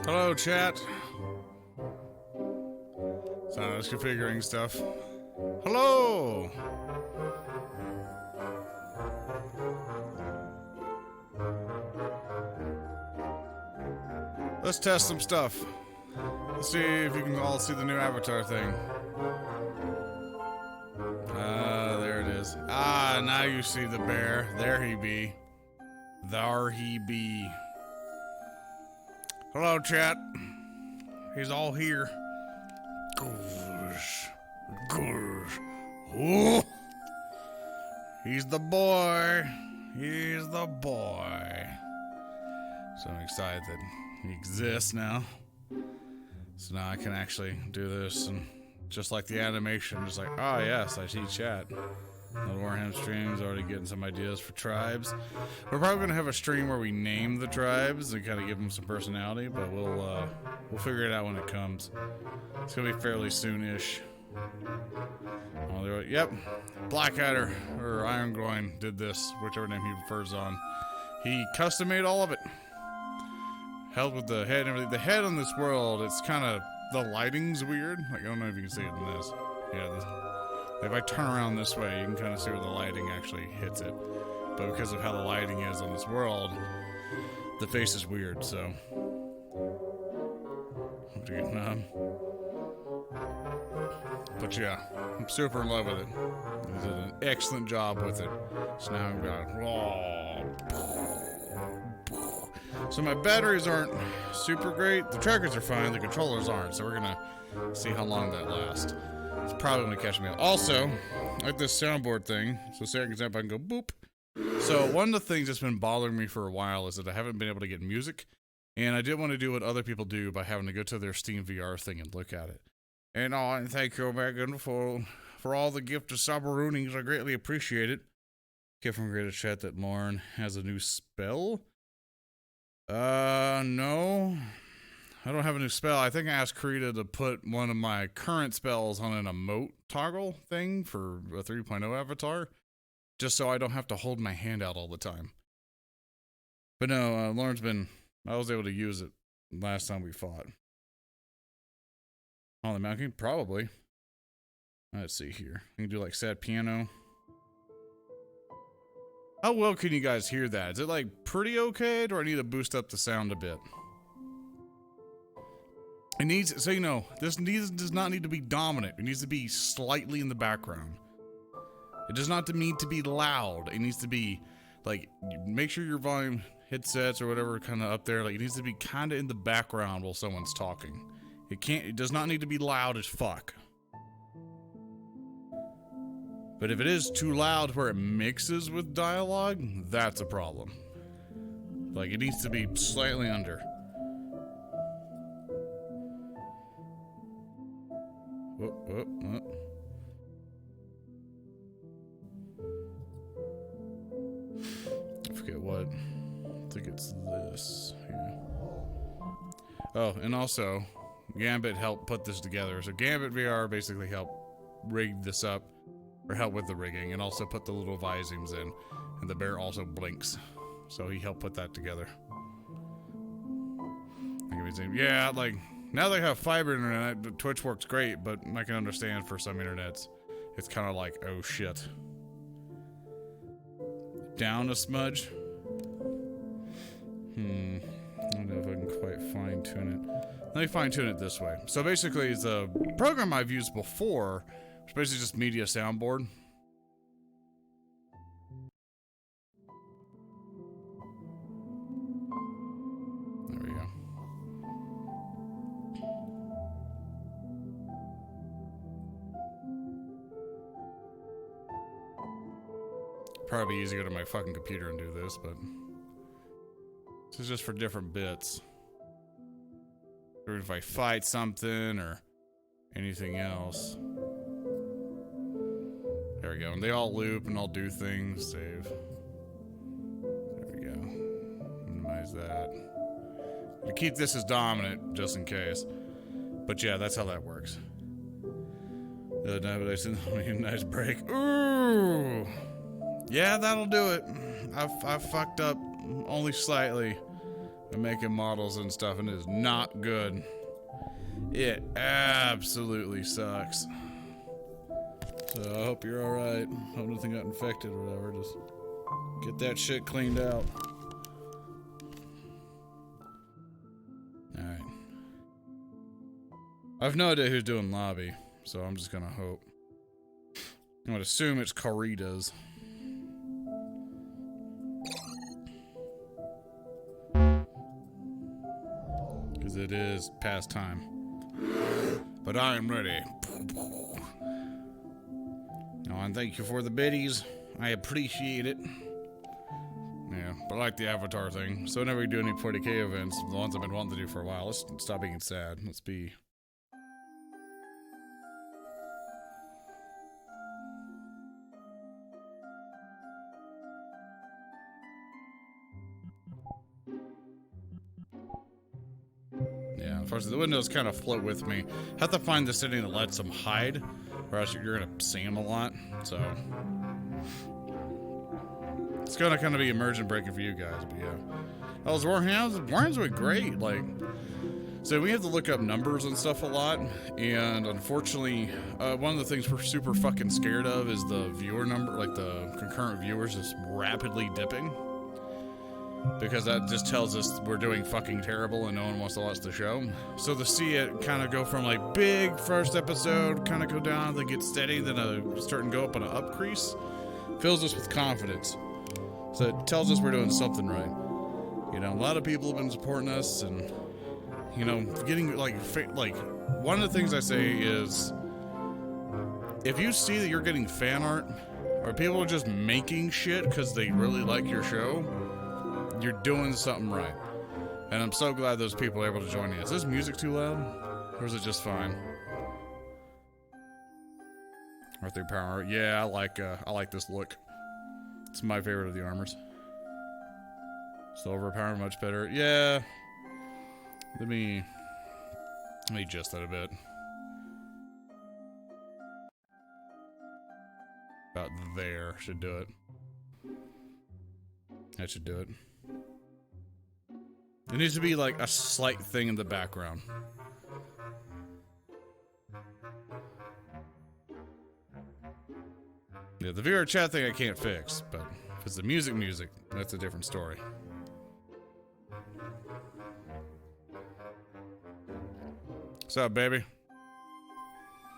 Hello, chat. So I was configuring stuff. Hello! Let's test some stuff. Let's see if you can all see the new avatar thing. There it is. Ah, now you see the bear. There he be. There he be. Hello, chat. He's all here. Gosh. Gosh. Oh. He's the boy. He's the boy. So I'm excited that he exists now. So now I can actually do this, and just like the animation, just like, oh yes, I see chat. The Warhammer stream's already getting some ideas for tribes. We're probably gonna have a stream where we name the tribes and kind of give them some personality, but we'll figure it out when it comes. It's gonna be fairly soon-ish. Oh, yep, Blackadder or Iron Groin did this, whichever name he prefers on. He custom made all of it. Held with the head and everything. The head on this world, it's kind of, the lighting's weird. Like, I don't know if you can see it in this. Yeah, this. If I turn around this way, you can kind of see where the lighting actually hits it. But because of how the lighting is on this world, the face is weird, so. But yeah, I'm super in love with it. He did an excellent job with it. So now I've got, So my batteries aren't super great. The trackers are fine. The controllers aren't. So we're gonna see how long that lasts. It's probably gonna catch me up. Also, like this soundboard thing. So say, for example, I can go boop. So one of the things that's been bothering me for a while is that I haven't been able to get music. And I did want to do what other people do by having to go to their Steam VR thing and look at it. And thank you, Megan, for all the gift of Sabaroonings. I greatly appreciate it. Get from VRChat that Lorn has a new spell. No. I don't have a new spell. I think I asked Karita to put one of my current spells on an emote toggle thing for a 3.0 avatar. Just so I don't have to hold my hand out all the time. But no, Lorn's been... I was able to use it last time we fought. On the mountain, probably. Let's see here. You can do like sad piano. How well can you guys hear that? Is it like pretty okay, or do I need to boost up the sound a bit? It needs, so you know, this does not need to be dominant. It needs to be slightly in the background. It does not need to be loud. It needs to be like, make sure your volume headsets or whatever kind of up there. Like it needs to be kind of in the background while someone's talking. It does not need to be loud as fuck. But if it is too loud where it mixes with dialogue, that's a problem. Like it needs to be slightly under. I forget what. I think it's this here. Oh, and also Gambit helped put this together. So Gambit VR basically helped rig this up, or help with the rigging, and also put the little visings in. And the bear also blinks, so he helped put that together. Yeah, like now they have fiber internet. Twitch works great, but I can understand for some internets, it's kind of like, oh shit. Down a smudge. I don't know if I can quite fine tune it. Let me fine tune it this way. So basically, it's a program I've used before. It's basically just media soundboard. There we go. Probably easy to go to my fucking computer and do this, but this is just for different bits. Or if I fight something or anything else. There we go. And they all loop and all do things. Save. There we go. Minimize that. You keep this as dominant just in case. But yeah, that's how that works. The other night I said, a nice break. Ooh! Yeah, that'll do it. I fucked up only slightly by making models and stuff, and it is not good. It absolutely sucks. So I hope you're alright. Hope nothing got infected or whatever. Just get that shit cleaned out. Alright. I have no idea who's doing lobby, so I'm just gonna hope. I would assume it's Karita's. Because it is past time. But I am ready. Oh, and thank you for the biddies. I appreciate it. Yeah, but I like the avatar thing. So whenever we do any 40k events, the ones I've been wanting to do for a while, let's stop being sad. Let's be... Yeah, unfortunately, the windows kind of float with me. Have to find the setting that lets them hide, or else you're gonna see them a lot. So it's gonna kind of be immersion breaking for you guys, but yeah. Oh, Warren's went great. Like, so we have to look up numbers and stuff a lot, and unfortunately, one of the things we're super fucking scared of is the viewer number, like the concurrent viewers, is rapidly dipping. Because that just tells us we're doing fucking terrible and no one wants to watch the show. So to see it kind of go from like big first episode, kind of go down, then get steady, then start and go up on an upcrease, fills us with confidence. So it tells us we're doing something right. You know, a lot of people have been supporting us, and you know, getting like one of the things I say is, if you see that you're getting fan art, or people are just making shit because they really like your show, you're doing something right. And I'm so glad those people are able to join me. Is this music too loud? Or is it just fine? R3 power art. Yeah, I like this look. It's my favorite of the armors. Silver power much better. Yeah. Let me adjust that a bit. About there should do it. That should do it. It needs to be like a slight thing in the background. Yeah, the VRChat thing I can't fix, but if it's the music, that's a different story. What's up, baby?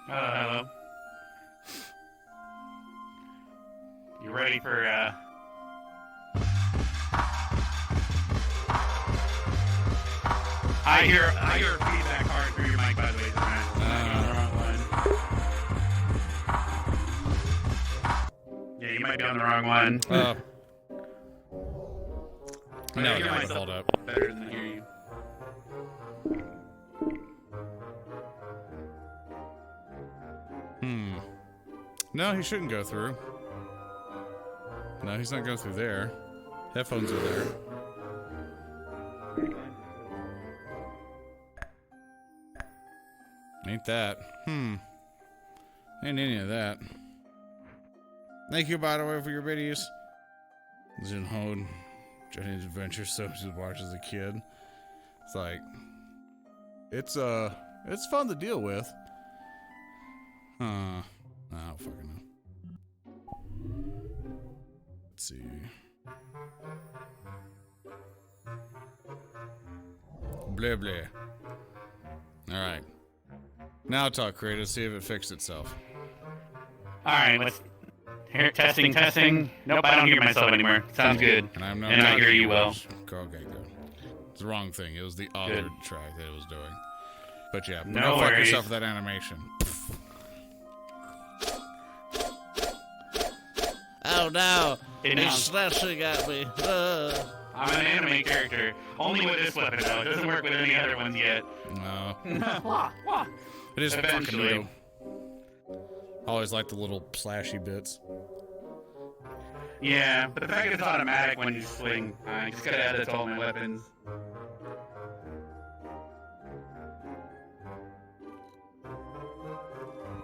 Hello. You ready for, I hear feedback hard through your mic, by the way, Zoran. On the wrong one. Yeah, you might be on the wrong one. No, I got it hold up. Better than hear you. No, he shouldn't go through. No, he's not going through there. Headphones are there. Ain't that. Ain't any of that. Thank you, by the way, for your videos. Zin Hode. Johnny's Adventure so she watched as a kid. It's like, it's fun to deal with. I don't fucking know. Let's see. Blah blah. Alright. Now talk, creative, see if it fixed itself. Alright, let's hear testing. Nope, I don't hear myself anymore. Sounds good. And I hear you well. Okay, good. It's the wrong thing. It was the other track that it was doing. But yeah, no don't fuck worries. yourself with that animation. Oh no! He's slashing at me. I'm an anime character. Only with this weapon, though. It doesn't work with any other ones yet. No. Wah, wah. It is fucking Eventually. new. I always like the little slashy bits. Yeah, but the fact it's automatic when you swing, I just gotta add that to all my weapons.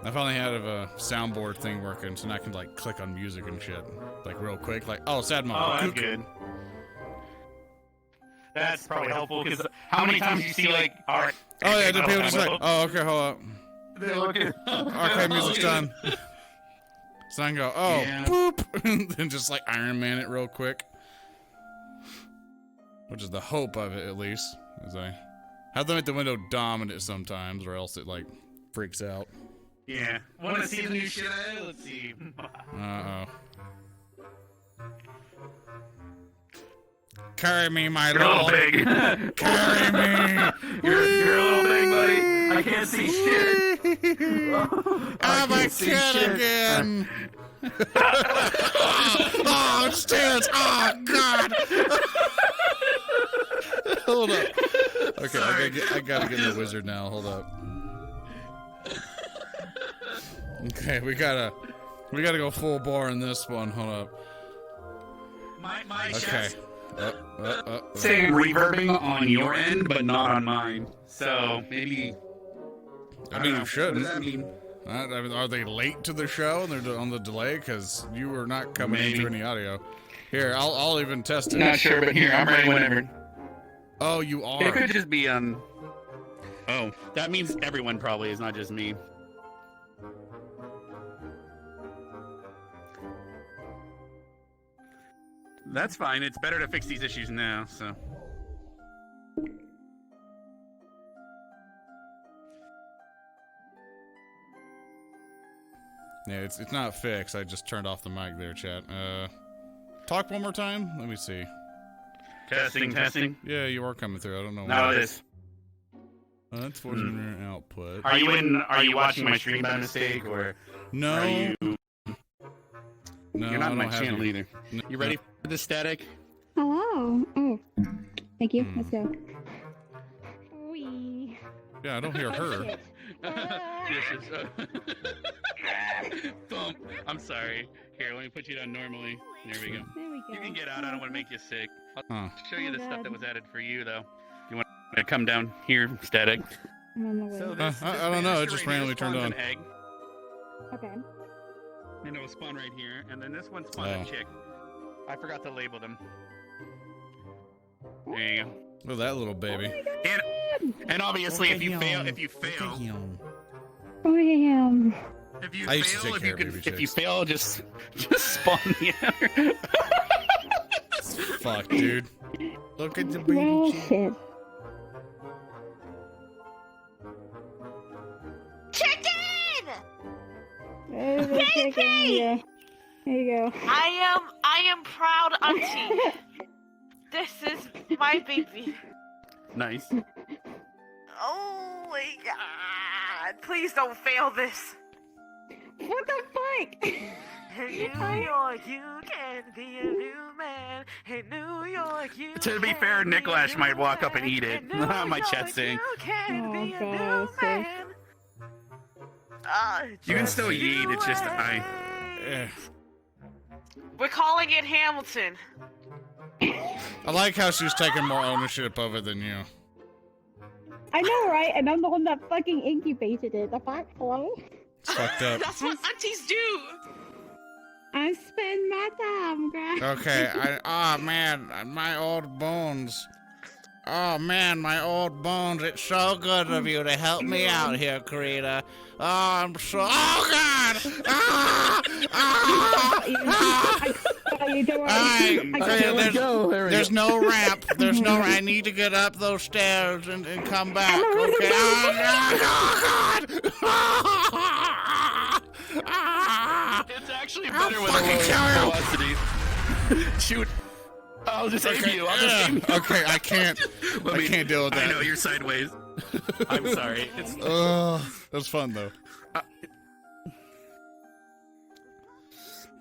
I finally had a soundboard thing working, so now I can like click on music and shit, like real quick. Like, oh, sad mode. Oh, that's good. That's probably helpful because how many times you see like art? Oh yeah, the people just like, oh okay, hold up. They're looking. Okay, music's done. So I can go, oh, Yeah. boop, and then just like Iron Man it real quick. Which is the hope of it, at least. As I have to make the window dominant sometimes, or else it like freaks out. Yeah. Want to see the new shit? Let's see. Uh-oh. Carry me, my You're a little lord. big. Carry me. You're a little big, buddy. I can't see shit. I'm a kid again. Oh, it's tears. Oh, God. Hold up. Okay, I gotta get the wizard now. Hold up. Okay, we gotta go full bore in this one. Hold up. My Okay. Saying reverbing on your end, but not on mine. So maybe. I mean, you shouldn't. What does that mean? I mean, are they late to the show and they're on the delay? Because you were not coming Maybe. into any audio. Here, I'll even test it. Not sure, but here, I'm ready whenever. Oh, you are. It could just be Oh, that means everyone probably is not just me. That's fine. It's better to fix these issues now, so. Yeah, it's not fixed. I just turned off the mic there, chat. Talk one more time? Let me see. Testing, testing. Yeah, you are coming through. I don't know. Now it is. That's voice internet output. Are you watching my stream by mistake, or No. are you? No, You're not I on my don't have channel you. either. No. You ready for the static? Hello. Oh, thank you. Let's go. Wee. Yeah, I don't hear her. Thump. I'm sorry. Here, let me put you down normally. There we go. There we go. You can get out. I don't want to make you sick. Huh. I'll show you the Oh, stuff God. that was added for you, though. You want to come down here, static? I'm on the way. So I don't know, it just randomly turned spawns on. An egg, Okay. and it will spawn right here, and then this one spawns a chick. I forgot to label them. There you go. Oh, that little baby. And obviously, if you fail, Bam. I used to take care of baby if you chicks. fail, just spawn the other. Fuck, dude. Look at the baby Well, chick. shit. Chicken! There's a chicken. Yeah. There you go. I am proud auntie. This is my baby. Nice. Oh my god. Please don't fail this. What the fuck? In New York, you can be a new man. In New York, you To be can fair, be Nickolash a might new walk up and man. eat it. In New My York, chat's saying. You can Oh, be a God, new sis. man. You can still Just yeet, it's just I. Eh. We're calling it Hamilton. I like how she's taking more ownership of it than you. I know, right? And I'm the one that fucking incubated it. The fuck? Hello? It's fucked up. That's what aunties do. I spend my time, girl. Okay, oh man, my old bones. Oh man, my old bones. It's so good of you to help me out here, Karina. Oh, I'm so. Oh God! Ah! Ah! Ah! You don't worry. Alright, I okay, got there's no ramp. There's no. I need to get up those stairs and come back. Okay. Oh God! Ah! It's actually I'll better with fucking a kill low you. velocity. Shoot. I'll just aim you. I'll just aim you. Okay, I can't. I can't deal with that. I know, you're sideways. I'm sorry. It's, That's fun though.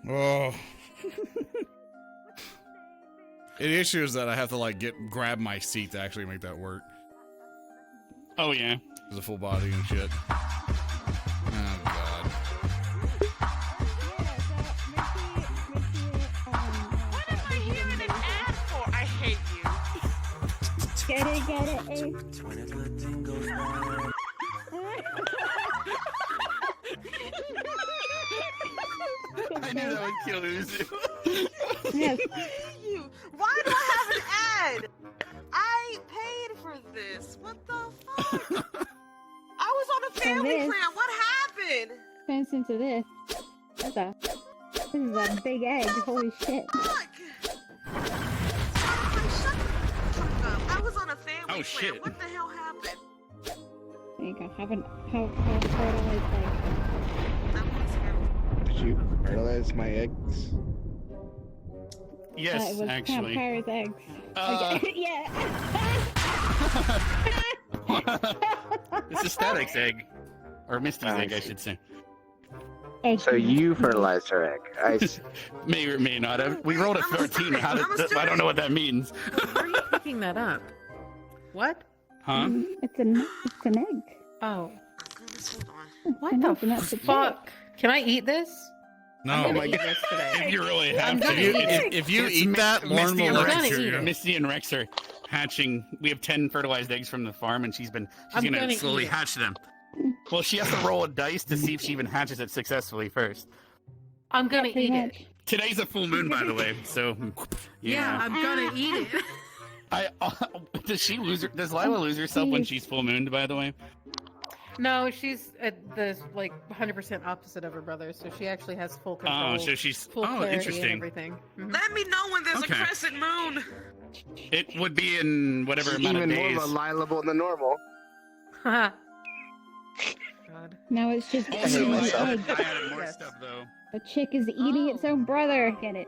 Oh. The issue is that I have to like grab my seat to actually make that work. oh, yeah. It's a full body and shit. Oh God. What am I hearing an ad for? I hate you. Get it, eh? I knew that would kill Uzu. Yes. You. Why do I have an ad? I paid for this. What the fuck? I was on a family this. plan. What happened? Turns into this. This is a big egg. Holy shit. Fuck. Shut the fuck up. I was on a family plan. shit. What the hell happened? There you go. How fertilized egg. I'm scared. Did you fertilize my eggs? Yes, It was actually. Paris eggs. Okay. Yeah. This is Static's egg. Or Misty's egg, I should say. Egg. So you fertilized her egg. May or may not have. We rolled a I'm a 13. student. How did, I'm a student. I don't know what that means. Where are you picking that up? What? Huh? It's an egg. Oh. Goodness, hold on. What And the that's a chick. fuck? Can I eat this? No. I'm Oh gonna my eat God. this today. If you really I'm have to. gonna If you, eat it. if you It's eat that, Lorn Misty will and Rex. electrocute eat you. it. Misty and Rex are hatching. We have 10 fertilized eggs from the farm, and she's I'm gonna gonna slowly eat it. hatch them. Well, she has to roll a dice to see if she even hatches it successfully first. I'm gonna Pretty eat it. much. Today's a full moon, by the way, so Yeah, I'm gonna eat it. Does Lila lose herself when she's full mooned, by the way? No, she's the like 100% opposite of her brother, so she actually has full control. Oh, so she's full clarity and interesting. everything. Mhm. Let me know when there's Okay. a crescent moon. It would be in whatever amount of Even more days. reliable than normal. Haha. God. Now it's just Also, eating I an myself. egg. added more Yes. stuff though. A chick is eating its own brother. Get it.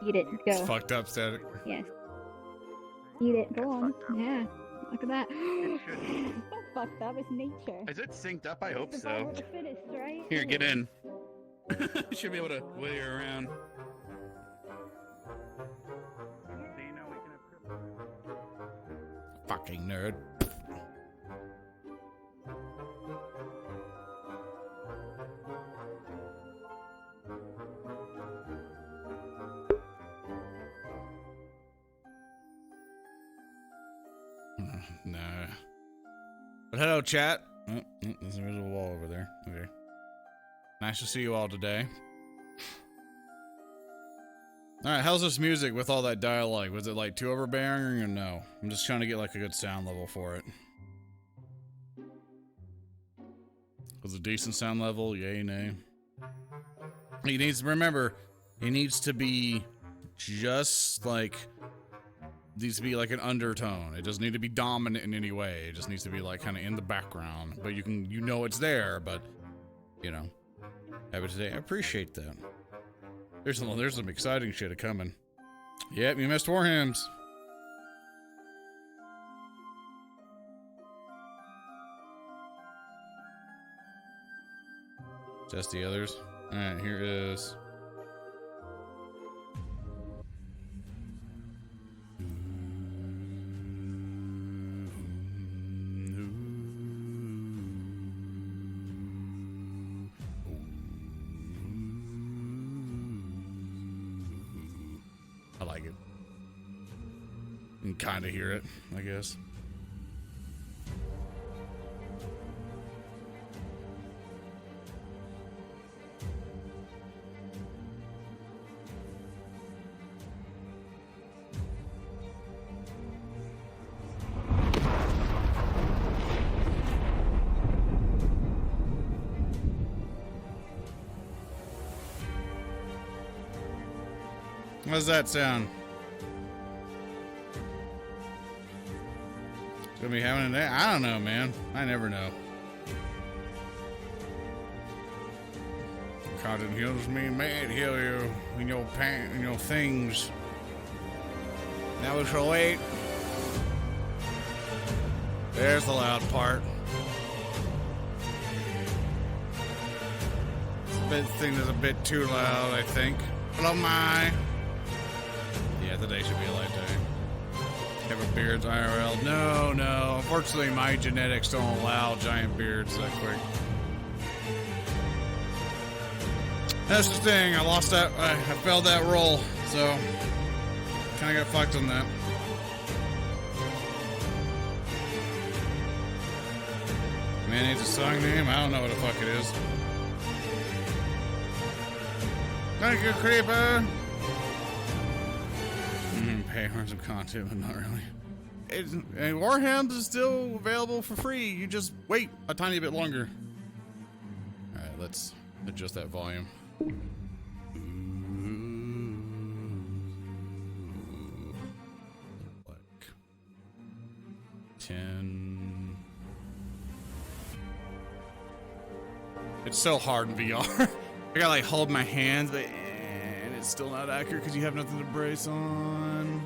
Eat it. It's Go. fucked up, Static. Yes. Eat it. Go That's on. fucked up. Yeah. Look at that. It should be. It's not fucked up. It's nature. Is it synced up? I hope Survival so. of the fittest, right? Here, get in. Should be able to wheel you around. So you know we can have Fucking nerd. No. But hello, chat. Oh, there's a wall over there. Okay. Nice to see you all today. Alright, how's this music with all that dialogue? Was it like too overbearing or no? I'm just trying to get like a good sound level for it. Was it a decent sound level? Yay, nay. He needs to remember, it needs to be just like, needs to be like an undertone. It doesn't need to be dominant in any way. It just needs to be like kind of in the background. But you can, you know it's there, but you know. Have it today. I appreciate that. There's some exciting shit coming. Yep, you missed War Hymns. Just the others. Alright, here is. I like it. You can kind of hear it, I guess. How does that sound? It's gonna be having it. I don't know, man. I never know. Content heals me, man. Heal you in your pain, in your things. Now we shall wait. There's the loud part. This thing is a bit too loud, I think. Hello, my. Yeah, today should be a light day. Have a beards IRL. No, no. Unfortunately, my genetics don't allow giant beards that quick. That's the thing. I lost that. I failed that roll, so kind of got fucked on that. Man needs a song name. I don't know what the fuck it is. Thank you, creeper. Pay for some content, but not really. And War Hymns is still available for free. You just wait a tiny bit longer. All right, let's adjust that volume. Like 10. It's so hard in VR. I gotta like hold my hands, but it's still not accurate because you have nothing to brace on.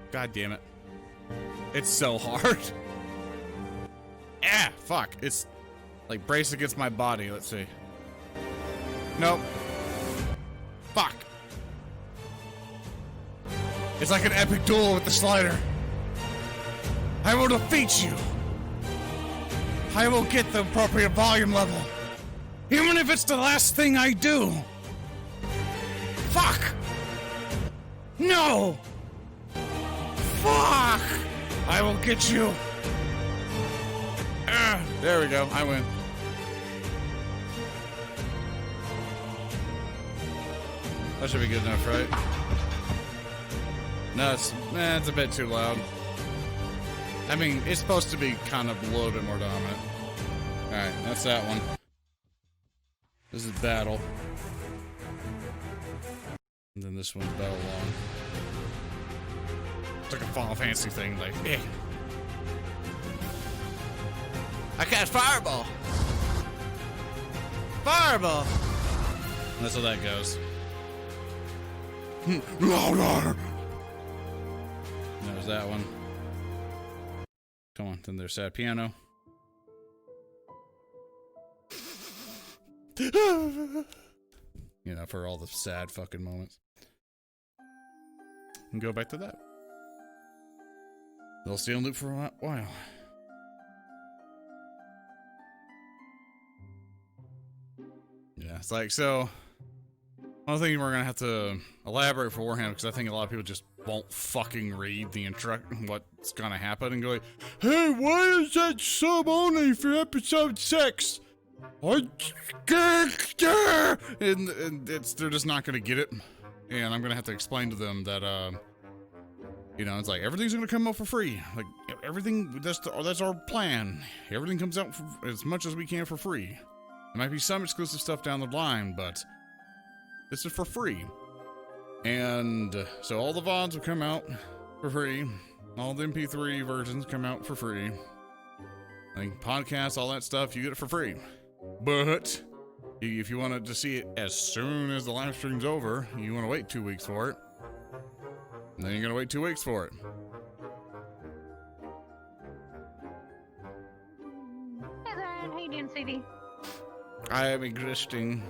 God damn it. It's so hard. Ah, fuck. It's like brace against my body. Let's see. Nope. Fuck. It's like an epic duel with the slider. I will defeat you. I will get the appropriate volume level. Even if it's the last thing I do. Fuck! No! Fuck! I will get you. There we go. I win. That should be good enough, right? No, it's a bit too loud. I mean, it's supposed to be kind of a little bit more dominant. Alright, that's that one. This is battle. And then this one's battle long. It's like a Final Fantasy thing, like, eh. I cast Fireball! Fireball! And that's how that goes. that one. Come on, then there's sad piano. You know, for all the sad fucking moments. And go back to that. They'll stay on loop for a while. Yeah, it's like, so one thing we're gonna have to elaborate for Warhammer, because I think a lot of people just won't fucking read the what's gonna happen and go like, hey, why is that sub only for episode 6? And they're just not gonna get it, and I'm gonna have to explain to them that you know, it's like everything's gonna come out for free. Like everything, that's our plan. Everything comes out for as much as we can for free. There might be some exclusive stuff down the line, but this is for free. And so all the VODs will come out for free. All the MP3 versions come out for free. Like podcasts, all that stuff, you get it for free. But if you wanted to see it as soon as the live stream's over, you want to wait 2 weeks for it. And then you're going to wait 2 weeks for it. Hey there, how you doing, CD? I am existing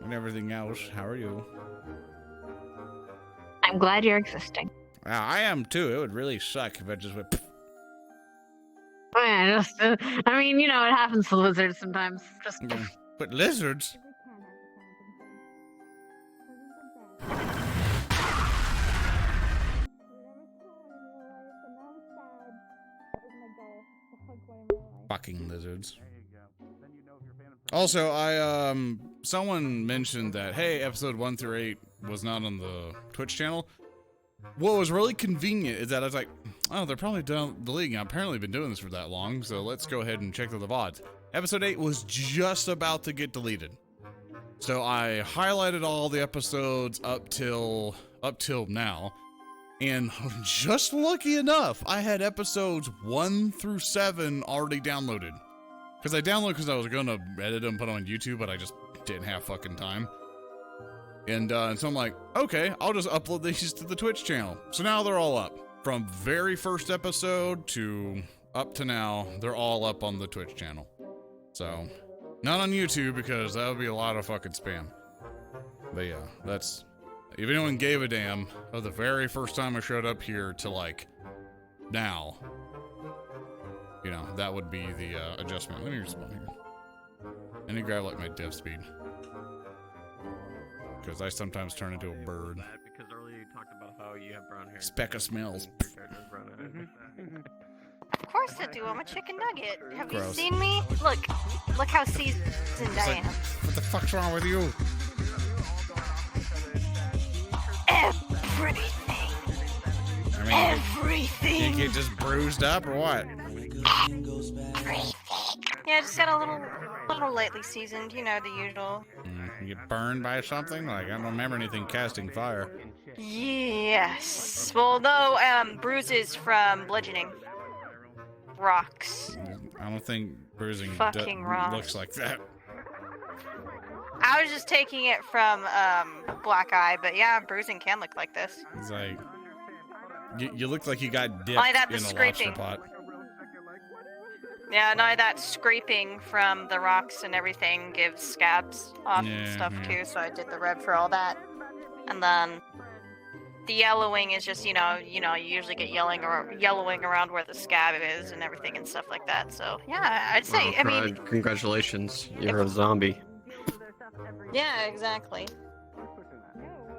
and everything else. How are you? I'm glad you're existing. I am too. It would really suck if I just went. Oh, yeah, just, I mean, you know, it happens to lizards sometimes. Just. Yeah. But lizards? Fucking lizards. Also, someone mentioned that, hey, episode 1 through 8 was not on the Twitch channel. What was really convenient is that I was like, oh, they're probably deleting it. I've apparently been doing this for that long, so let's go ahead and check the VODs. Episode 8 was just about to get deleted. So I highlighted all the episodes up till now. And just lucky enough, I had episodes 1 through 7 already downloaded. Because I downloaded because I was going to edit them and put them on YouTube, but I just didn't have fucking time. And so I'm like, okay, I'll just upload these to the Twitch channel. So now they're all up. From very first episode to up to now, they're all up on the Twitch channel. So, not on YouTube because that would be a lot of fucking spam. But yeah, that's... If anyone gave a damn of the very first time I showed up here to like now, you know, that would be the adjustment. Let me respond here. I need to grab like my dev speed. Because I sometimes turn into a bird. Because earlier you talked about how you have brown hair. Speck of smells. Of course I do. I'm a chicken nugget. Have Gross. you seen me? Look how seasoned I am. What the fuck's wrong with you? Everything. I mean, Everything. you get just bruised up or what? Everything. Yeah, just got a little lightly seasoned. You know, the usual. You get burned by something? Like, I don't remember anything casting fire. Yes. Well, no, bruises from bludgeoning. Rocks. I don't think bruising Fucking rocks. looks like that. I was just taking it from black eye, but yeah, bruising can look like this. It's like you look like you got dipped Only that in the a scraping. lobster pot. Yeah, no, that scraping from the rocks and everything gives scabs off and stuff too, so I did the red for all that. And then the yellowing is just, you usually get yellowing around where the scab is and everything and stuff like that. So yeah, I'd say, I mean, congratulations, you're a zombie. yeah, exactly.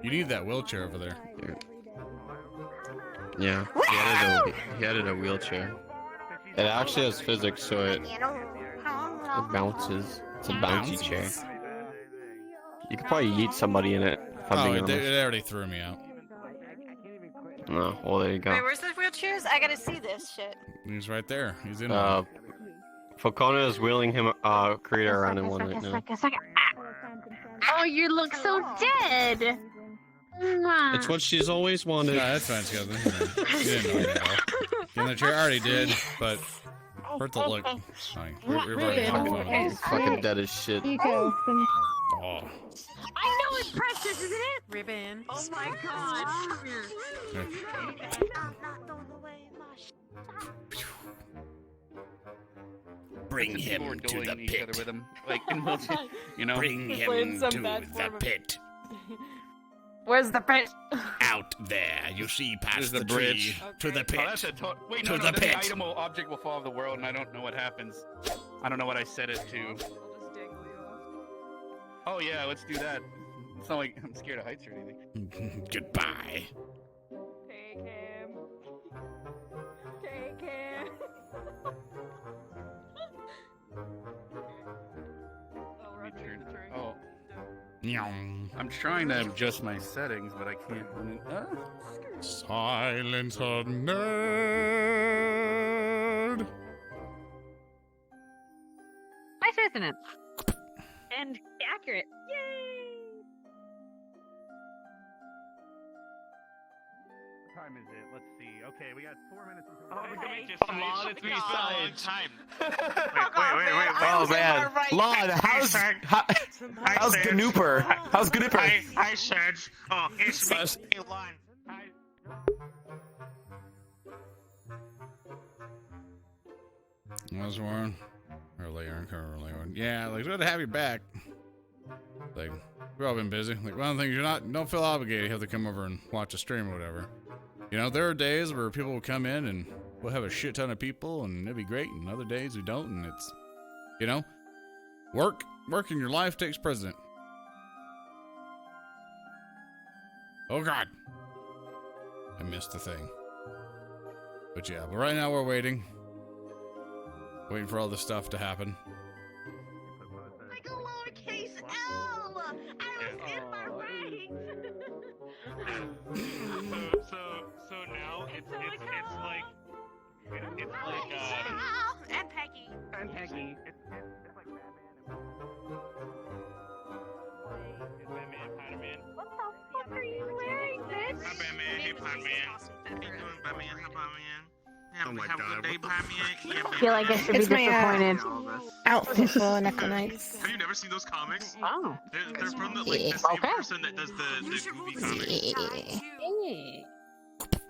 You need that wheelchair over there. Yeah, he added a wheelchair. It actually has physics, so it bounces. It's a bouncy chair. You could probably yeet somebody in it. If I'm being honest. It already threw me out. Oh, well, there you go. Wait, where's the wheelchairs? I gotta see this shit. He's right there. He's in. Falcona is wheeling him creator around in one right now. Oh, you look so dead. It's what she's always wanted. No, that's fine. She didn't know that. In the chair, I already did, but Hurt the look. Sorry. We're already Ribbon. fucking fun. He's fucking dead as shit. Eco. Then Oh. I know it's precious, isn't it? Ribbon. Oh my god. Yeah. I'm not throwing away my shit. Bring People were him to dueling the each other pit. with him, like in multi, you know. Bring He's playing him some to bad the form of- pit. Where's the pit? Out there, you see past There's the, the tree bridge. to the pit. Oh, that's a wait, To no, the then pit. the item will, object will fall of the world, and I don't know what happens. I don't know what I set it to. I'll just dangle you off. Oh yeah, let's do that. It's not like I'm scared of heights or anything. Goodbye. Take him. Take him. Oh, we're on Turn- the tree. Oh, Nyong. I'm trying to adjust my settings, but I can't. Silence a nerd. Nice resonance. And accurate. Yay! What time is it? Let's see. Okay, we got 4 minutes until. Oh, okay. Come on, it's been so long time. Oh man, Lon, how's Ganooper? How's Ganooper? Hi, Serge. Oh, it's me, Lon. Hi. What's Warren? Early on. Yeah, like good to have you back. Like we've all been busy. Like one of the things don't feel obligated. You have to come over and watch a stream or whatever. You know, there are days where people will come in and we'll have a shit ton of people and it'll be great, and other days we don't, and it's, you know, work in your life takes precedent. Oh God, I missed the thing. But yeah, but right now we're waiting for all this stuff to happen. Like a lowercase L. I was in my ranks. So now it's like And Peggy. it's like Batman and Spider-Man. What the fuck are you wearing, bitch? Hi, Batman. Hey, Batman. How you doing, Batman? Hi, Batman. Have a good day, Batman. Yeah, I feel like I should be It's my, disappointed. outfit for Necronites. Have you never seen those comics? Oh. They're from the same Okay. person that does the movie comics.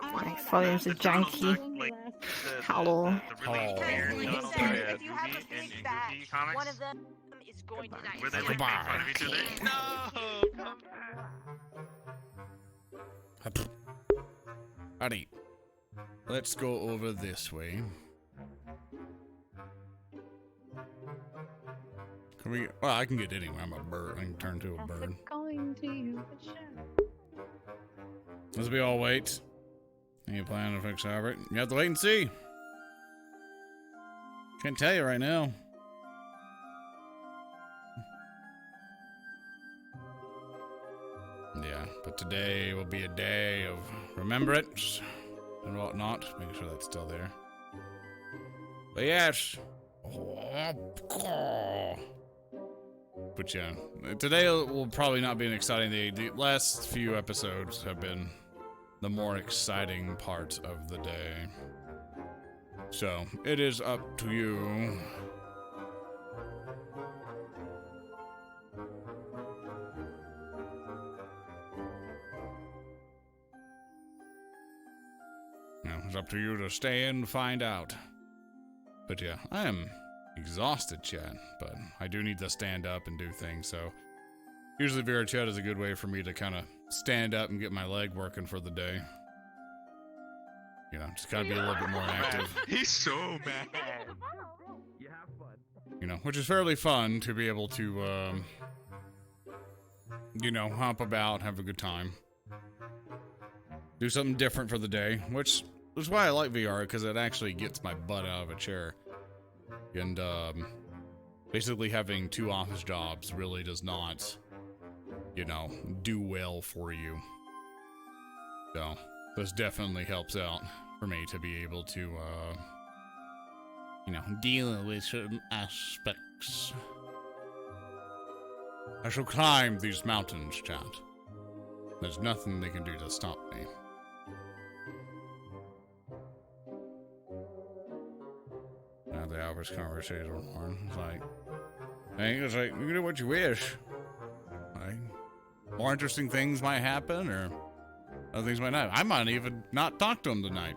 Nice volumes of junkie. Hello. The really Oh. weird, Like I not said, bad if you have a movie big and back, goofy comics. one of them is going to die. Where they like make fun of each other. No, come back. Alright, let's go over this way. Can we? Well, I can get anywhere. I'm a bird. I can turn to a bird. Calling to you. As we all wait. Any plan to fix Albert? You have to wait and see. Can't tell you right now. Yeah, but today will be a day of remembrance and whatnot. Making sure that's still there. But yes. But yeah, today will probably not be an exciting day. The last few episodes have been the more exciting part of the day. So, it is up to you. Now, it's up to you to stay and find out. But yeah, I am exhausted, Chad, but I do need to stand up and do things, so usually VRChat is a good way for me to kind of stand up and get my leg working for the day. You know, just gotta be a little bit more active. He's so mad. You know, which is fairly fun to be able to, you know, hop about, have a good time. Do something different for the day, which is why I like VR, because it actually gets my butt out of a chair. And, basically having 2 office jobs really does not, you know, do well for you. So, this definitely helps out for me to be able to, you know, deal with certain aspects. I shall climb these mountains, chat. There's nothing they can do to stop me. had to have this conversation with Lorn. It's like, hey, it's like, you can do what you wish. Like, more interesting things might happen, or other things might not. I might even not talk to him tonight.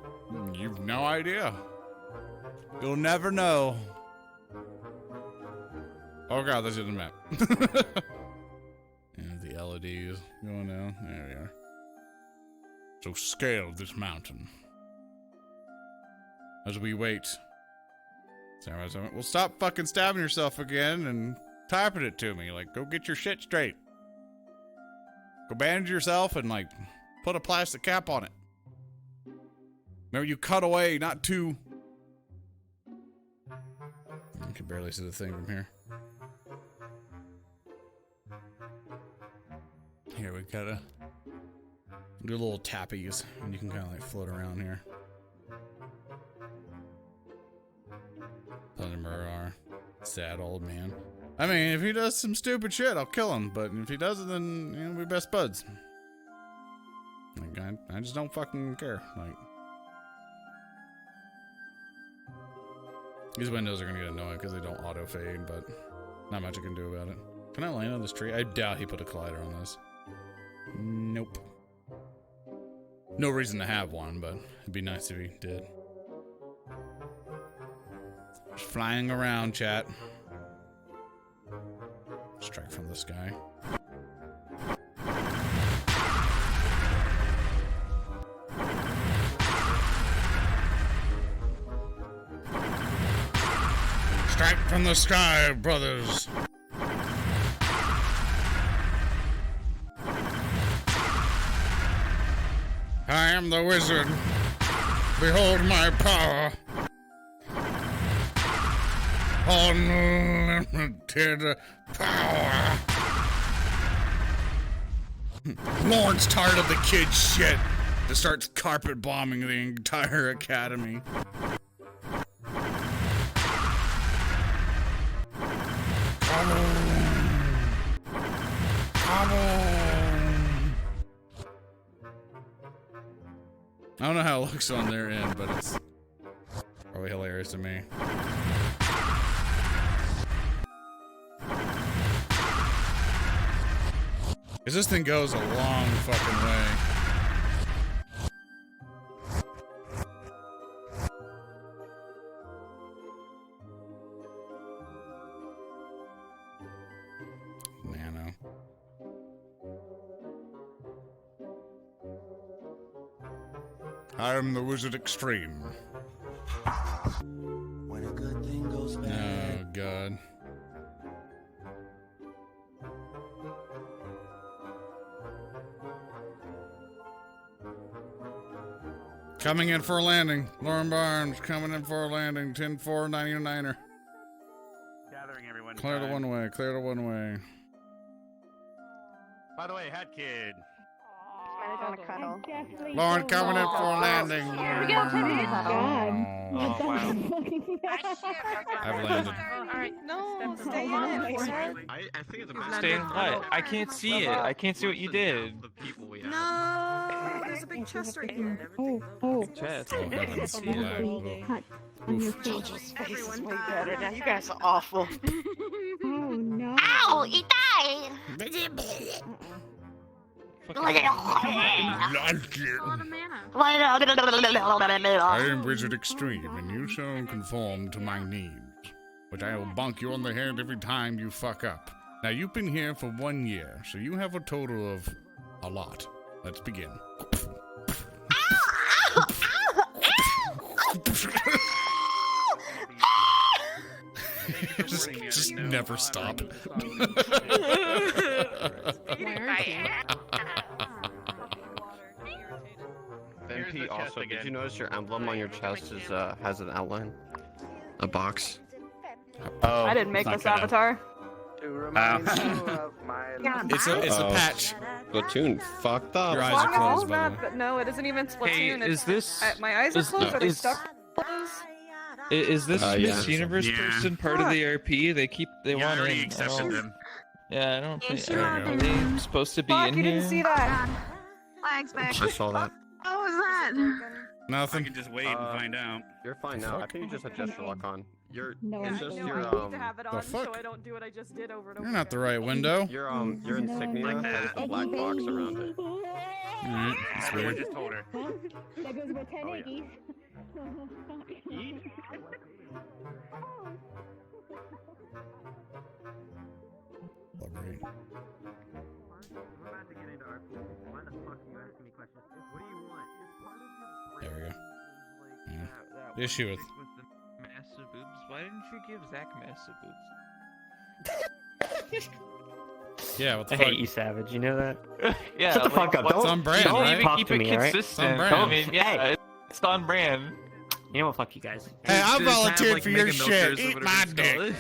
You've no idea. You'll never know. Oh god, that's in the map. And the LEDs going down. There we are. So scale this mountain. As we wait. Well, stop fucking stabbing yourself again and typing it to me. Like, go get your shit straight. Go bandage yourself and, like, put a plastic cap on it. Remember, you cut away, not two. I can barely see the thing from here. Here, we gotta do little tappies, and you can kind of, like, float around here. Thunderbird, sad old man. I mean, if he does some stupid shit, I'll kill him. But if he doesn't, then, you know, we're best buds. Like, I just don't fucking care. Like, these windows are gonna get annoying because they don't auto fade, but not much I can do about it. Can I land on this tree? I doubt he put a collider on this. Nope. No reason to have one, but it'd be nice if he did. Just flying around, chat. Strike from the sky. Strike from the sky, brothers. I am the wizard. Behold my power. Unlimited power. Lorn's tired of the kid's shit. Just starts carpet bombing the entire academy. Come on. Come on. I don't know how it looks on their end, but it's probably hilarious to me. Cause this thing goes a long fucking way. Nano. I am the Wizard Extreme. When a good thing goes bad. Oh god. Coming in for a landing. Lorn Barnes coming in for a landing. 10-4, 99er. Gathering everyone. Clear the one way. Clear the one way. By the way, Hat Kid. Lorn coming in for a landing. Here we go, Timmy. God. Oh, wow. I've landed. Alright, no, stay in it, sir. I think it's a bad Stay in what? I can't see it. I can't see what you did. The people we have. No, there's a big chest right here. Chest. Oh, heavens. Everyone way better now. You guys are awful. Oh no. Ow! He died! I am Wizard Extreme, and you shall conform to my needs, which I will bonk you on the head every time you fuck up. Now, you've been here for 1 year, so you have a total of a lot. Let's begin. just never stop. MP, also, did you notice your emblem on your chest is has an outline? A box? Oh, I didn't make this avatar. It's a patch. Splatoon fucked up. Your eyes are closed, by the way. But no, it isn't even Splatoon. Hey, is this... my eyes are closed, but it's stuck closed. Is this Miss yeah. Universe person part of the RP? They want I already in. accepted them. Yeah, I don't think... Yeah, Are they supposed to be Fuck, in you here? didn't see that. Flags back. I saw that. What was that? I Nothing. can just wait and find out. You're fine now. I think you just had gesture lock on. No, It's I just don't. your I need to have it the on so fuck? I don't do what I just did over and over. You're not the right window. your insignia Like has that. the black box around it. Alright, that's Everyone weird. just told her. That goes with 10 Oh, yeah. Iggy's. Alright. We're about to get into our pool. Why the fuck are you asking me questions? What do you want? There we go. Yeah. That Issue one with. chick with the massive boobs. Why didn't you give Zach massive boobs? Yeah, what the I fuck? hate you, Savage. You know that? Yeah, Shut the like, fuck up. what- It's on brand, Don't right? even Talk keep to it me, alright? consistent. It's on brand. I mean, yeah, it's on brand. You know what? Fuck you guys. Hey, I Just have, volunteered like, for your Mega shit. Milkers or Eat whatever my it's dick. called.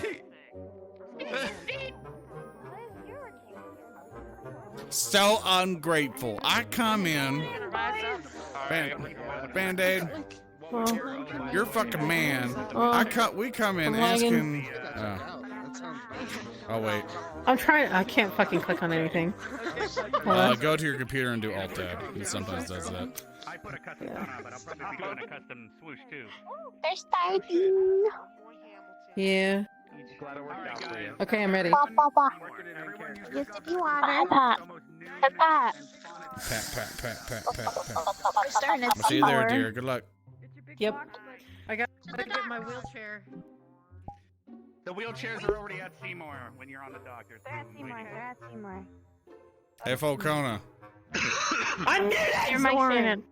So ungrateful. I come in. Band-Aid. You're fucking man. We come in I'm lagging. asking. Oh wait. I'm trying. I can't fucking click on anything. Hold on. Go to your computer and do Alt Tab. It sometimes does that. I put a custom on, but I'll probably be doing a custom swoosh too. They're starting. Yeah. Glad it worked out for you. Okay, I'm ready. Blah, blah, blah. Yes, if you want it. Pat. Pat, pat, pat, pat, pat, pat. We're starting at I'll see you there, somewhere. dear. Good luck. Yep. I gotta get my wheelchair. The wheelchairs are already at Seymour when you're on the dock. They're They're at Seymour. Hey, Folkona. I knew that! You're my Shannon.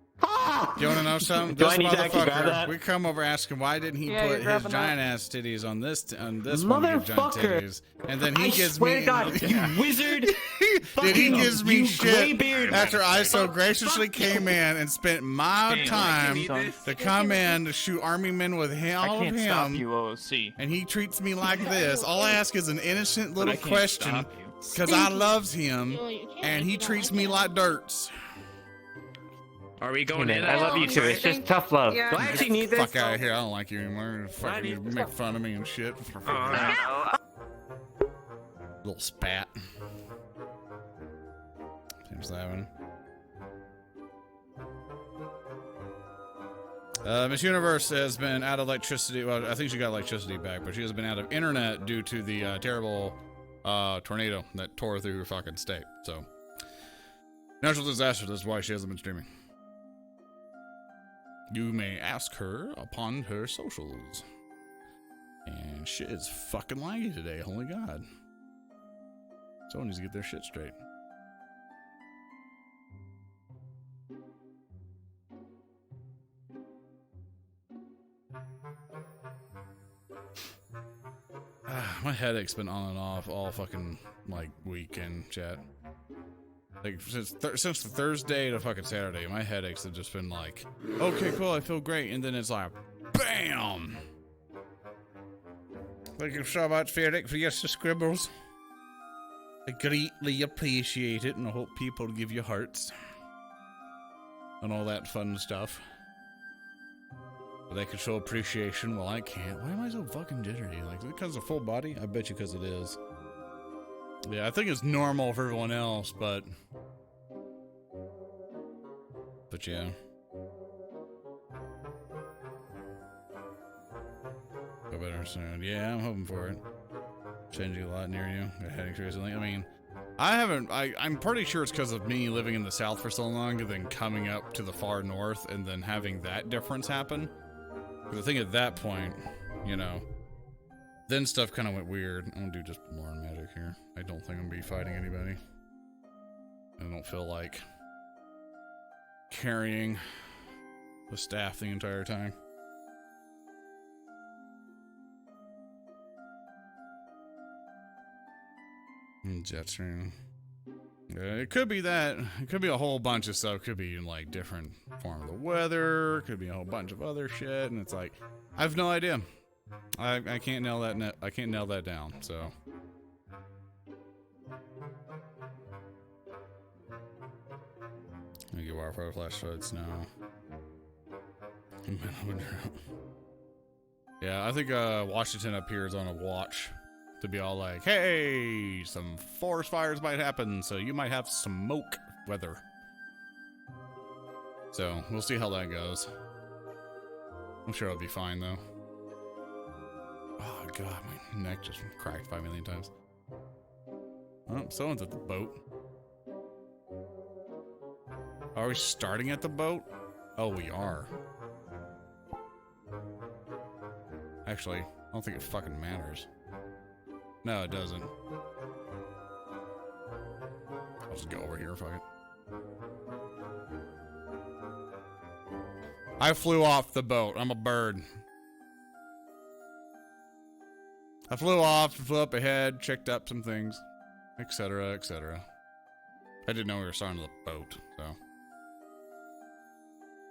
You wanna know something? Do This I need to actually grab motherfucker, that? we come over asking why didn't he Yeah, put you're his grabbing giant ass titties on this one of your giant Motherfucker. titties, and then he I gives swear me. to God, you wizard. Dude, he Fucking gives me you shit graybeard. after I so graciously came in and spent my Damn, time I can eat this. to come in to shoot army men with I all of can't stop him, you, OOC. and he treats me like this. All I ask is an innocent But little I can't question, stop you. because I loves him, and he treats me like dirts. Are we Hey, going man, in? I love you too. It's just tough love. Yeah. Do I actually need this? Fuck out of here! I don't like you anymore. Fucking you make fun of me and shit. Little spat. Seems that one. Miss Universe has been out of electricity. Well, I think she got electricity back, but she has been out of internet due to the terrible tornado that tore through her fucking state. So, natural disaster. That's why she hasn't been streaming. You may ask her upon her socials. And shit is fucking laggy today. Holy God. Someone needs to get their shit straight. My headache's been on and off all fucking like weekend, chat. Like since the Thursday to fucking Saturday, my headaches have just been like, okay, cool, I feel great, and then it's like, BAM! Thank you so much, Felix, for your scribbles. I greatly appreciate it, and I hope people give you hearts and all that fun stuff. But they can show appreciation while I can't. Why am I so fucking jittery? Like, is it because of full body? I bet you because it is. Yeah, I think it's normal for everyone else, but yeah. Go better soon. Yeah, I'm hoping for it. Changing a lot near you. Got headaches recently. I mean, I'm pretty sure it's because of me living in the south for so long and then coming up to the far north and then having that difference happen. Because I think at that point, you know, then stuff kind of went weird. I'm gonna do just Lorn magic here. I don't think I'm gonna be fighting anybody. I don't feel like carrying the staff the entire time. Jetstream. It could be that. It could be a whole bunch of stuff. It could be in like different form of the weather. It could be a whole bunch of other shit. And it's like, I have no idea. I can't nail that. I can't nail that down. So. Let me get wildfire flashlights now. Yeah, I think Washington up here is on a watch to be all like, hey, some forest fires might happen, so you might have smoke weather. So we'll see how that goes. I'm sure I'll be fine though. Oh god, my neck just cracked 5 million times. Oh, someone's at the boat. Are we starting at the boat? Oh, we are. Actually, I don't think it fucking matters. No, it doesn't. I'll just go over here, fuck it. I flew off the boat. I'm a bird. I flew off, flew up ahead, checked up some things, etc., etc. I didn't know we were starting the boat, so.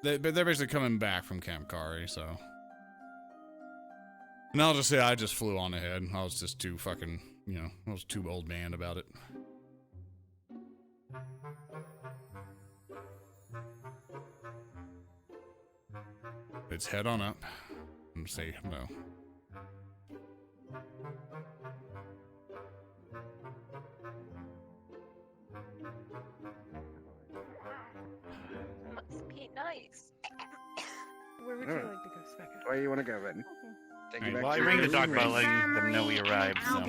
They're basically coming back from Camp Kari, so. And I'll just say I just flew on ahead. I was just too fucking, you know, I was too old man about it. Let's head on up and say hello. Must be nice. Where would you like to go, Specca? Where you want to go, Ben? Take you back to ring the your dog room. bell letting them know we arrived. So.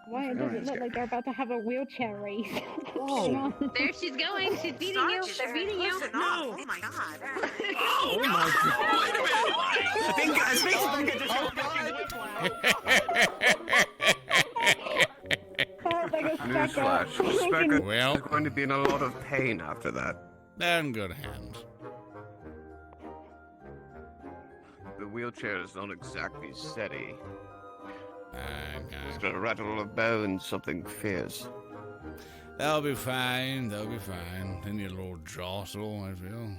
Why does it look like they're about to have a wheelchair race? Whoa! There she's going. She's beating you. She's beating you. Listen up. Oh my god. Oh my god! Wait a minute! I think just Newsflash. Specca Well, They're going to be in a lot of pain after that. they're in good hands. The wheelchair is not exactly steady. It's Okay. gonna rattle a bone, something fierce. They'll be fine. They'll be fine. They need a little jostle, I feel.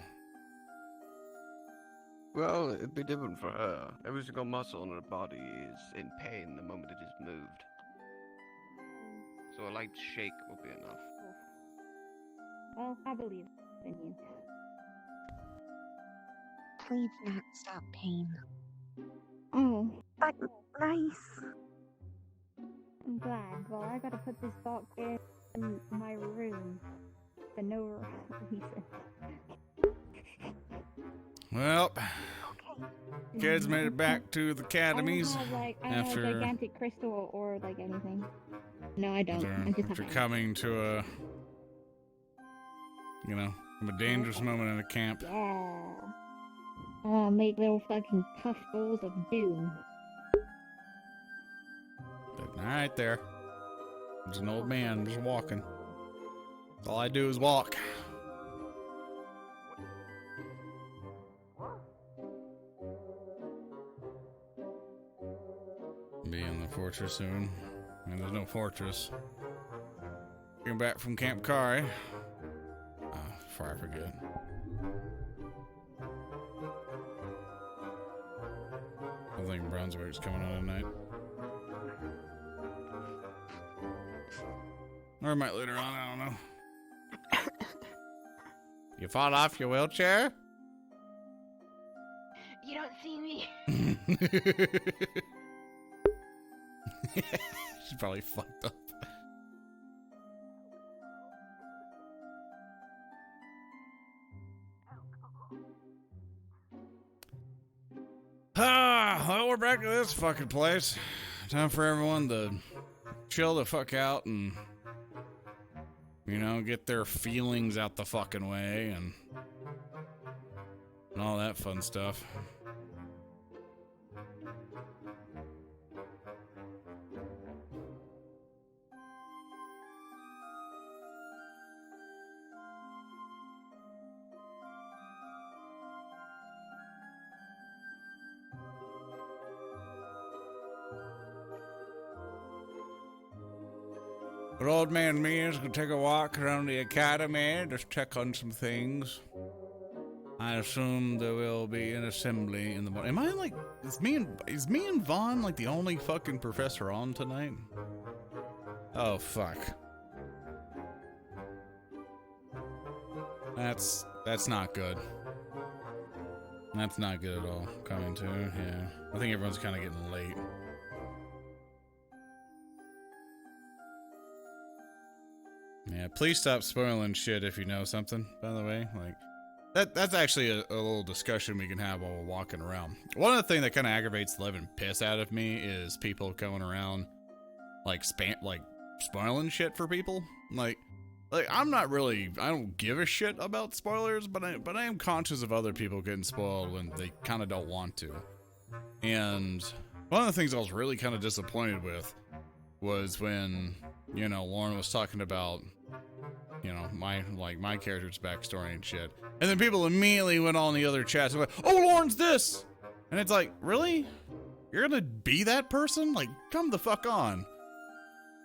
Well, it'd be different for her. Every single muscle in her body is in pain the moment it is moved. So a light shake will be enough. Well, I believe in you. Please not stop pain. Oh, But nice. I'm glad. Well, I gotta put this box in my room for no reason. Well, kids made it back to the academies I don't have after a gigantic crystal or like anything. No, I don't. I just after have coming to a, you know, a dangerous moment in a camp. Yeah. Oh, make little fucking puffballs of doom. All right, there. There's an old man just walking. All I do is walk. Be in the fortress soon. I mean, there's no fortress. Getting back from Camp Kari. Before I forget. I think Brunswick's coming on tonight. Or I might later on, I don't know. You fall off your wheelchair? You don't see me. She's probably fucked up. Well, we're back to this fucking place. Time for everyone to chill the fuck out and, you know, get their feelings out the fucking way and all that fun stuff. But old man me is gonna take a walk around the academy, just check on some things. I assume there will be an assembly in the morning. Am I like, is me and Vaughn like the only fucking professor on tonight? Oh fuck. That's not good. That's not good at all. Coming to, yeah. I think everyone's kind of getting late. Yeah, please stop spoiling shit if you know something, by the way. Like, that's actually a little discussion we can have while we're walking around. One of the things that kind of aggravates the living piss out of me is people going around like spoiling shit for people. Like I don't give a shit about spoilers, but I am conscious of other people getting spoiled when they kind of don't want to. And one of the things I was really kind of disappointed with was when, you know, Lorn was talking about, you know, my character's backstory and shit. And then people immediately went on the other chats and went, "Oh, Lorn's this!" And it's like, really? You're gonna be that person? Like, come the fuck on.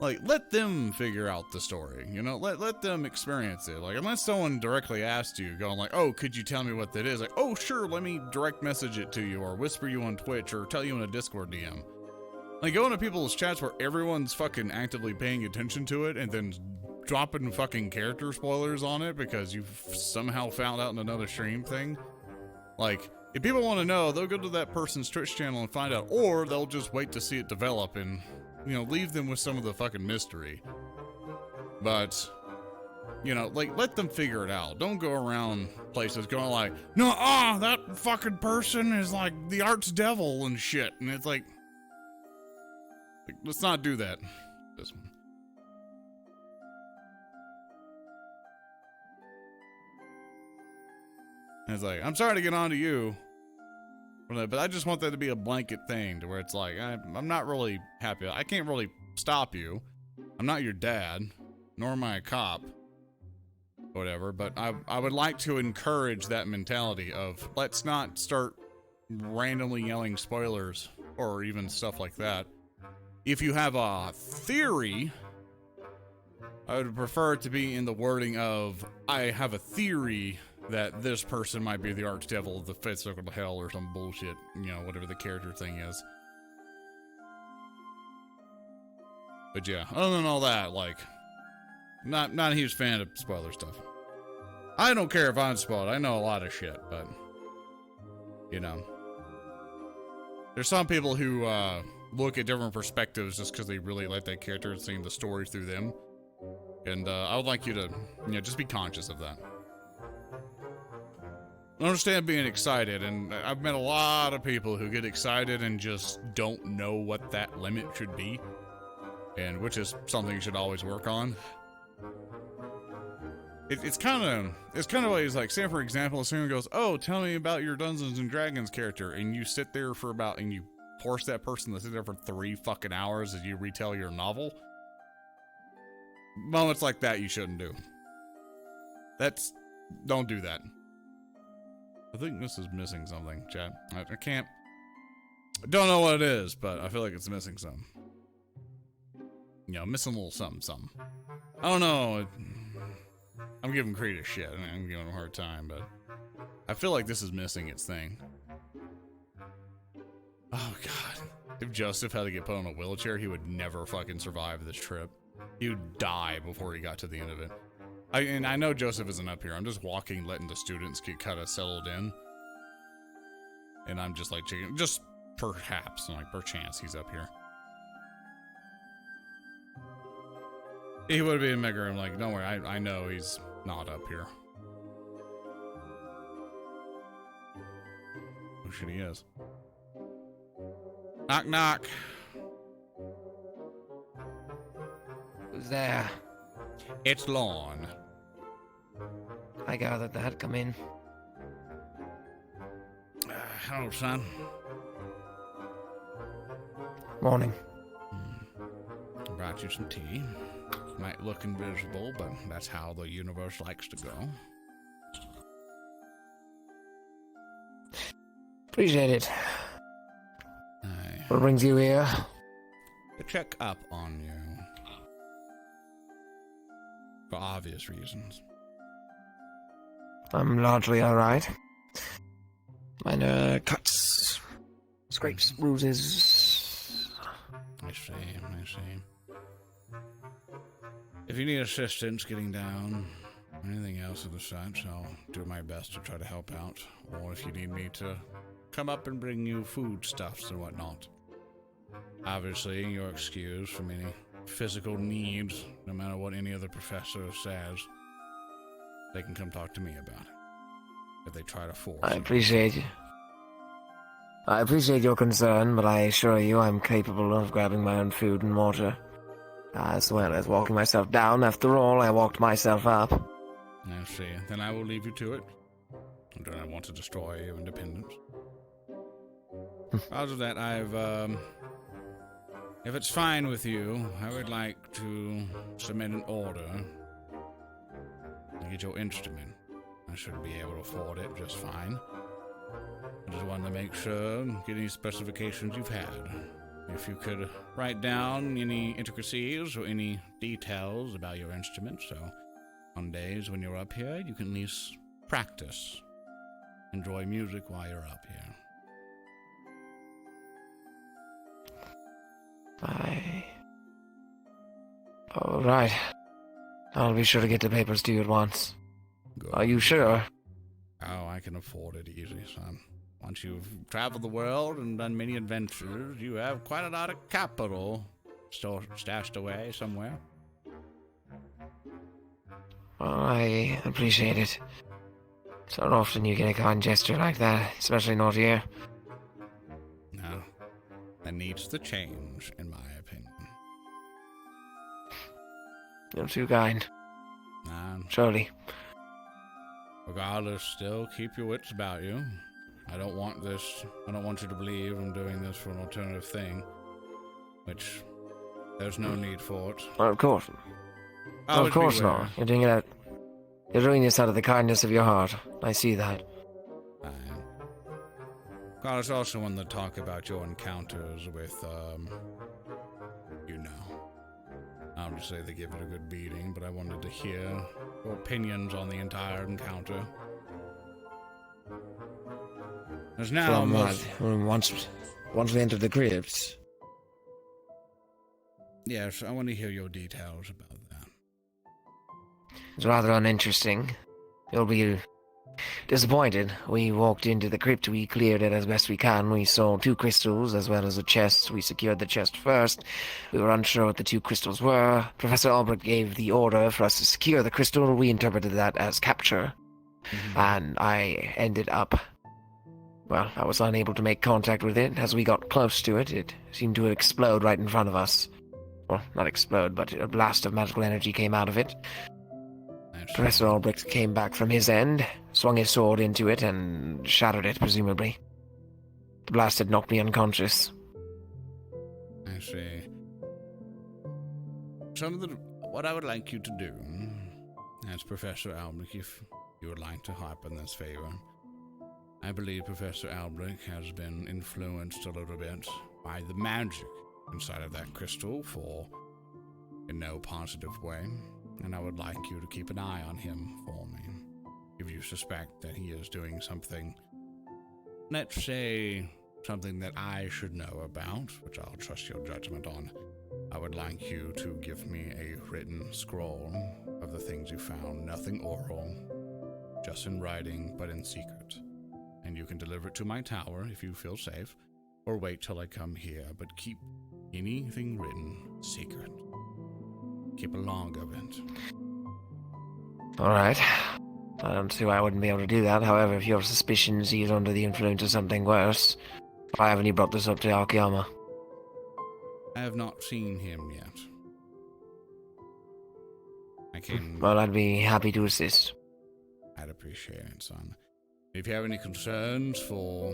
Like, let them figure out the story, you know? Let them experience it. Like, unless someone directly asked you, going like, "Oh, could you tell me what that is?" Like, "Oh, sure, let me direct message it to you, or whisper you on Twitch, or tell you in a Discord DM." Like, go into people's chats where everyone's fucking actively paying attention to it, and then dropping fucking character spoilers on it because you somehow found out in another stream thing. Like, if people want to know, they'll go to that person's Twitch channel and find out, or they'll just wait to see it develop and, you know, leave them with some of the fucking mystery. But, you know, like, let them figure it out. Don't go around places going like, "No, that fucking person is like the archdevil and shit." And it's like, let's not do that. This one. And it's like, I'm sorry to get on to you, but I just want that to be a blanket thing to where it's like, I'm not really happy. I can't really stop you. I'm not your dad, nor am I a cop, whatever. But I would like to encourage that mentality of, let's not start randomly yelling spoilers or even stuff like that. If you have a theory, I would prefer it to be in the wording of, I have a theory that this person might be the archdevil of the fifth circle of hell or some bullshit, you know, whatever the character thing is. But yeah, other than all that, like, not a huge fan of spoiler stuff. I don't care if I'm spoiled. I know a lot of shit, but, you know, there's some people who look at different perspectives just because they really like that character and seeing the story through them. And I would like you to, you know, just be conscious of that. I understand being excited, and I've met a lot of people who get excited and just don't know what that limit should be, and which is something you should always work on. It's kind of like, say for example, if someone goes, "Oh, tell me about your Dungeons and Dragons character," and you sit there for and you force that person to sit there for 3 fucking hours as you retell your novel. Moments like that you shouldn't do. Don't do that. I think this is missing something, chat. I don't know what it is, but I feel like it's missing something. You know, missing a little something. I don't know. I'm giving Creed a shit. I'm giving him a hard time, but I feel like this is missing its thing. Oh, God. If Joseph had to get put on a wheelchair, he would never fucking survive this trip. He would die before he got to the end of it. And I know Joseph isn't up here. I'm just walking, letting the students get kind of settled in. And I'm just like, just perhaps, like, perchance he's up here. He would be in Mega Room, like, don't worry, I know he's not up here. Oh shit, he is. Knock, knock. Who's there? It's Lorn. I gathered that. Come in. Hello, son. Morning. Brought you some tea. Might look invisible, but that's how the universe likes to go. Appreciate it. Aye. What brings you here? To check up on you. For obvious reasons. I'm largely alright. Minor cuts, scrapes, bruises. I see. If you need assistance getting down, or anything else of the such, I'll do my best to try to help out. Or if you need me to come up and bring you foodstuffs and whatnot. Obviously, you're excused from any physical needs, no matter what any other professor says. They can come talk to me about it. if they try to force I you. appreciate your concern, but I assure you I'm capable of grabbing my own food and water, as well as walking myself down. After all, I walked myself up. I see. Then I will leave you to it. I do not want to destroy your independence. Because of that, if it's fine with you, I would like to submit an order to get your instrument. I should be able to afford it just fine. I just wanted to make sure, get any specifications you've had. If you could write down any intricacies or any details about your instrument, so on days when you're up here, you can at least practice. Enjoy music while you're up here. All right. I'll be sure to get the papers to you at once. Good. Are you sure? Oh, I can afford it easy, son. Once you've traveled the world and done many adventures, you have quite a lot of capital stashed away somewhere. Well, I appreciate it. It's not often you get a kind gesture like that, especially not here. No, that needs to change, in my opinion. You're too kind. Surely. Regardless, still keep your wits about you. I don't want you to believe I'm doing this for an alternative thing, which there's no need for it. Well, of course. Of course not. You're doing this out of the kindness of your heart. I see that. I also wanted to talk about your encounters with, obviously they give it a good beating, but I wanted to hear your opinions on the entire encounter. There's now once we entered the crypts. Yes, I want to hear your details about that. It's rather uninteresting. You'll be disappointed. We walked into the crypt, we cleared it as best we can. We saw 2 crystals as well as a chest. We secured the chest first. We were unsure what the 2 crystals were. Professor Albrecht gave the order for us to secure the crystal. We interpreted that as capture. And I ended up... Well, I was unable to make contact with it. As we got close to it, it seemed to explode right in front of us. Well, not explode, but a blast of magical energy came out of it. Professor Albrecht came back from his end, swung his sword into it, and shattered it, presumably. The blast had knocked me unconscious. I see. What I would like you to do, as Professor Albrecht, if you would like to harp in this favor, I believe Professor Albrecht has been influenced a little bit by the magic inside of that crystal in no positive way, and I would like you to keep an eye on him for me. If you suspect that he is doing something, let's say something that I should know about, which I'll trust your judgment on, I would like you to give me a written scroll of the things you found, nothing oral, just in writing, but in secret. And you can deliver it to my tower if you feel safe, or wait till I come here, but keep anything written secret. Keep a log of it. Alright. I don't see why I wouldn't be able to do that. However, if your suspicions he's under the influence of something worse, why haven't you brought this up to Akiyama? I have not seen him yet. Well, I'd be happy to assist. I'd appreciate it, son. If you have any concerns for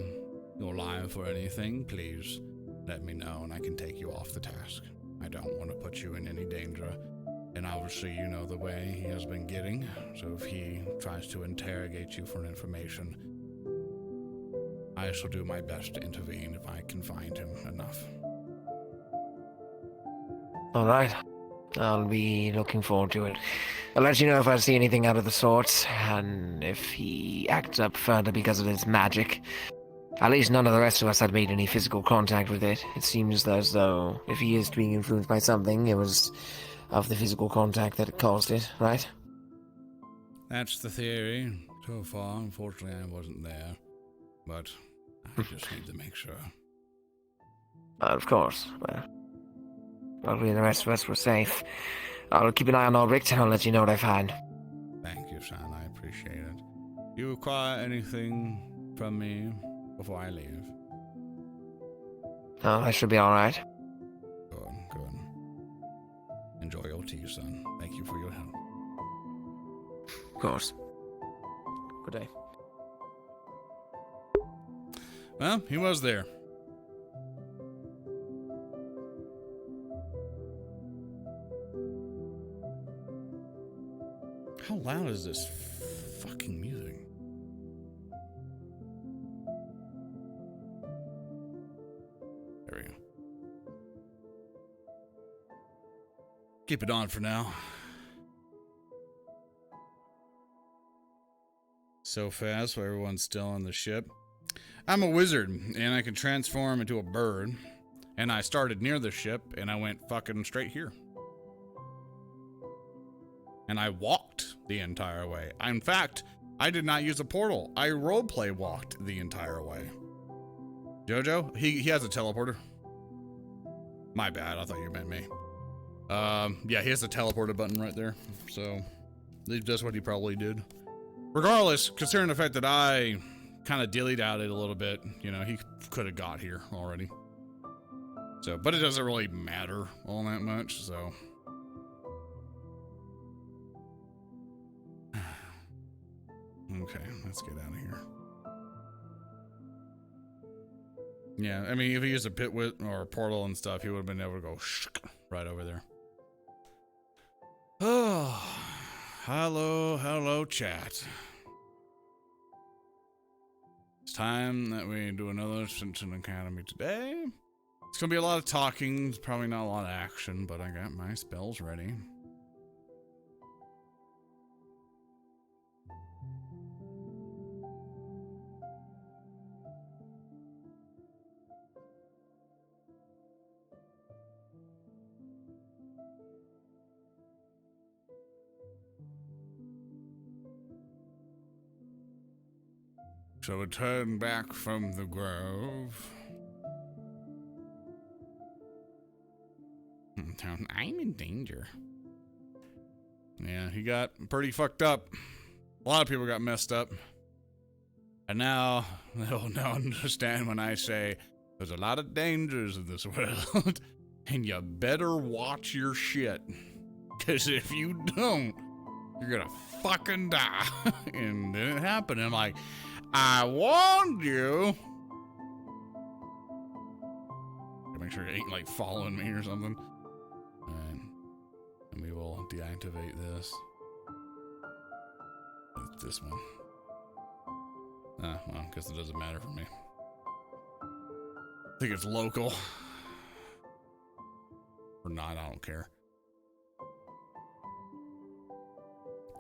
your life or anything, please let me know and I can take you off the task. I don't want to put you in any danger. And obviously you know the way he has been getting, so if he tries to interrogate you for information, I shall do my best to intervene if I can find him enough. Alright. I'll be looking forward to it. I'll let you know if I see anything out of the sorts, and if he acts up further because of his magic. At least none of the rest of us had made any physical contact with it. It seems as though if he is being influenced by something, it was of the physical contact that caused it, right? That's the theory. So far, unfortunately, I wasn't there. But I just need to make sure. Of course. Well, luckily the rest of us were safe. I'll keep an eye on Albrecht and I'll let you know what I find. Thank you, son. I appreciate it. Do you require anything from me before I leave? Oh, I should be alright. Good, good. Enjoy your tea, son. Thank you for your help. Of course. Good day. Well, he was there. How loud is this fucking music? There we go. Keep it on for now. So fast while everyone's still on the ship. I'm a wizard, and I can transform into a bird. And I started near the ship, and I went fucking straight here. And I walked the entire way. In fact, I did not use a portal. I roleplay walked the entire way. Jojo, he has a teleporter. My bad, I thought you meant me. Yeah, he has a teleporter button right there. So, that's what he probably did. Regardless, considering the fact that I kind of dilly-dallied a little bit, you know, he could have got here already. So, but it doesn't really matter all that much, so. Okay, let's get out of here. Yeah, I mean, if he used a pit wit or a portal and stuff, he would have been able to go right over there. Oh, hello, chat. It's time that we do another Ascension Academy today. It's gonna be a lot of talking, it's probably not a lot of action, but I got my spells ready. So we turn back from the grove. I'm in danger. Yeah, he got pretty fucked up. A lot of people got messed up. And now they'll understand when I say there's a lot of dangers in this world. And you better watch your shit. Because if you don't, you're gonna fucking die. And then it happened. I'm like, I warned you. Make sure it ain't like following me or something. Alright. And we will deactivate this. With this one. Well, I guess it doesn't matter for me. I think it's local. Or not, I don't care.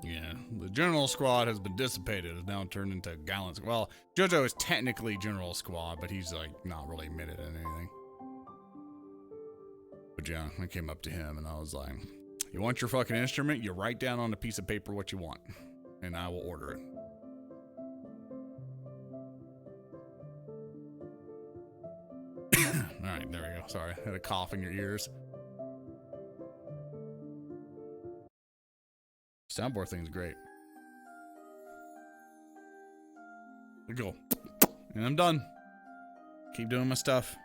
Yeah, the General Squad has been dissipated. It's now turned into Gallant Squad. Well, JoJo is technically General Squad, but he's like not really admitted in anything. But yeah, I came up to him and I was like, you want your fucking instrument? You write down on a piece of paper what you want, and I will order it. Alright, there we go. Sorry, I had a cough in your ears. Soundboard thing's great. There we go. And I'm done. Keep doing my stuff.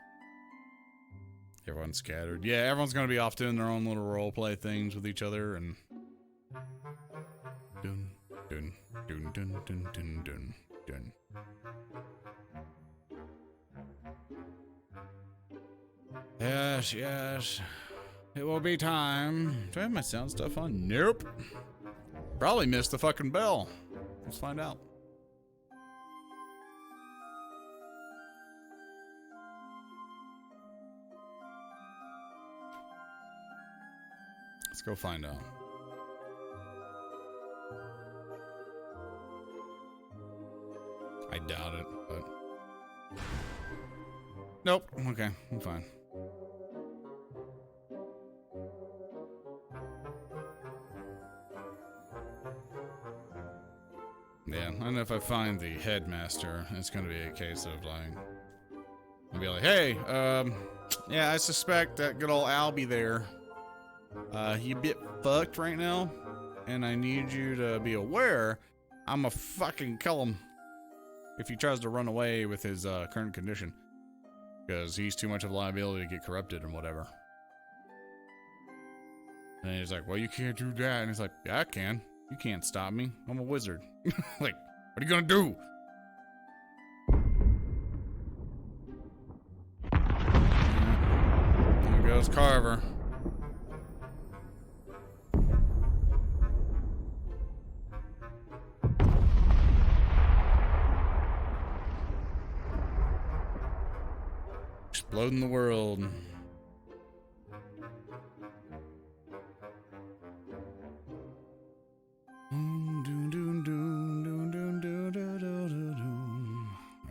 Everyone's scattered. Yeah, everyone's gonna be off doing their own little roleplay things with each other and dun dun dun dun dun dun dun dun. Yes, yes. It will be time. Do I have my sound stuff on? Nope. Probably missed the fucking bell. Let's find out. Let's go find out. I doubt it, but... Nope. Okay, I'm fine. Yeah, I know if I find the headmaster, it's gonna be a case of like, I'll be like, hey, yeah, I suspect that good old Albie there, he a bit fucked right now, and I need you to be aware, I'ma fucking kill him if he tries to run away with his current condition. Because he's too much of a liability to get corrupted and whatever. And he's like, well, you can't do that. And he's like, yeah, I can. You can't stop me. I'm a wizard. Like, what are you gonna do? There goes Carver. Exploding the world.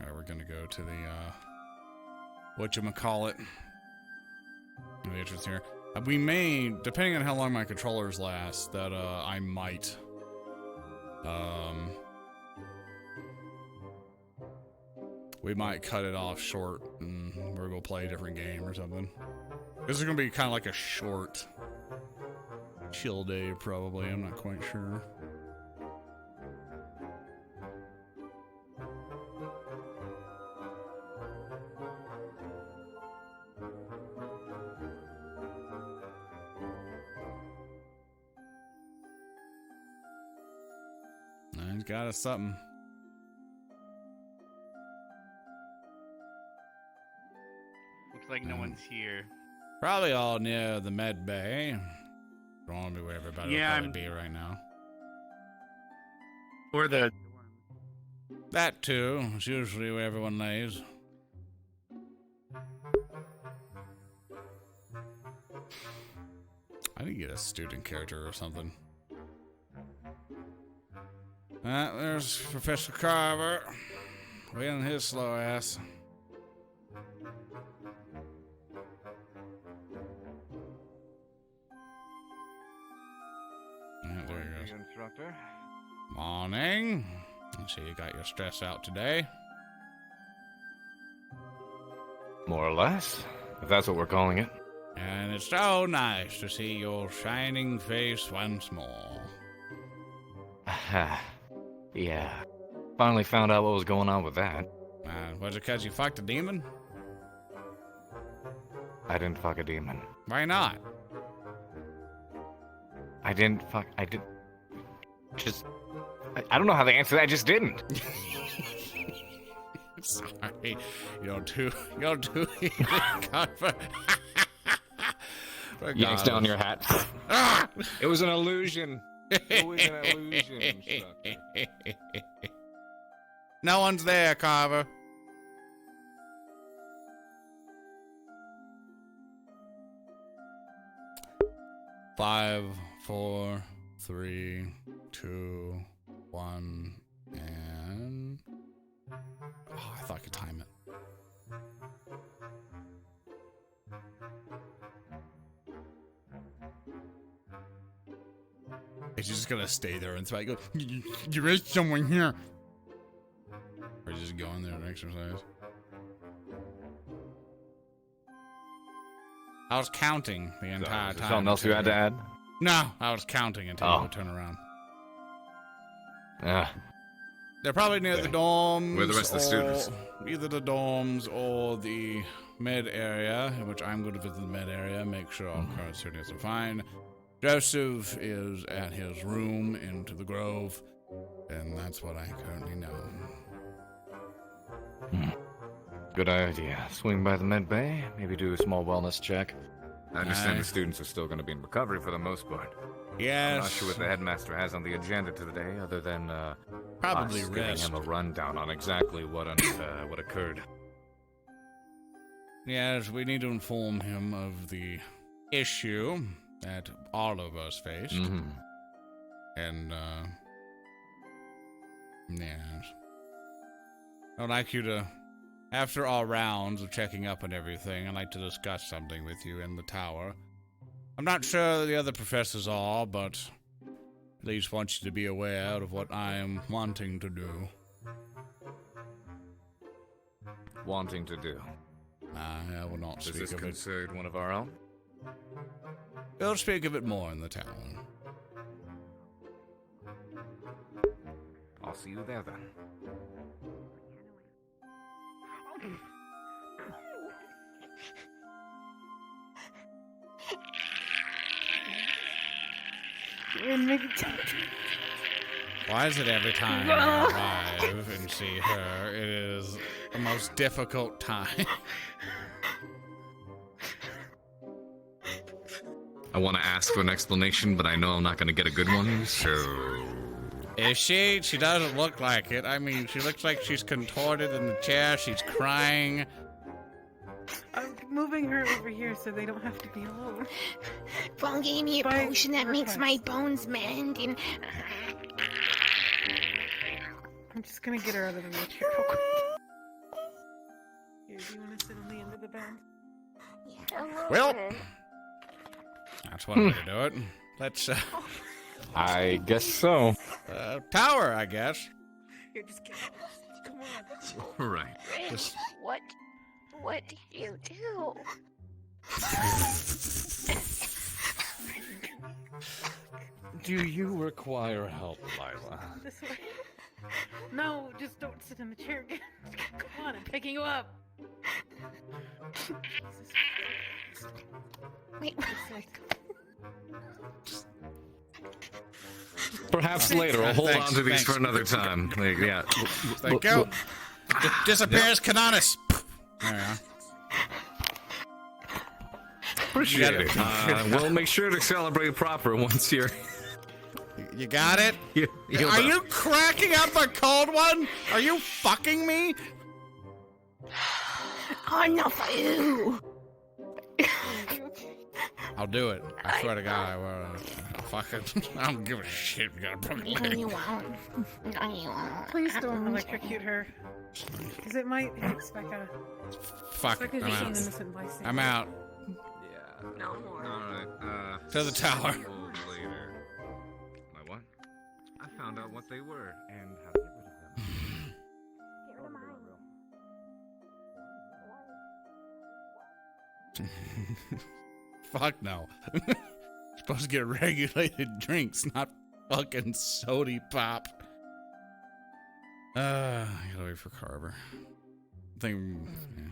Alright, we're gonna go to the whatchamacallit. The entrance here. We may, depending on how long my controllers last, that I might we might cut it off short and we're gonna play a different game or something. This is gonna be kind of like a short chill day, probably. I'm not quite sure. He's got us something. Looks like no one's here. Probably all near the med bay. Don't want to be where everybody will probably be right now. Or the... That too. It's usually where everyone lays. I need to get a student character or something. There's Professor Carver. Waiting his slow ass. There he goes. Instructor. Morning. I see you got your stress out today. More or less, if that's what we're calling it. And it's so nice to see your shining face once more. Yeah. Finally found out what was going on with that. Was it because you fucked a demon? I didn't fuck a demon. Why not? I didn't. Just... I don't know how to answer that. I just didn't. Sorry. You're too Carver. Yanks down your hat. Ah! It was an illusion. It was an illusion, instructor. No one's there, Carver. Five, 4, 3, 2, 1, and... Oh, I thought I could time it. Is he just gonna stay there and go, there is someone here? Or just go in there and exercise? I was counting the entire time. Something else you had to add? No, I was counting until you would turn around. Yeah. They're probably near the dorms. Where are the rest of the students? Either the dorms or the med area, in which I'm going to visit the med area, make sure all current students are fine. Joseph is at his room into the grove, and that's what I currently know. Good idea. Swing by the med bay, maybe do a small wellness check. I understand the students are still going to be in recovery for the most part. Yes. I'm not sure what the headmaster has on the agenda today, other than probably us giving him a rundown on exactly what occurred. Yes, we need to inform him of the issue that all of us faced. And, yes. I'd like you to, after all rounds of checking up on everything, I'd like to discuss something with you in the tower. I'm not sure the other professors are, but at least want you to be aware of what I am wanting to do. Wanting to do? I will not speak of it. Does this concern one of our own? We'll speak of it more in the tower. I'll see you there then. Why is it every time I arrive and see her, it is the most difficult time? I want to ask for an explanation, but I know I'm not going to get a good one, so... Is she? She doesn't look like it. I mean, she looks like she's contorted in the chair. She's crying. I'm moving her over here so they don't have to be alone. Phone gave me a potion that makes my bones mend, and I'm just gonna get her out of the wheelchair real quick. Here, do you want to sit on the end of the bed? Well, that's one way to do it. Let's, I guess so. Tower, I guess. Here, just get up. Come on. Right. Rich, what did you do? Do you require help, Lila? This way. No, just don't sit in the chair again. Come on, I'm picking you up. Wait, Perhaps later. I'll hold on to these for another time. Yeah. Thank you. Disappears Canonis. There we are. Appreciate it. We'll make sure to celebrate proper once you're... You got it? Are you cracking up a cold one? Are you fucking me? Oh, no, for you. I'll do it. I swear to God, I will. Fuck it. I don't give a shit. We got a broken No, leg. you won't. No, you won't. Please don't electrocute her. Because it might hit Specca. Fuck it. Specca's I'm just an out. innocent bystander. I'm out. Yeah. No more. Alright, To the tower. Later. My what? I found out what they were and how to get rid of them. Fuck no. Supposed to get regulated drinks, not fucking sody pop. I gotta wait for Carver. I think. Yeah.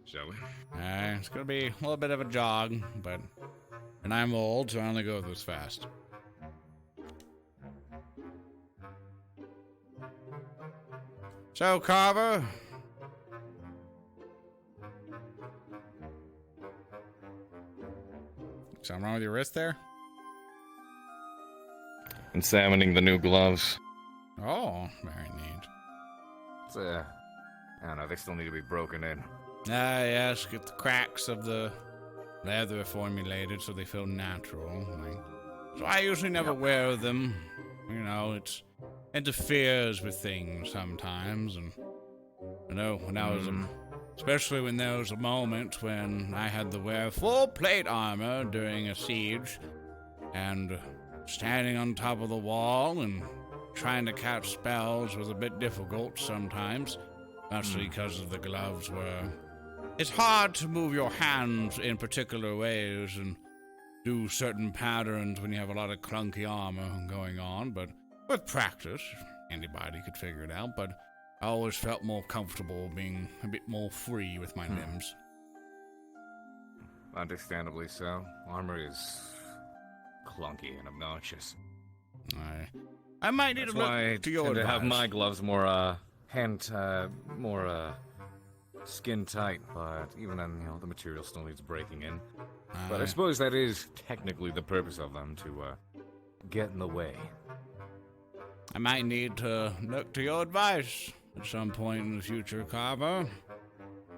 Shall we? It's gonna be a little bit of a jog, but. And I'm old, so I only go this fast. So, Carver. Something wrong with your wrist there? Examining the new gloves. Oh, very neat. It's, I don't know, they still need to be broken in. Yes, get the cracks of the leather formulated so they feel natural. So I usually never wear them. You know, it interferes with things sometimes. And you know, when I was, especially when there was a moment when I had to wear full plate armor during a siege, and standing on top of the wall and trying to cast spells was a bit difficult sometimes, especially because of the gloves were... It's hard to move your hands in particular ways and do certain patterns when you have a lot of clunky armor going on, but with practice, anybody could figure it out, but I always felt more comfortable being a bit more free with my limbs. Understandably so. Armor is clunky and obnoxious. I might need That's to why look to your I tend to have advice. my gloves more, more skin tight, but even then, you know, the material still needs breaking in. But I suppose that is technically the purpose of them, to get in the way. I might need to look to your advice at some point in the future, Carver.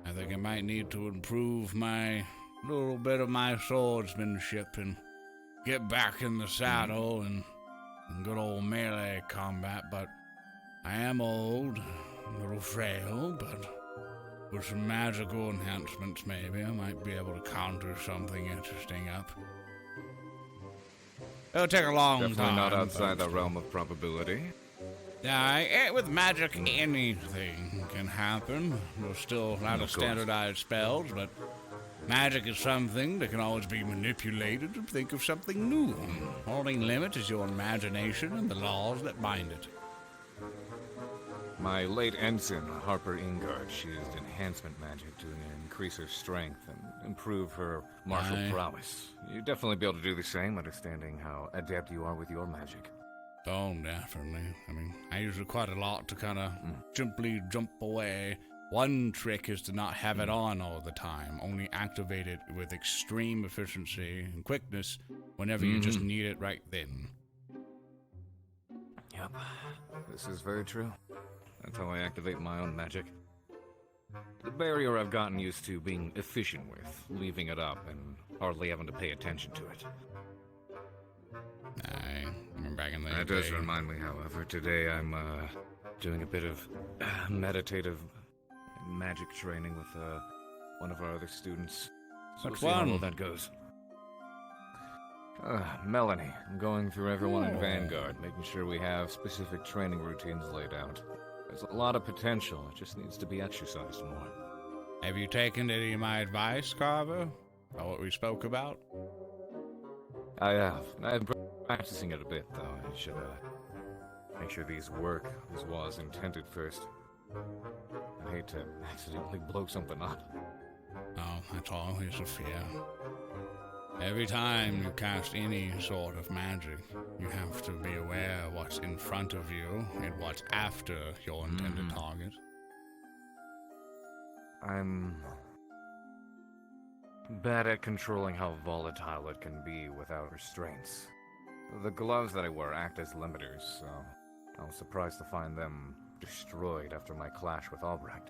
I think I might need to improve my little bit of my swordsmanship and get back in the saddle and good old melee combat, but I am old, a little frail, but with some magical enhancements maybe I might be able to conjure something interesting up. It'll take a long time. Definitely not outside the realm of probability. Yeah, with magic, anything can happen. There's still a lot of standardized spells, but Magic is something that can always be manipulated to think of something new. Only limit is your imagination and the laws that bind it. My late ensign, Harper Ingard, she used enhancement magic to increase her strength and improve her martial prowess. You'd definitely be able to do the same, understanding how adept you are with your magic. Oh, definitely. I mean, I use it quite a lot to kind of simply jump away. One trick is to not have it on all the time, only activate it with extreme efficiency and quickness whenever you just need it right then. Yep, this is very true. That's how I activate my own magic. The barrier I've gotten used to being efficient with, leaving it up and hardly having to pay attention to it. I remember back in the day. That does remind me, however, today I'm doing a bit of meditative magic training with one of our other students. So we'll see how well that goes. Melanie, I'm going through everyone in Vanguard, making sure we have specific training routines laid out. There's a lot of potential, it just needs to be exercised more. Have you taken any of my advice, Carver? About what we spoke about? I have. I've been practicing it a bit, though. I should make sure these work as well as intended first. I hate to accidentally blow something up. Oh, that's always a fear. Every time you cast any sort of magic, you have to be aware of what's in front of you and what's after your intended target. I'm bad at controlling how volatile it can be without restraints. The gloves that I wear act as limiters, so I was surprised to find them destroyed after my clash with Albrecht.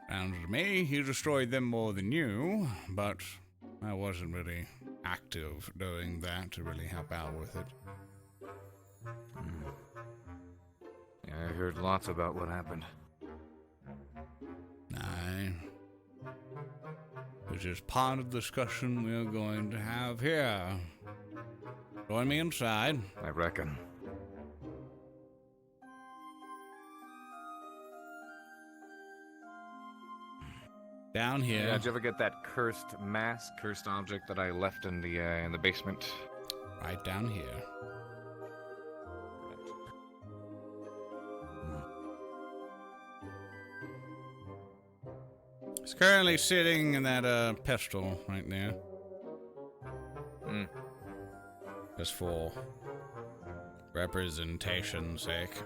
Sounds to me he destroyed them more than you, but I wasn't really active doing that to really help out with it. Yeah, I heard lots about what happened. Aye. Which is part of the discussion we're going to have here. Join me inside. I reckon. Down here. Yeah, did you ever get that cursed mask, cursed object that I left in the basement? Right down here. It's currently sitting in that pistol right there. Just for representation's sake.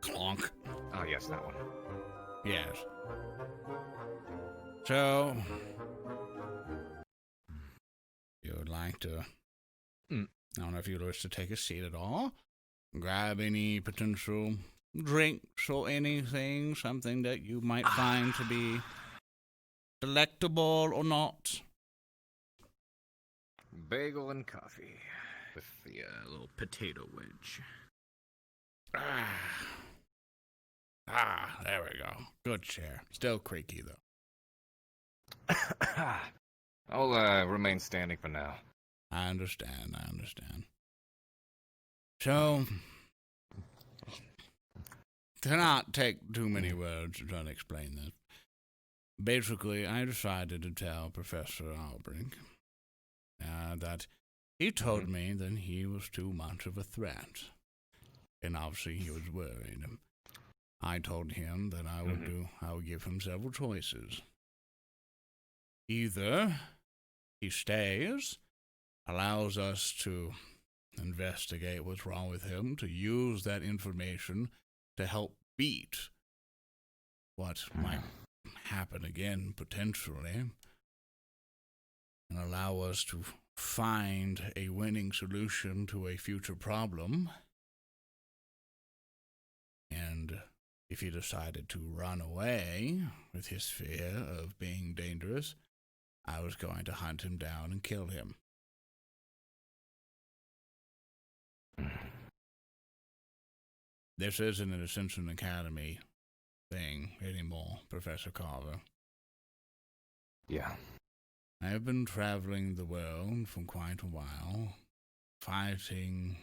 Clonk. Oh yes, that one. Yes. So, you would like to, I don't know if you would wish to take a seat at all, grab any potential drinks or anything, something that you might find to be delectable or not. Bagel and coffee with the little potato wedge. There we go. Good chair. Still creaky, though. I'll remain standing for now. I understand. So, to not take too many words to try to explain this, basically, I decided to tell Professor Albrecht that he told me that he was too much of a threat, and obviously he was worried. I told him that I would give him several choices. Either he stays, allows us to investigate what's wrong with him, to use that information to help beat what might happen again, potentially, and allow us to find a winning solution to a future problem. And if he decided to run away with his fear of being dangerous, I was going to hunt him down and kill him. This isn't an Ascension Academy thing anymore, Professor Carver. Yeah. I have been traveling the world for quite a while, fighting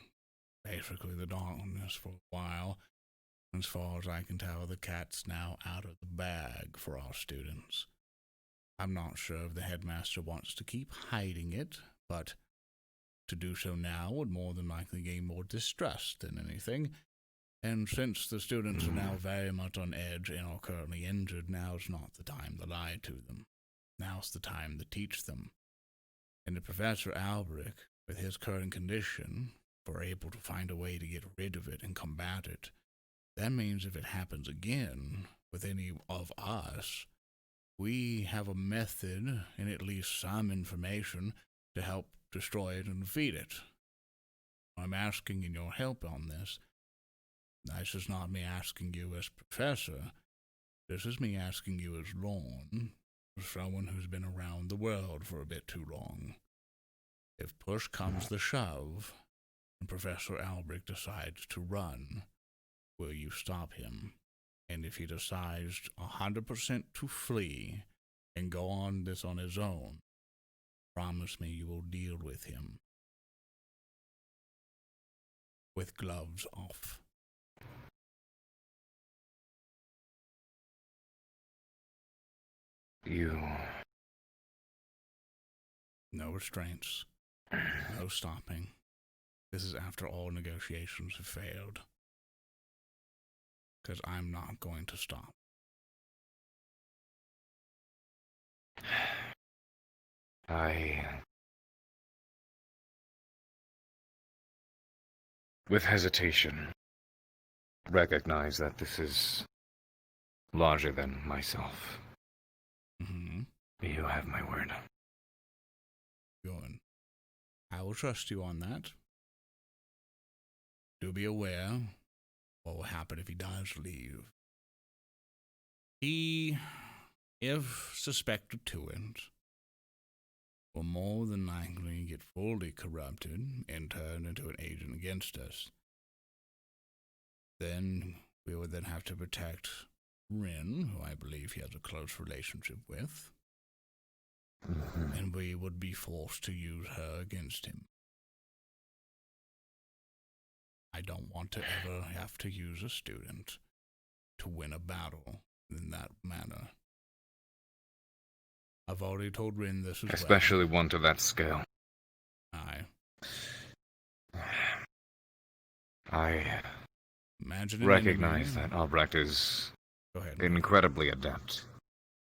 basically the darkness for a while, As far as I can tell, the cat's now out of the bag for our students. I'm not sure if the headmaster wants to keep hiding it, but to do so now would more than likely gain more distrust than anything. And since the students are now very much on edge and are currently injured, now's not the time to lie to them. Now's the time to teach them. And if Professor Albrecht, with his current condition, were able to find a way to get rid of it and combat it, that means if it happens again with any of us, we have a method and at least some information to help destroy it and defeat it. I'm asking in your help on this. This is not me asking you as professor. This is me asking you as Lorn, as someone who's been around the world for a bit too long. If push comes to shove, and Professor Albrecht decides to run, will you stop him? And if he decides 100% to flee and go on this on his own, promise me you will deal with him with gloves off. No restraints. No stopping. This is after all negotiations have failed. Because I'm not going to stop. With hesitation, recognize that this is larger than myself. Mm-hmm. You have my word. Good. I will trust you on that. Do be aware what will happen if he does leave. He, if suspected to it, will more than likely get fully corrupted and turn into an agent against us. Then we would then have to protect Rin, who I believe he has a close relationship with, and we would be forced to use her against him. I don't want to ever have to use a student to win a battle in that manner. I've already told Rin this as Especially one to that scale. I recognize that Albrecht is incredibly adept,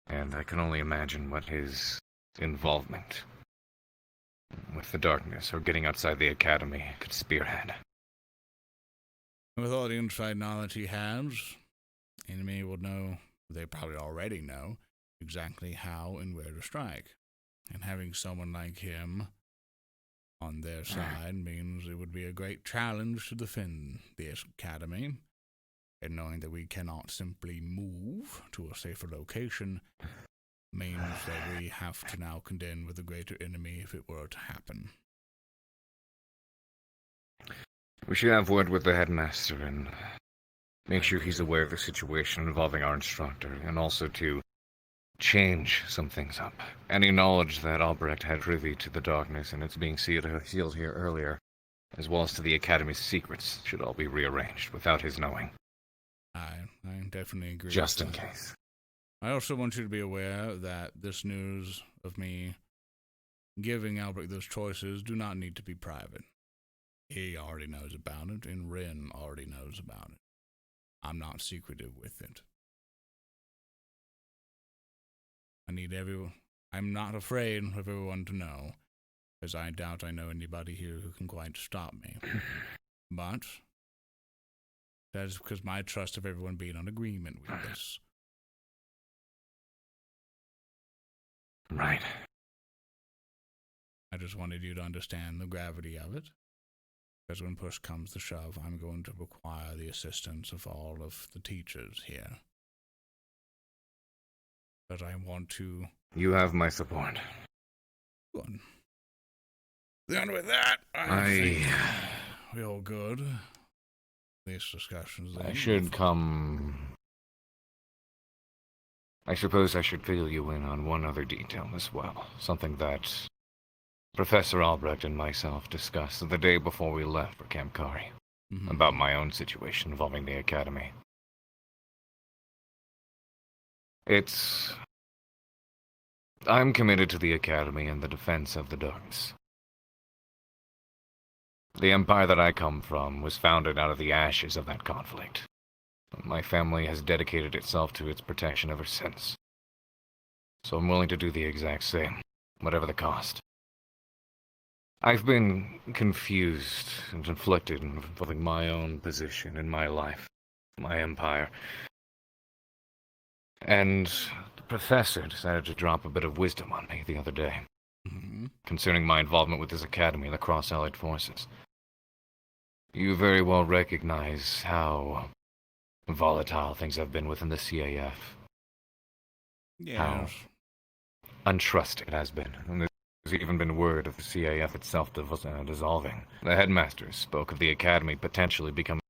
and I can only imagine what his involvement with the darkness or getting outside the academy could spearhead. With all the inside knowledge he has, enemy will know, they probably already know, exactly how and where to strike. And having someone like him on their side means it would be a great challenge to defend the academy. And knowing that we cannot simply move to a safer location means that we have to now contend with a greater enemy if it were to happen. We should have word with the headmaster and make sure he's aware of the situation involving our instructor, and also to change some things up. Any knowledge that Albrecht had privy to the darkness and it's being sealed here earlier, as well as to the Academy's secrets, should all be rearranged without his knowing. I definitely agree. Just in case. I also want you to be aware that this news of me giving Albrecht those choices do not need to be private. He already knows about it, and Rin already knows about it. I'm not secretive with it. I'm not afraid of everyone to know, because I doubt I know anybody here who can quite stop me. But that is because my trust of everyone being in agreement with this. Right. I just wanted you to understand the gravity of it. Because when push comes to shove, I'm going to require the assistance of all of the teachers here. But I want to... You have my support. Good. Then with that, I think we're all good. These discussions... I should come... I suppose I should fill you in on one other detail as well. Something that Professor Albrecht and myself discussed the day before we left for Camp Kari. About my own situation involving the Academy. I'm committed to the Academy and the defense of the darkness. The empire that I come from was founded out of the ashes of that conflict. My family has dedicated itself to its protection ever since. So I'm willing to do the exact same, whatever the cost. I've been confused and conflicted involving my own position in my life, my empire. And the professor decided to drop a bit of wisdom on me the other day, concerning my involvement with this academy and the Cross-Allied Forces. You very well recognize how volatile things have been within the CAF. Yes. How untrusted it has been. And there's even been word of the CAF itself dissolving. The headmaster spoke of the academy potentially becoming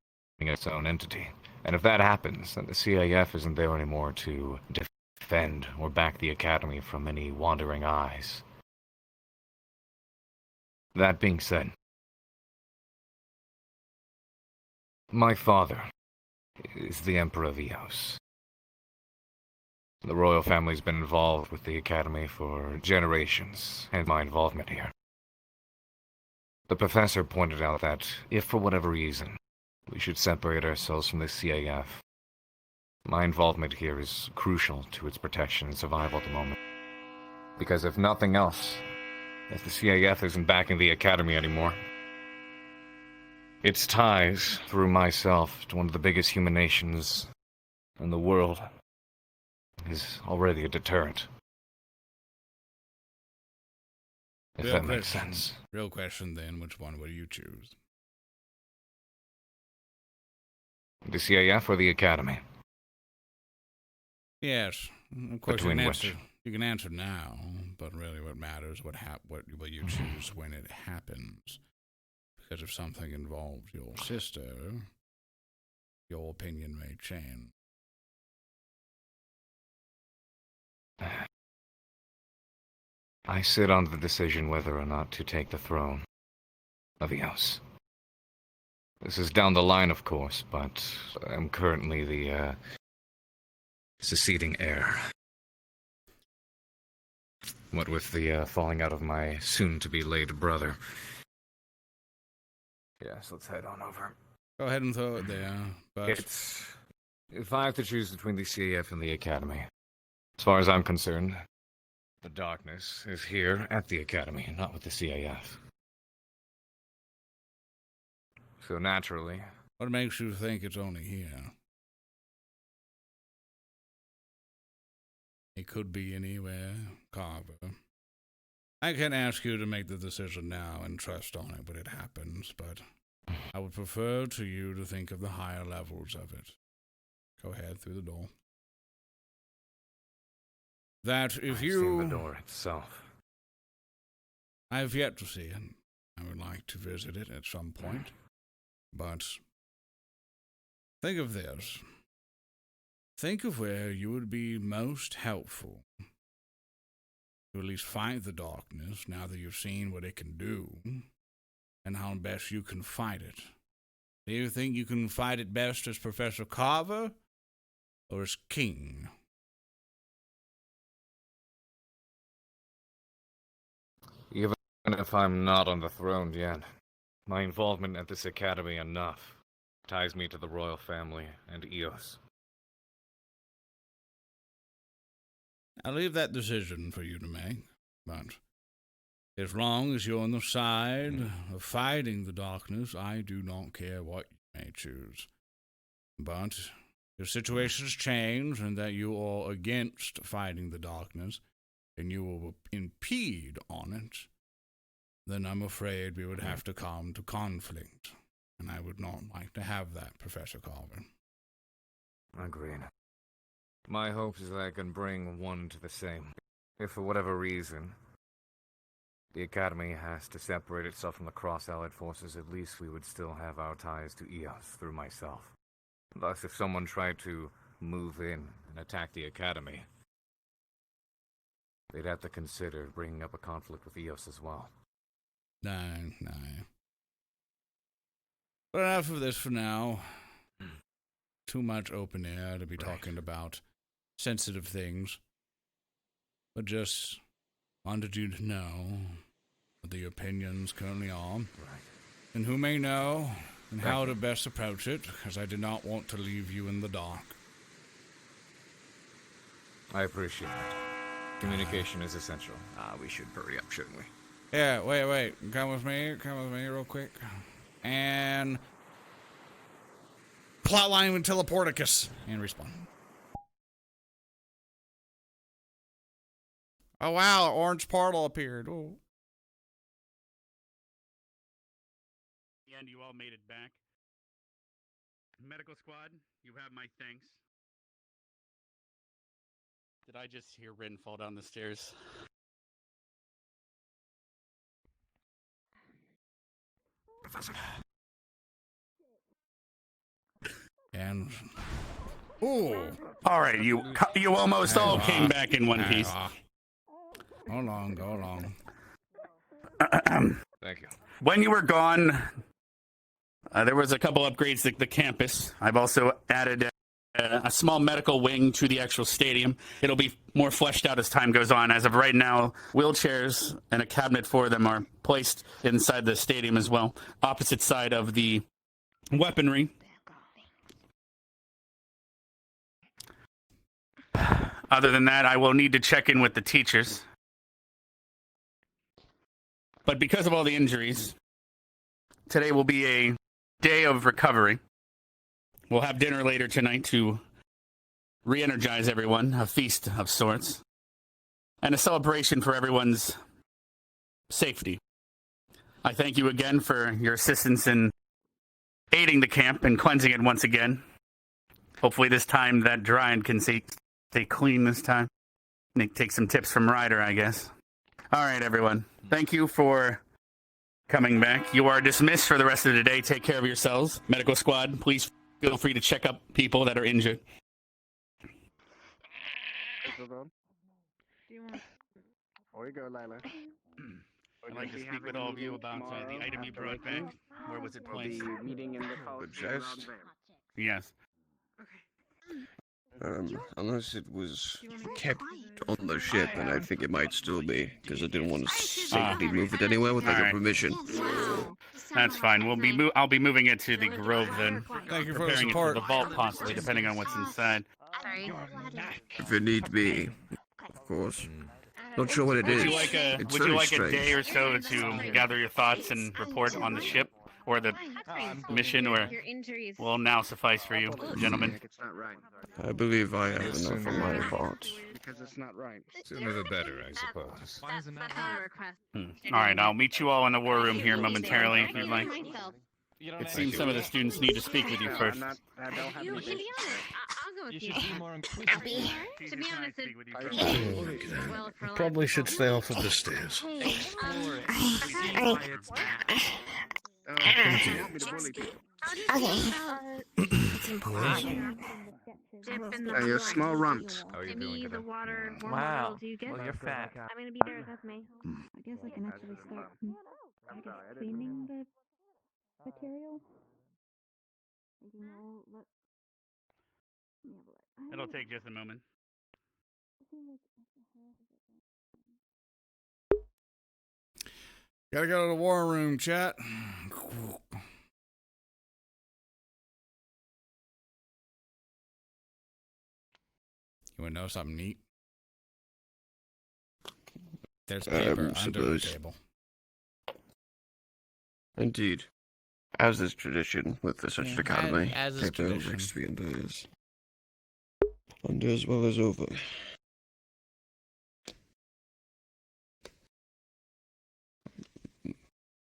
its own entity. And if that happens, then the CAF isn't there anymore to defend or back the academy from any wandering eyes. That being said, my father is the Emperor of Eos. The royal family's been involved with the Academy for generations, and my involvement here. The professor pointed out that, if for whatever reason, we should separate ourselves from the CAF, my involvement here is crucial to its protection and survival at the moment. Because if nothing else, if the CAF isn't backing the Academy anymore, its ties through myself to one of the biggest human nations in the world is already a deterrent. If that makes sense. Real question then, which one would you choose? The CAF or the Academy? Yes, of course Between you can answer now, but really what matters, what will you choose when it happens? Because if something involves your sister, your opinion may change. I sit on the decision whether or not to take the throne of Eos. This is down the line, of course, but I'm currently the succeeding heir. What with the falling out of my soon-to-be late brother. Yes, let's head on over. Go ahead and throw it there, but... If I have to choose between the CAF and the Academy, as far as I'm concerned, the darkness is here at the Academy, not with the CAF. So naturally... What makes you think it's only here? It could be anywhere, Carver. I can ask you to make the decision now and trust on it when it happens, but I would prefer to you to think of the higher levels of it. Go ahead through the door. That if I've you... seen the door itself. I have yet to see it. I would like to visit it at some point. But think of this. Think of where you would be most helpful to at least fight the darkness now that you've seen what it can do and how best you can fight it. Do you think you can fight it best as Professor Carver or as King? Even if I'm not on the throne yet, my involvement at this academy enough ties me to the royal family and Eos. I'll leave that decision for you to make, but as long as you're on the side of fighting the darkness, I do not care what you may choose. But if situations change and that you are against fighting the darkness and you will impede on it, then I'm afraid we would have to come to conflict, and I would not like to have that, Professor Carver. Agreed. My hope is that I can bring one to the same. If for whatever reason the Academy has to separate itself from the Cross-Allied Forces, at least we would still have our ties to Eos through myself. Thus, if someone tried to move in and attack the Academy, they'd have to consider bringing up a conflict with Eos as well. No. But enough of this for now. Too much open air to be talking about sensitive things, but just wanted you to know what the opinions currently are, and who may know, and how to best approach it, because I did not want to leave you in the dark. I appreciate that. Communication is essential. We should hurry up, shouldn't we? Yeah, wait. Come with me real quick. And plotline with Teleporticus. And respawn. Oh wow, orange portal appeared. Oh. And you all made it back. Medical squad, you have my thanks. Did I just hear Rin fall down the stairs? Professor. And ooh. All right, you almost all came back in one piece. Go along. Thank you. When you were gone, there was a couple upgrades to the campus. I've also added a small medical wing to the actual stadium. It'll be more fleshed out as time goes on. As of right now, wheelchairs and a cabinet for them are placed inside the stadium as well, opposite side of the weaponry. Other than that, I will need to check in with the teachers. But because of all the injuries, today will be a day of recovery. We'll have dinner later tonight to re-energize everyone, a feast of sorts, and a celebration for everyone's safety. I thank you again for your assistance in aiding the camp and cleansing it once again. Hopefully this time that Dryad can stay clean this time. Take some tips from Ryder, I guess. All right, everyone. Thank you for coming back. You are dismissed for the rest of the day. Take care of yourselves. Medical squad, please feel free to check up people that are injured. Or you go, Lila. I'd like to speak with all of you about the item you brought back. Where was it placed? Meeting in the chest? Yes. Unless it was kept on the ship, and I think it might still be, because I didn't want to safely move it anywhere without your permission. That's fine. I'll be moving it to the Grove then. Thank you for the Preparing it support. for the vault, possibly, depending on what's inside. If it need be, of course. Not sure what it is. Would you like a strange. day or so to gather your thoughts and report on the ship or the mission, or will now suffice for you, gentlemen? I believe I have enough on my part. Because it's not right. Sooner the better, I suppose. All right, I'll meet you all in the war room here momentarily, if you'd like. It seems some of the students need to speak with you first. You should be honest. I'll go with you. Abby. To be honest, Probably should stay off of the stairs. It's important. Hey, you're small rumps. How are you doing today? Wow. Well, you're fat. I'm gonna be there with me. I guess I can actually start cleaning the material. You know, It'll take just a moment. Gotta go to the war room, chat. You wanna know something neat? There's paper under the table. Indeed. As is tradition with the Ascension Academy. as is Take down tradition. next 3 days. Under as well as over.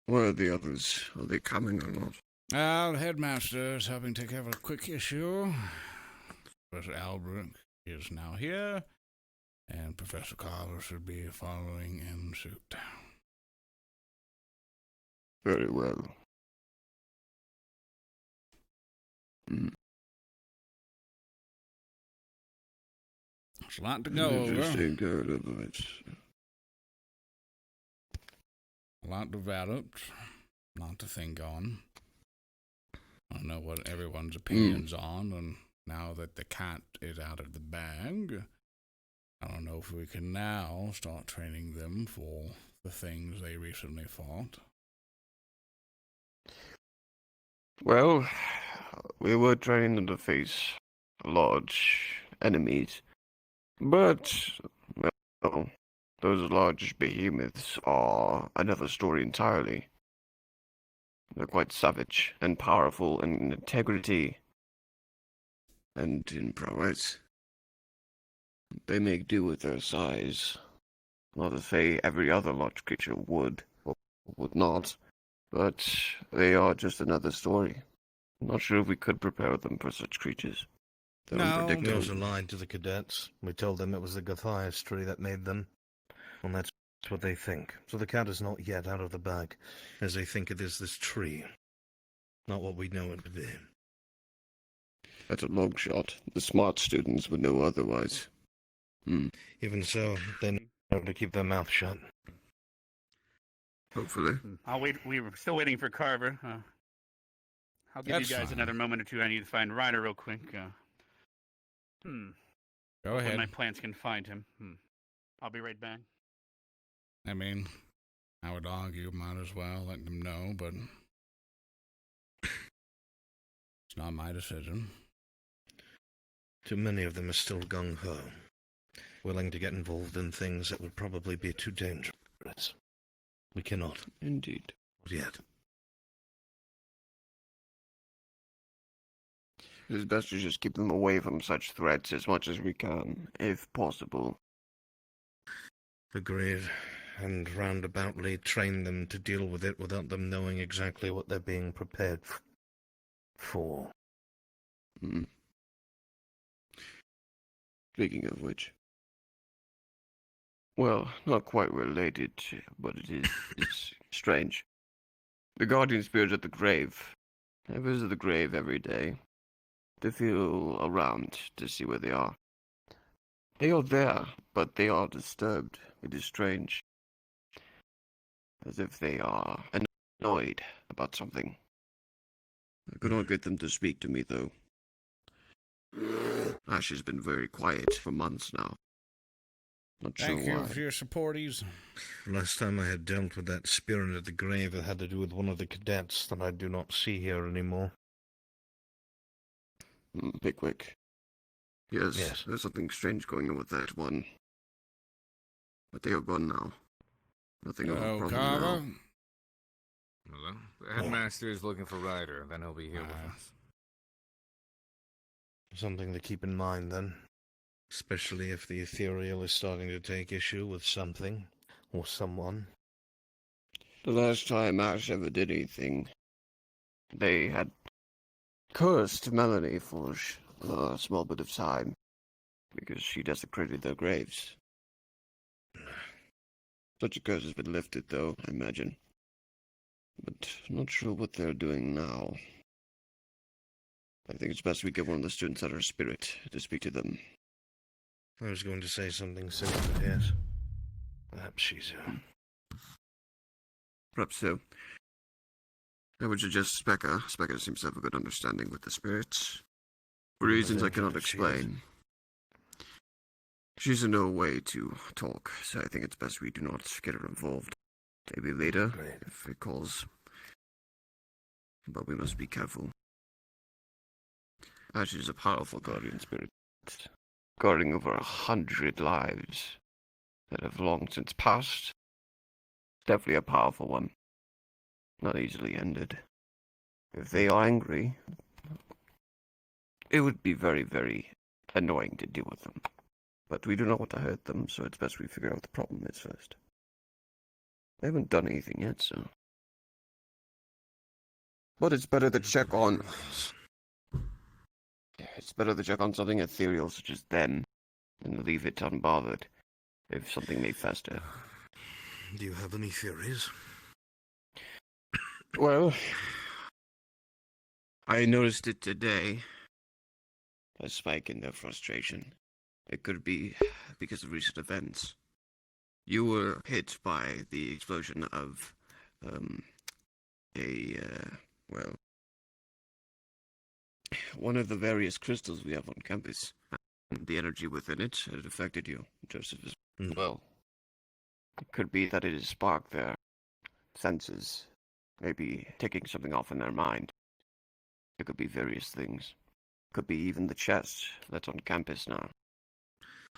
Where are the others? Are they coming or not? The headmaster is helping take care of a quick issue. Professor Albrecht is now here, and Professor Carver should be following in suit. Very well. There's a lot to go over. Interesting good advice. A lot developed, a lot to think on. I don't know what everyone's opinions on, and now that the cat is out of the bag, I don't know if we can now start training them for the things they recently fought. Well, we were training them to face large enemies, but, well, those large behemoths are another story entirely. They're quite savage and powerful in integrity and in prowess. They make do with their size. Not to say every other large creature would, or would not, but they are just another story. I'm not sure if we could prepare them for such creatures. They're We unpredictable. also lied to the cadets. We told them it was the Gothias tree that made them. And that's what they think. So the cat is not yet out of the bag, as they think it is this tree. Not what we know it to be. That's a long shot. The smart students would know otherwise. Even so, they know how to keep their mouth shut. Hopefully. I'll wait. We were still waiting for Carver. I'll give That's you guys fine. another moment or two. I need to find Ryder real quick. Go ahead. When my plants can find him. I'll be right back. I mean, I would argue might as well let them know, but it's not my decision. Too many of them are still gung-ho, willing to get involved in things that would probably be too dangerous. We cannot. Indeed. Not yet. It is best to just keep them away from such threats as much as we can, if possible. Agreed. And roundaboutly train them to deal with it without them knowing exactly what they're being prepared for. Speaking of which. Well, not quite related, but it's strange. The guardian spirits at the grave. I visit the grave every day to feel around to see where they are. They are there, but they are disturbed. It is strange. As if they are annoyed about something. I could not get them to speak to me, though. Ash has been very quiet for months now. Not sure Thank you why. for your supporties. Last time I had dealt with that spirit at the grave, it had to do with one of the cadets that I do not see here anymore. Pickwick. Yes, there's something strange going on with that one. But they are gone now. Nothing of a problem Carver? now. Well, the headmaster is looking for Ryder, then he'll be here with us. Something to keep in mind, then. Especially if the ethereal is starting to take issue with something or someone. The last time Ash ever did anything, they had cursed Melanie for a small bit of time because she desecrated their graves. Such a curse has been lifted, though, I imagine. But I'm not sure what they're doing now. I think it's best we get one of the students out of spirit to speak to them. I was going to say something similar, yes. Perhaps she's Perhaps so. I would suggest Specca. Specca seems to have a good understanding with the spirits. For reasons I cannot explain. She's in no way to talk, so I think it's best we do not get her involved. Maybe later, if it calls. But we must be careful. Ash is a powerful guardian spirit, guarding over 100 lives that have long since passed. Definitely a powerful one. Not easily ended. If they are angry, it would be very, very annoying to deal with them. But we do not want to hurt them, so it's best we figure out what the problem is first. They haven't done anything yet, so... But it's better to check on... It's better to check on something ethereal such as them than leave it unbothered if something may fester. Do you have any theories? Well, I noticed it today. A spike in their frustration. It could be because of recent events. You were hit by the explosion of, well, one of the various crystals we have on campus. The energy within it had affected you, Joseph, as well. It could be that it has sparked their senses, maybe taking something off in their mind. It could be various things. Could be even the chest that's on campus now.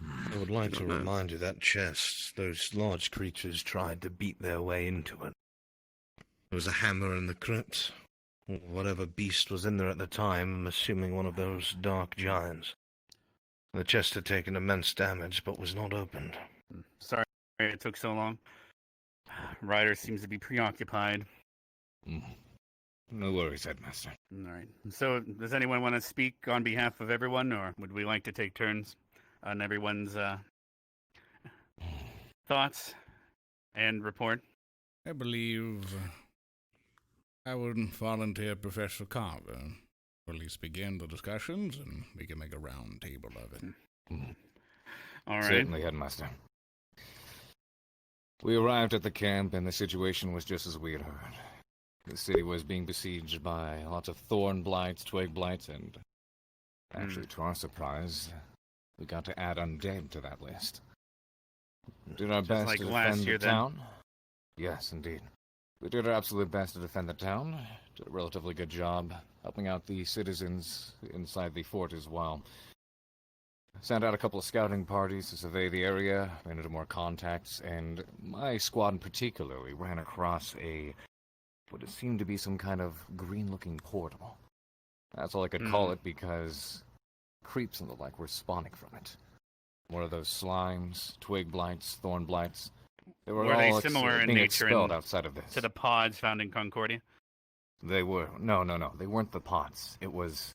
I would like to remind you that chest, those large creatures tried to beat their way into it. There was a hammer in the crypt. Whatever beast was in there at the time, I'm assuming one of those dark giants. The chest had taken immense damage, but was not opened. Sorry it took so long. Ryder seems to be preoccupied. No worries, Headmaster. All right. So, does anyone want to speak on behalf of everyone, or would we like to take turns on everyone's thoughts and report? I believe I would volunteer Professor Carver. Or at least begin the discussions, and we can make a round table of it. All right. Certainly, Headmaster. We arrived at the camp, and the situation was just as we had heard. The city was being besieged by lots of thorn blights, twig blights, and actually, to our surprise, we got to add undead to that list. We did our best like to last defend year, the then? town. Yes, indeed. We did our absolute best to defend the town. Did a relatively good job helping out the citizens inside the fort as well. Sent out a couple of scouting parties to survey the area, made more contacts, and my squad particularly ran across what it seemed to be some kind of green-looking portal. That's all I could call it because creeps and the like were spawning from it. More of those slimes, twig blights, thorn blights. They were all they similar in being nature expelled outside of this. to the pods found in Concordia? They were. No. They weren't the pods. It was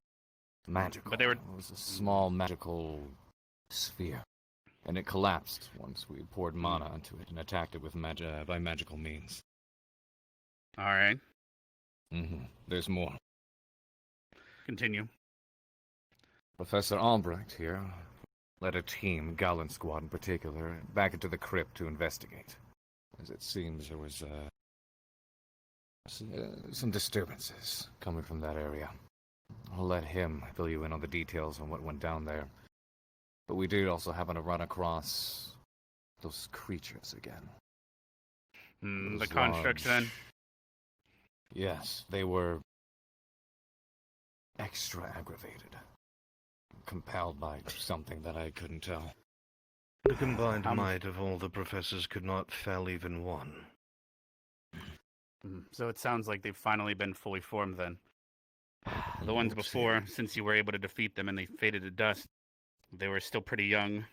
magical. But they were... It was a small magical sphere. And it collapsed once we poured mana into it and attacked it with by magical means. All right. There's more. Continue. Professor Albrecht here led a team, Gallant Squad in particular, back into the crypt to investigate. As it seems there was some disturbances coming from that area. I'll let him fill you in on the details on what went down there. But we did also happen to run across those creatures again. The constructs, then? Yes, they were extra aggravated. Compelled by something that I couldn't tell. The combined might of all the professors could not fell even one. So it sounds like they've finally been fully formed, then. The ones before, since you were able to defeat them and they faded to dust, they were still pretty young.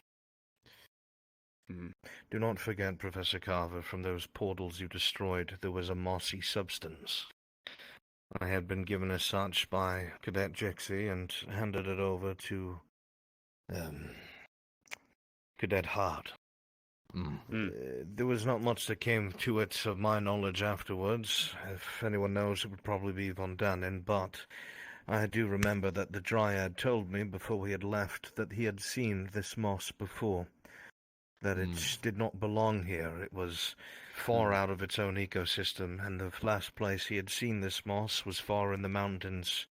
Do not forget, Professor Carver, from those portals you destroyed, there was a mossy substance. I had been given as such by Cadet Jixie and handed it over to, Cadet Hart. There was not much that came to it of my knowledge afterwards. If anyone knows, it would probably be Von Dannen, but I do remember that the Dryad told me before we had left that he had seen this moss before. That it did not belong here. It was far out of its own ecosystem, and the last place he had seen this moss was far in the mountains,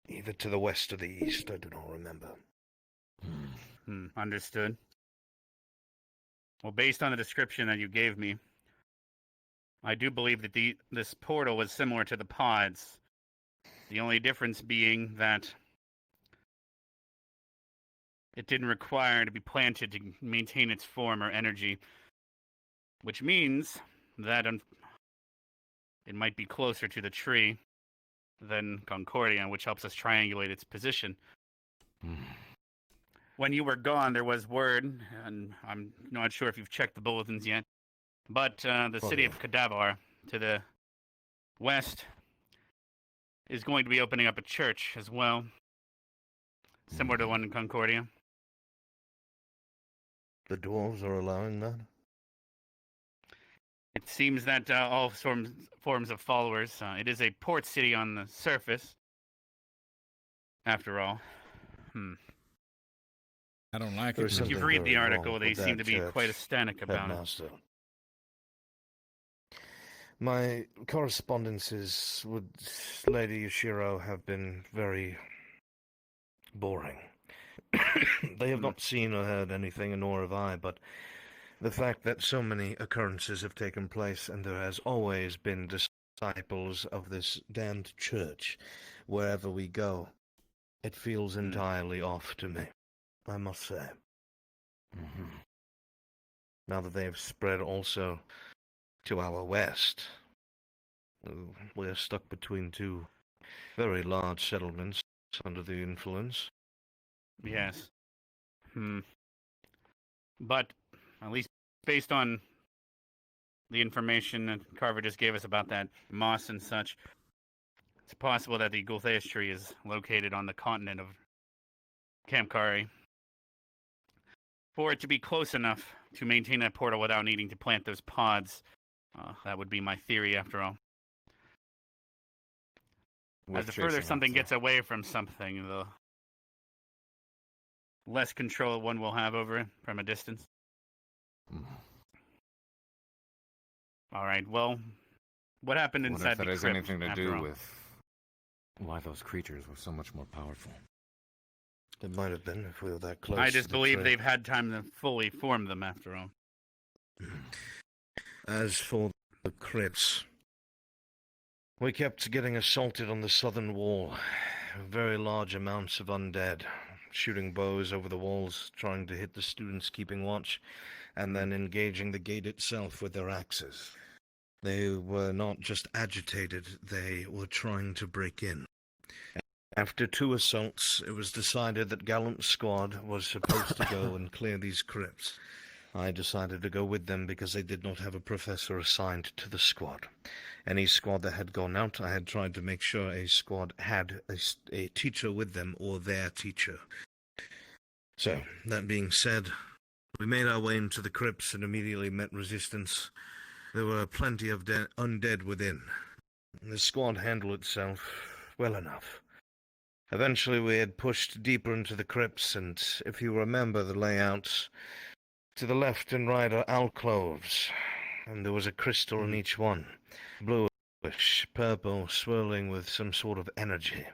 either to the west or the east. I do not remember. Understood. Well, based on the description that you gave me, I do believe that this portal was similar to the pods. The only difference being that it didn't require to be planted to maintain its form or energy, which means that it might be closer to the tree than Concordia, which helps us triangulate its position. When you were gone, there was word, and I'm not sure if you've checked the bulletins yet, but the city of Cadaver to the west is going to be opening up a church as well, similar to the one in Concordia. The dwarves are allowing that? It seems that all forms of followers. It is a port city on the surface, after all. I don't like There's it. If you something read the very article, wrong they with seem that to be church, quite ecstatic about Headmaster. My correspondences with Lady Yoshiro have been very boring. They have not seen or heard anything, nor have I, but the fact that so many occurrences have taken place, and there has always been disciples of this damned church wherever we go, it feels entirely off to me, I must say. Now that they have spread also to our west, we are stuck between two very large settlements under the influence. Yes. But, at least based on the information that Carver just gave us about that moss and such, it's possible that the Gultheus tree is located on the continent of Kamkari. For it to be close enough to maintain that portal without needing to plant those pods, that would be my theory after all. As the further something gets away from something, the less control one will have over it from a distance. All right, well, what happened What inside if that the has crypt, anything to after do all? with why those creatures were so much more powerful? It might have been if we were that close. I to just the believe tree. they've had time to fully form them after all. As for the crypts, we kept getting assaulted on the southern wall. Very large amounts of undead, shooting bows over the walls, trying to hit the students keeping watch, and then engaging the gate itself with their axes. They were not just agitated, they were trying to break in. After 2 assaults, it was decided that Gallant's squad was supposed to go and clear these crypts. I decided to go with them because they did not have a professor assigned to the squad. Any squad that had gone out, I had tried to make sure a squad had a teacher with them or their teacher. So, that being said, we made our way into the crypts and immediately met resistance. There were plenty of undead within. The squad handled itself well enough. Eventually we had pushed deeper into the crypts, and if you remember the layout, to the left and right are alcoves, and there was a crystal in each one, bluish, purple, swirling with some sort of energy.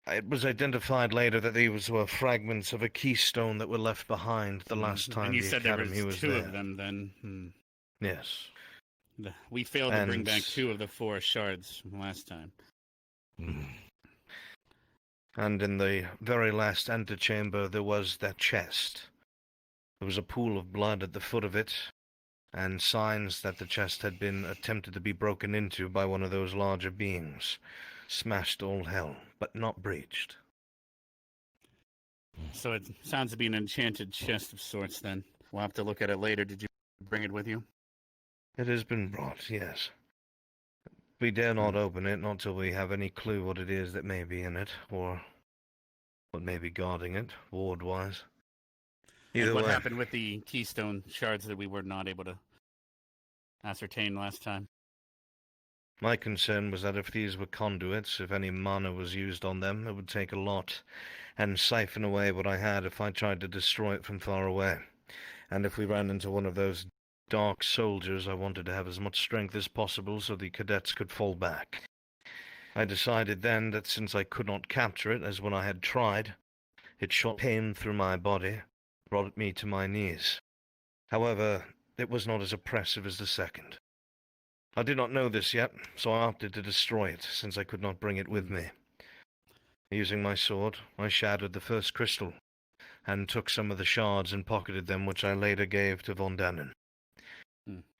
It was identified later that these were fragments of a keystone that were left behind the last time And you the said there Academy was was two there. of them then. Yes. We failed to bring And- back 2 of the 4 shards from last time. And in the very last antechamber there was that chest. There was a pool of blood at the foot of it, and signs that the chest had been attempted to be broken into by one of those larger beings. Smashed all hell, but not breached. So it sounds to be an enchanted chest of sorts then. We'll have to look at it later. Did you bring it with you? It has been brought, yes. We dare not open it, not till we have any clue what it is that may be in it, or what may be guarding it, ward-wise. Either And what way. happened with the keystone shards that we were not able to ascertain last time? My concern was that if these were conduits, if any mana was used on them, it would take a lot, and siphon away what I had if I tried to destroy it from far away. And if we ran into one of those dark soldiers, I wanted to have as much strength as possible so the cadets could fall back. I decided then that since I could not capture it, as when I had tried, it shot pain through my body, brought me to my knees. However, it was not as oppressive as the second. I did not know this yet, so I opted to destroy it, since I could not bring it with me. Using my sword, I shattered the first crystal, and took some of the shards and pocketed them, which I later gave to Von Dannen.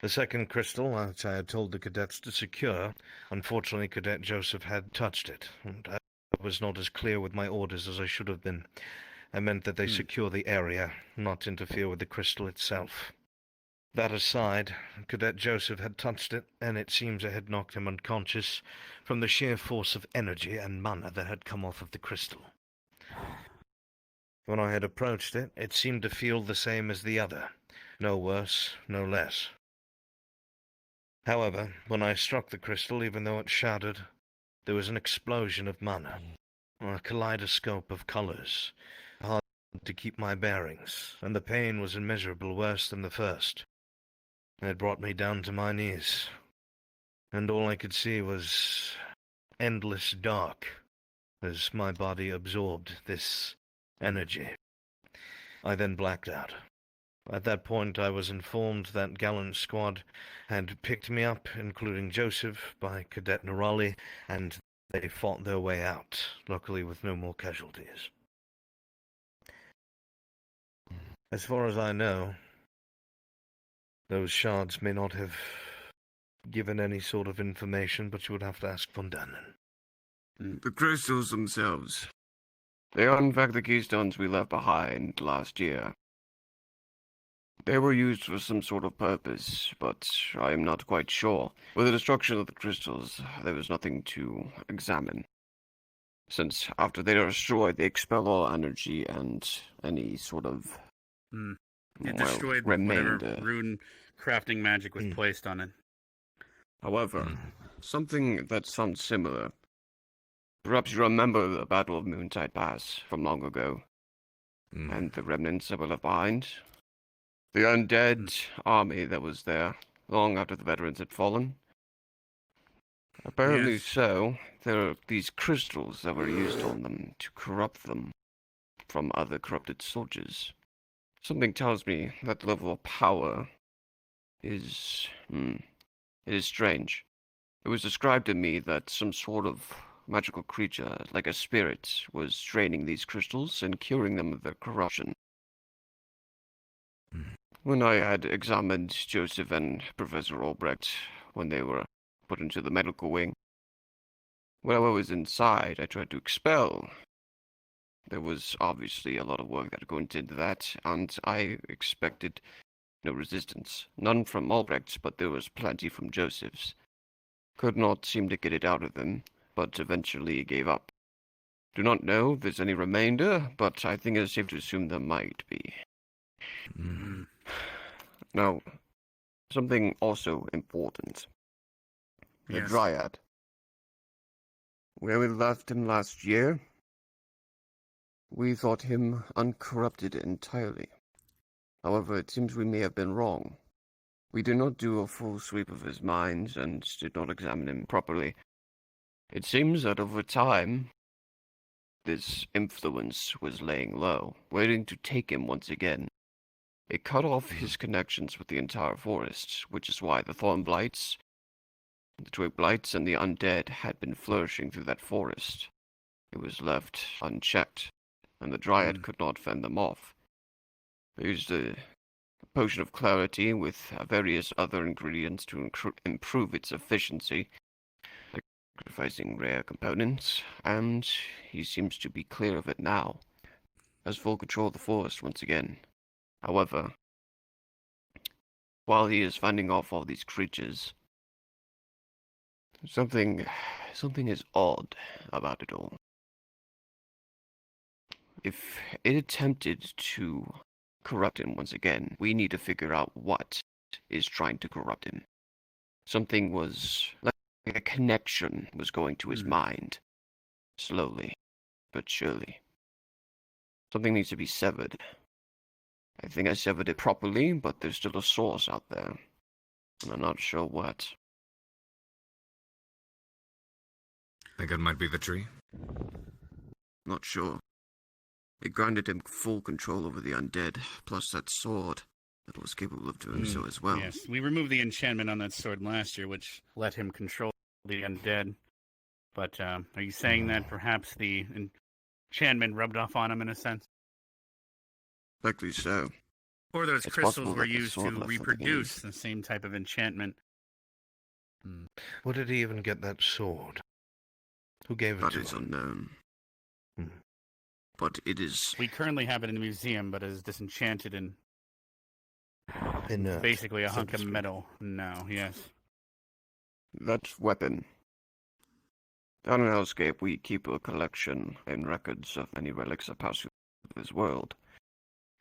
The second crystal, which I had told the cadets to secure, unfortunately Cadet Joseph had touched it, and I was not as clear with my orders as I should have been. I meant that they secure the area, not interfere with the crystal itself. That aside, Cadet Joseph had touched it, and it seems it had knocked him unconscious from the sheer force of energy and mana that had come off of the crystal. When I had approached it, it seemed to feel the same as the other, no worse, no less. However, when I struck the crystal, even though it shattered, there was an explosion of mana, a kaleidoscope of colors, hard to keep my bearings, and the pain was immeasurably worse than the first. It brought me down to my knees, and all I could see was endless dark as my body absorbed this energy. I then blacked out. At that point, I was informed that gallant squad had picked me up, including Joseph, by Cadet Nerali, and they fought their way out, luckily with no more casualties. As far as I know, those shards may not have given any sort of information, but you would have to ask von Dannen. The crystals themselves. They are in fact the keystones we left behind last year. They were used for some sort of purpose, but I am not quite sure. With the destruction of the crystals, there was nothing to examine. Since after they are destroyed, they expel all energy and any sort of It destroyed remainder. whatever rune crafting magic was placed on it. However, something that sounds similar. Perhaps you remember the Battle of Moontide Pass from long ago, and the remnants that were left behind. The undead army that was there long after the veterans had fallen. Apparently Yes. so, there are these crystals that were used on them to corrupt them from other corrupted soldiers. Something tells me that level of power is... it is strange. It was described to me that some sort of magical creature, like a spirit, was draining these crystals and curing them of their corruption. When I had examined Joseph and Professor Albrecht when they were put into the medical wing, when I was inside, I tried to expel. There was obviously a lot of work that went into that, and I expected no resistance. None from Albrecht's, but there was plenty from Joseph's. Could not seem to get it out of them, but eventually gave up. Do not know if there's any remainder, but I think it's safe to assume there might be. Now, something also important. The Yes. Dryad. Where we left him last year, we thought him uncorrupted entirely. However, it seems we may have been wrong. We did not do a full sweep of his mind and did not examine him properly. It seems that over time, this influence was laying low, waiting to take him once again. It cut off his connections with the entire forest, which is why the thorn blights, the twig blights, and the undead had been flourishing through that forest. It was left unchecked, and the Dryad could not fend them off. They used a potion of clarity with various other ingredients to improve its efficiency, sacrificing rare components, and he seems to be clear of it now, has full control of the forest once again. However, while he is fending off all these creatures, something is odd about it all. If it attempted to corrupt him once again, we need to figure out what is trying to corrupt him. Something was, like a connection was going to his mind, slowly but surely. Something needs to be severed. I think I severed it properly, but there's still a source out there, and I'm not sure what. Think it might be the tree? Not sure. It granted him full control over the undead, plus that sword that was capable of doing so as well. Yes, we removed the enchantment on that sword last year, which let him control the undead. But are you saying that perhaps the enchantment rubbed off on him in a sense? Likely so. Or those It's crystals possible were that the used sword to left something reproduce the same type of enchantment. Where did he even get that sword? Who gave it That to is him? unknown. But it is... We currently have it in the museum, but it is disenchanted and Inert, basically a so hunk to of speak. metal now, yes. That weapon. Down in Hellscape, we keep a collection and records of any relics that pass through this world.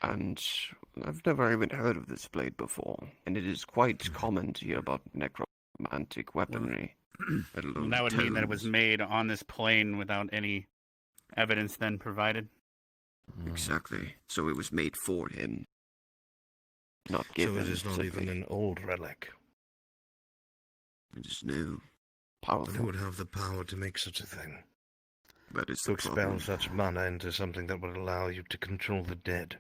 And I've never even heard of this blade before, and it is quite common to hear about necromantic weaponry. let alone Well, that would mean that it was tomes. made on this plane without any evidence then provided? Exactly. So it was made for him. not So given. it is not even an old relic. It is new, But who powerful. would have the power to make such a thing? That is To the expel problem. such mana into something that would allow you to control the dead.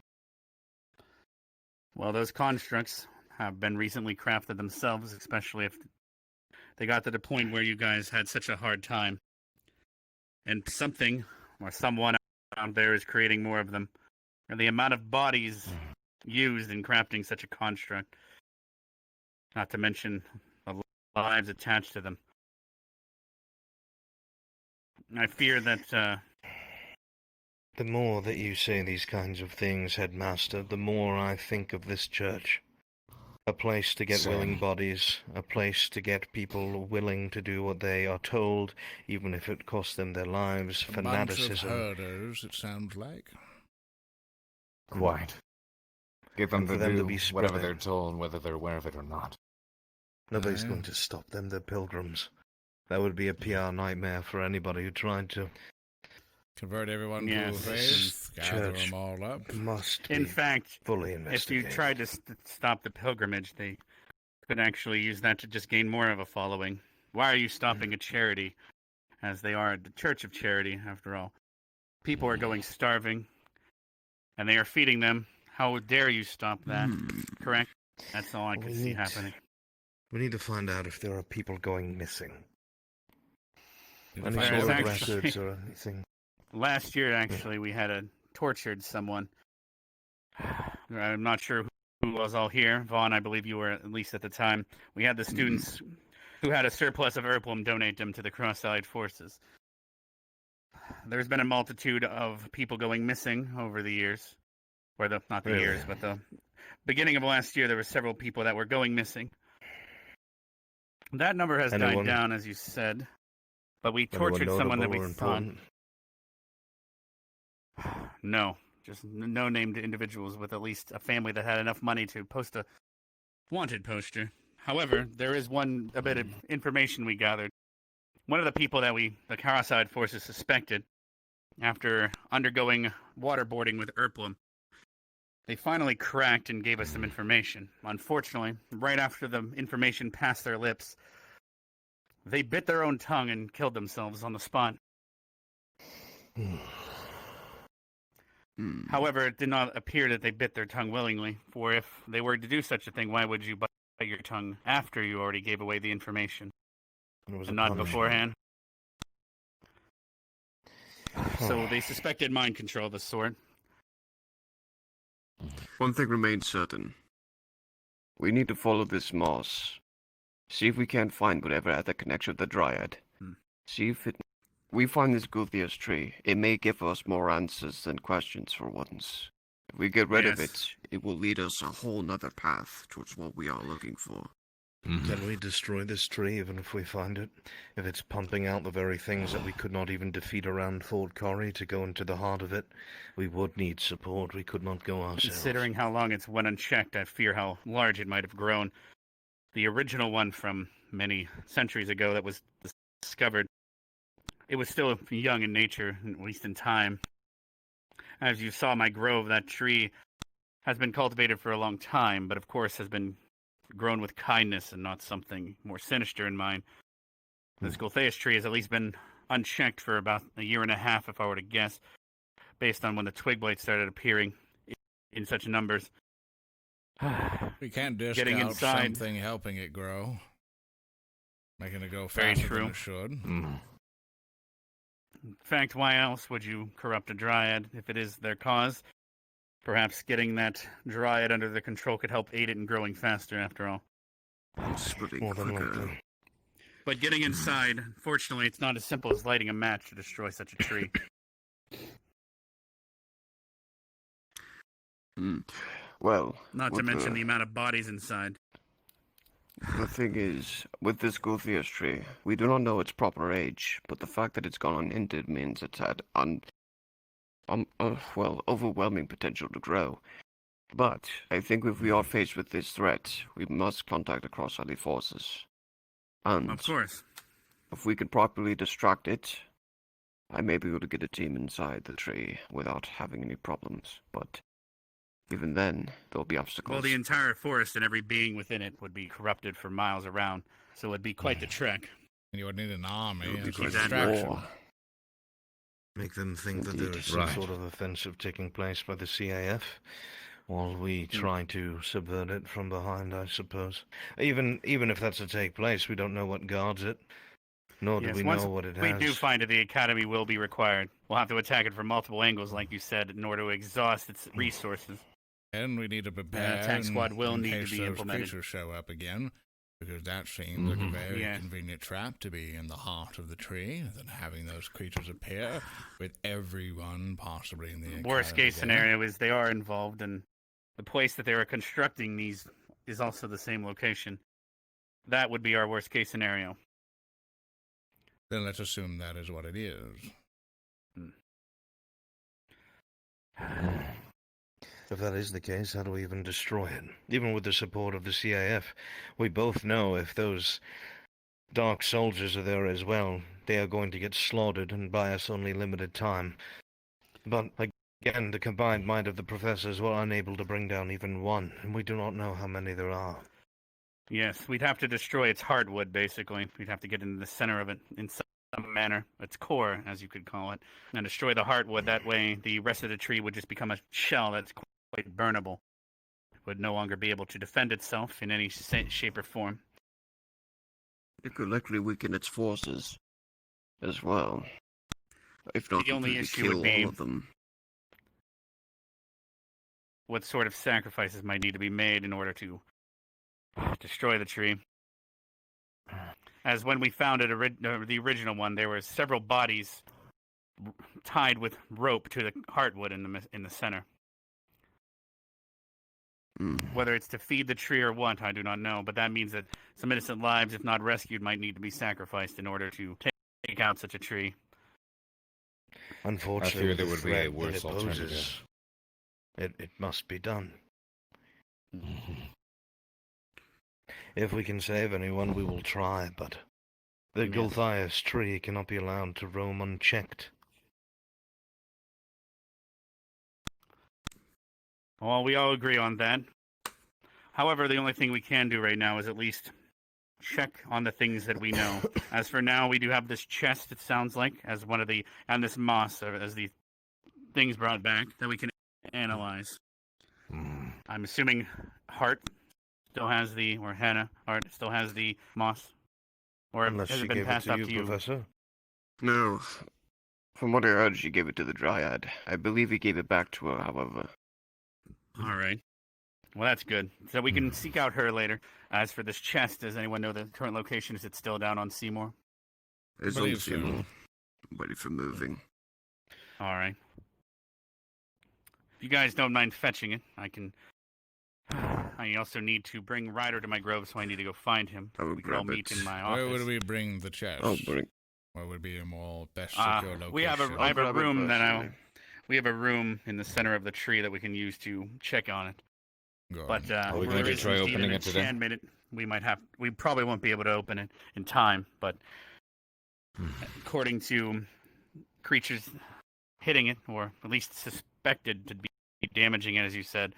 Well, those constructs have been recently crafted themselves, especially if they got to the point where you guys had such a hard time. And something, or someone out there is creating more of them. And the amount of bodies used in crafting such a construct, not to mention the lives attached to them. I fear that, The more that you say these kinds of things, Headmaster, the more I think of this church. A place to get willing bodies, a place to get people willing to do what they are told, even if it costs them their lives, A bunch of fanaticism. herders, it sounds like. Quite. Get them And to for them do to be whatever spreading. they're told, whether they're aware of it or not. Nobody's going to stop them, they're pilgrims. That would be a PR nightmare for anybody who tried to. Convert everyone Yes. to a faith, gather Church them all up. must in be fact, fully if you investigated. tried to stop the pilgrimage, they could actually use that to just gain more of a following. Why are you stopping a charity, as they are the Church of Charity, after all? People are going starving, and they are feeding them. How dare you stop that? Correct? That's all I can see happening. We need to find out if there are people going missing. Any There sort is of actually- records or anything. Last year, actually, we had tortured someone. I'm not sure who was all here. Vaughn, I believe you were at least at the time. We had the students who had a surplus of Erplum donate them to the Cross-Allied Forces. There's been a multitude of people going missing over the years. Or not the Really? years, but the beginning of last year, there were several people that were going missing. That number has Anyone- died down, as you said. But we Anyone tortured someone that notable we or thought... important? No, just no named individuals with at least a family that had enough money to post a wanted poster. However, there is a bit of information we gathered. One of the people that the Cross-Allied Forces suspected, after undergoing waterboarding with Erplum, they finally cracked and gave us some information. Unfortunately, right after the information passed their lips, they bit their own tongue and killed themselves on the spot. However, it did not appear that they bit their tongue willingly, for if they were to do such a thing, why would you bite your tongue after you already gave away the information? And not beforehand? So they suspected mind control of the sort. One thing remains certain. We need to follow this moss. See if we can't find whatever had the connection with the Dryad. See if we find this Guthias tree. It may give us more answers than questions for once. If we get rid of it, it will lead us a whole nother path towards what we are looking for. Can we destroy this tree even if we find it? If it's pumping out the very things that we could not even defeat around Fort Corrie to go into the heart of it, we would need support. We could not go ourselves. Considering how long it's went unchecked, I fear how large it might have grown. The original one from many centuries ago that was discovered, it was still young in nature, at least in time. As you saw my grove, that tree has been cultivated for a long time, but of course has been grown with kindness and not something more sinister in mind. This Gultheus tree has at least been unchecked for about a year and a half, if I were to guess, based on when the twig blight started appearing in such numbers. We can't discount Getting inside. something helping it grow. Making it grow Very faster true. than it should. In fact, why else would you corrupt a dryad if it is their cause? Perhaps getting that dryad under their control could help aid it in growing faster, after all. More than likely. But getting inside, fortunately, it's not as simple as lighting a match to destroy such a tree. Well, Not to mention the amount of bodies inside. The thing is, with this Guthias tree, we do not know its proper age, but the fact that it's gone uninjured means it's had overwhelming potential to grow. But I think if we are faced with this threat, we must contact the Cross-Allied Forces. And Of course. if we can properly distract it, I may be able to get a team inside the tree without having any problems. But even then, there'll be obstacles. Well, the entire forest and every being within it would be corrupted for miles around, so it'd be quite the trek. And you would need an army It would be as a quite a distraction. war. Make them think that Indeed. there is some Right. sort of offensive taking place by the CAF, while we try to subvert it from behind, I suppose. Even if that's to take place, we don't know what guards it, nor do Yes, we once know what it we has. do find it, the Academy will be required. We'll have to attack it from multiple angles, like you said, in order to exhaust its resources. And we need to prepare. An attack squad will in need to case be those implemented. creatures show up again, because that seems like a very Yeah. convenient trap to be in the heart of the tree, than having those creatures appear with everyone possibly in the Worst academy case there. scenario is they are involved, and the place that they are constructing these is also the same location. That would be our worst case scenario. Then let's assume that is what it is. If that is the case, how do we even destroy it? Even with the support of the CAF, we both know if those dark soldiers are there as well, they are going to get slaughtered and buy us only limited time. But again, the combined might of the professors were unable to bring down even one, and we do not know how many there are. Yes, we'd have to destroy its heartwood, basically. We'd have to get into the center of it in some manner, its core, as you could call it, and destroy the heartwood. That way, the rest of the tree would just become a shell that's quite burnable. It would no longer be able to defend itself in any shape or form. It could likely weaken its forces as well. If not The only completely issue kill would be all of them. what sort of sacrifices might need to be made in order to destroy the tree. As when we found it, the original one, there were several bodies tied with rope to the heartwood in the center. Whether it's to feed the tree or what, I do not know, but that means that some innocent lives, if not rescued, might need to be sacrificed in order to take out such a tree. Unfortunately, I fear there the would be a threat that worse it alternative. poses, it must be done. If we can save anyone, we will try, but the Gulthias tree cannot be allowed to roam unchecked. Well, we all agree on that. However, the only thing we can do right now is at least check on the things that we know. As for now, we do have this chest, it sounds like, as one of the, and this moss as the things brought back that we can analyze. I'm assuming Hart still has the, or Hannah Hart still has the moss, or Unless has she it been gave it passed to up you, to you? Professor. No. From what I heard, she gave it to the Dryad. I believe he gave it back to her, however. All right. Well, that's good. So we can seek out her later. As for this chest, does anyone know the current location? Is it still down on Seymour? It's on Seymour. Ready for moving. All right. If you guys don't mind fetching it, I can... I also need to bring Ryder to my grove, so I need to go find him. We can all meet in my office. Where would we bring the chest? Oh, bring. Where would be a more best secure location? I have a room that we have a room in the center of the tree that we can use to check on it. Good. But Are we going to try opening it today? We probably won't be able to open it in time, but according to creatures hitting it, or at least suspected to be damaging it, as you said,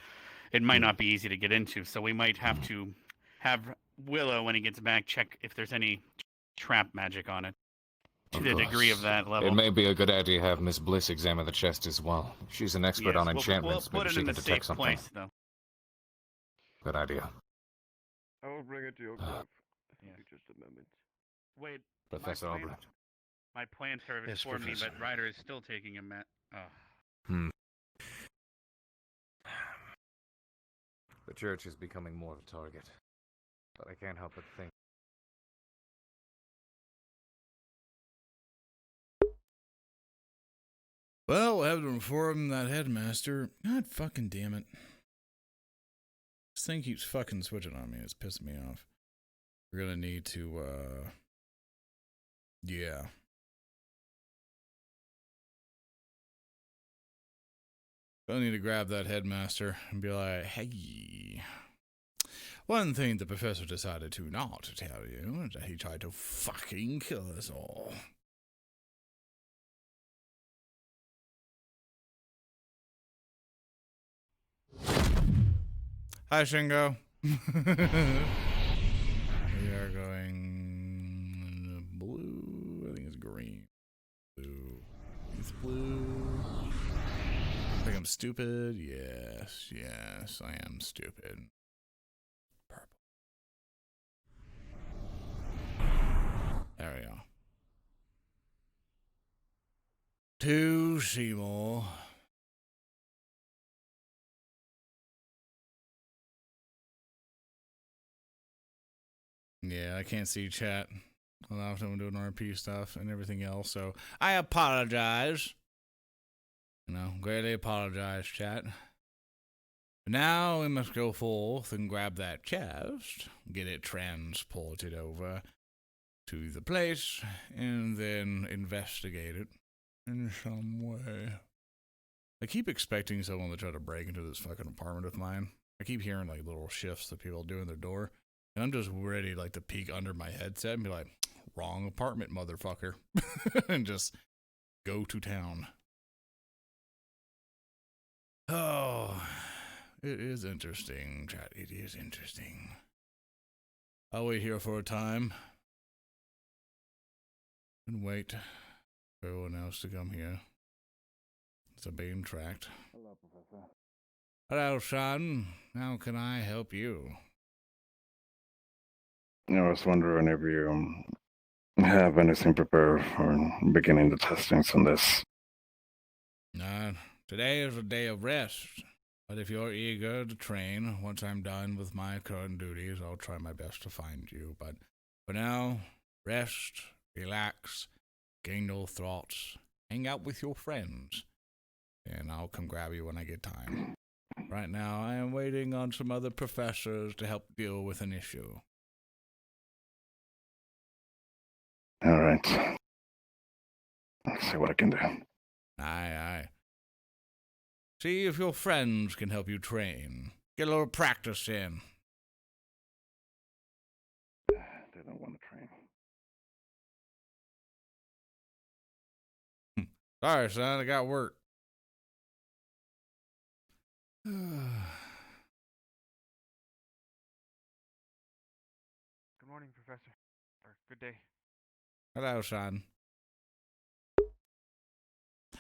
it might not be easy to get into. So we might have to have Willow, when he gets back, check if there's any trap magic on it. To the degree of that level. It may be a good idea to have Miss Bliss examine the chest as well. She's an expert on enchantments, we'll put maybe it she in can a detect safe something. place, though. Good idea. I will bring it to your grove. Just a moment. Wait, Professor Albrecht. My plants are Yes, informed me, Professor. but Ryder is still taking a The church is becoming more of a target, but I can't help but think. Well, we'll have to inform that headmaster. God fucking damn it. This thing keeps fucking switching on me. It's pissing me off. We're gonna need to, yeah. Gonna need to grab that headmaster and be like, hey. One thing the professor decided to not tell you is that he tried to fucking kill us all. Hi, Shingo. We are going blue. I think it's green. Blue. It's blue. I think I'm stupid. Yes, yes, I am stupid. Purple. There we go. 2 Seymour. Yeah, I can't see chat without someone doing RP stuff and everything else, so I apologize. Greatly apologize, chat. But now we must go forth and grab that chest, get it transported over to the place, and then investigate it in some way. I keep expecting someone to try to break into this fucking apartment of mine. I keep hearing like little shifts that people do in their door. And I'm just ready like to peek under my headset and be like, wrong apartment, motherfucker. And just go to town. Oh, it is interesting, chat. It is interesting. I'll wait here for a time. And wait for everyone else to come here. It's a being tracked. Hello, Professor. Hello, son. How can I help you? I was wondering if you have anything prepared for beginning the testings on this. Today is a day of rest, but if you're eager to train, once I'm done with my current duties, I'll try my best to find you. But for now, rest, relax, gain no thoughts, hang out with your friends, and I'll come grab you when I get time. Right now, I am waiting on some other professors to help deal with an issue. All right. Let's see what I can do. Aye. See if your friends can help you train. Get a little practice in. They don't want to train. Sorry, son, I got work. Good morning, Professor. Or good day. Hello, son.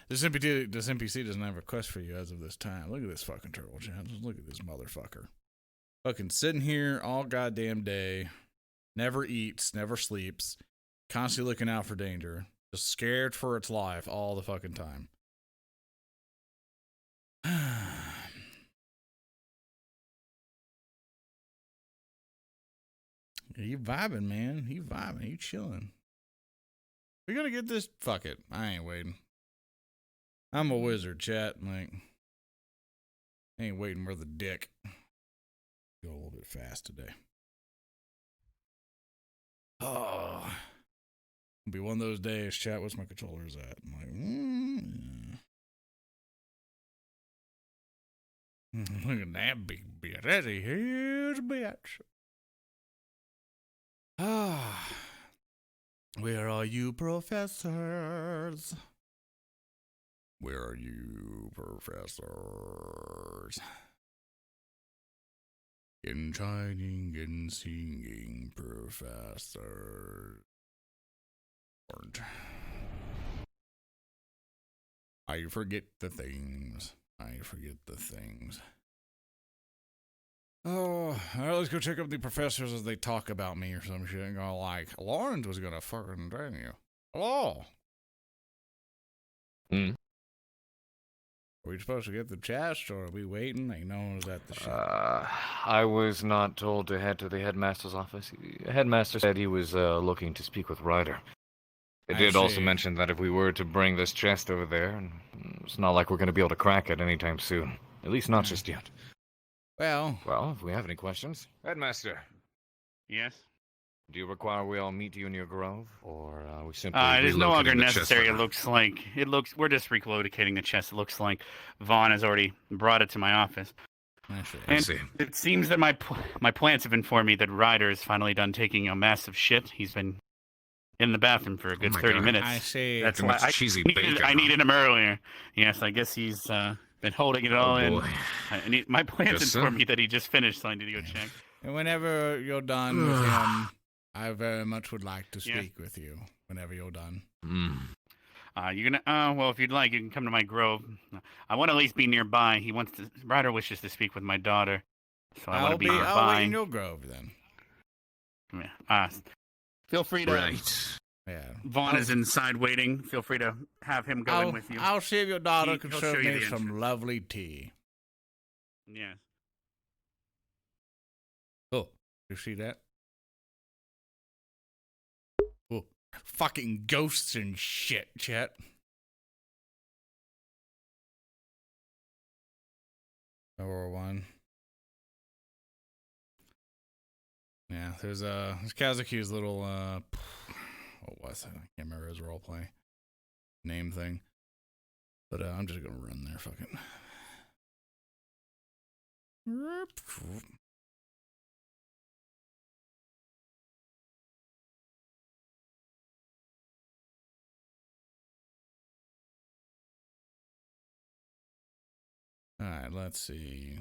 This NPC doesn't have a quest for you as of this time. Look at this fucking turtle, chat. Look at this motherfucker. Fucking sitting here all goddamn day. Never eats, never sleeps. Constantly looking out for danger. Just scared for its life all the fucking time. You vibing, man. You vibing. You chilling. We're gonna get this. Fuck it. I ain't waiting. I'm a wizard, chat. Like, I ain't waiting for the dick. Go a little bit fast today. Oh. It'll be one of those days, chat. What's my controllers at? I'm like, Look at that big bitch. That's a huge bitch. Ah. Where are you, professors? Where are you, professors? In shining and singing, professors. I forget the things. Oh, all right, let's go check up the professors as they talk about me or some shit. And go like, Lawrence was gonna fucking train you. Hello. Are we supposed to get the chest, or are we waiting? Ain't no one's at the ship. I was not told to head to the headmaster's office. The headmaster said he was looking to speak with Ryder. They did also mention that if we were to bring this chest over there, it's not like we're going to be able to crack it anytime soon. At least not just yet. Well, if we have any questions. Headmaster. Yes? Do you require we all meet you in your grove, or we simply It is no longer relocating the chest necessary. over? It looks. We're just relocating the chest. It looks like Vaughn has already brought it to my office. I see. It seems that my plants have informed me that Ryder is finally done taking a massive shit. He's been in the bathroom for a good 30 minutes. I see. That's Too why much cheesy bacon. I needed him earlier. Yes, I guess he's Been holding it all in. boy. My plans Yes, inform sir. me that he just finished, so I need to go check. And whenever you're done with him, I very much would like to Yeah. speak with you. Whenever you're done. You're gonna. Well, if you'd like, you can come to my grove. I want to at least be nearby. Ryder wishes to speak with my daughter, so I want to be nearby. I'll wait in your grove then. Yeah. Feel free to. Right. Yeah. Vaughn is inside waiting. Feel free to have him go in with you. I'll see if your daughter can He'll serve show you me the some entrance. lovely tea. Yes. Oh, you see that? Oh, fucking ghosts and shit, Chet. Or one. Yeah, there's Kazuki's little what was it? I can't remember his roleplay name thing. But I'm just gonna run there, fucking. Alright, let's see.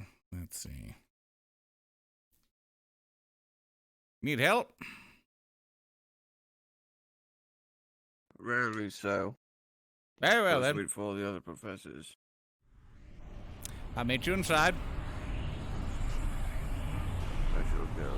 Need help? Rarely so. Very well, Let's then. wait for all the other professors. I'll meet you inside. I shall go.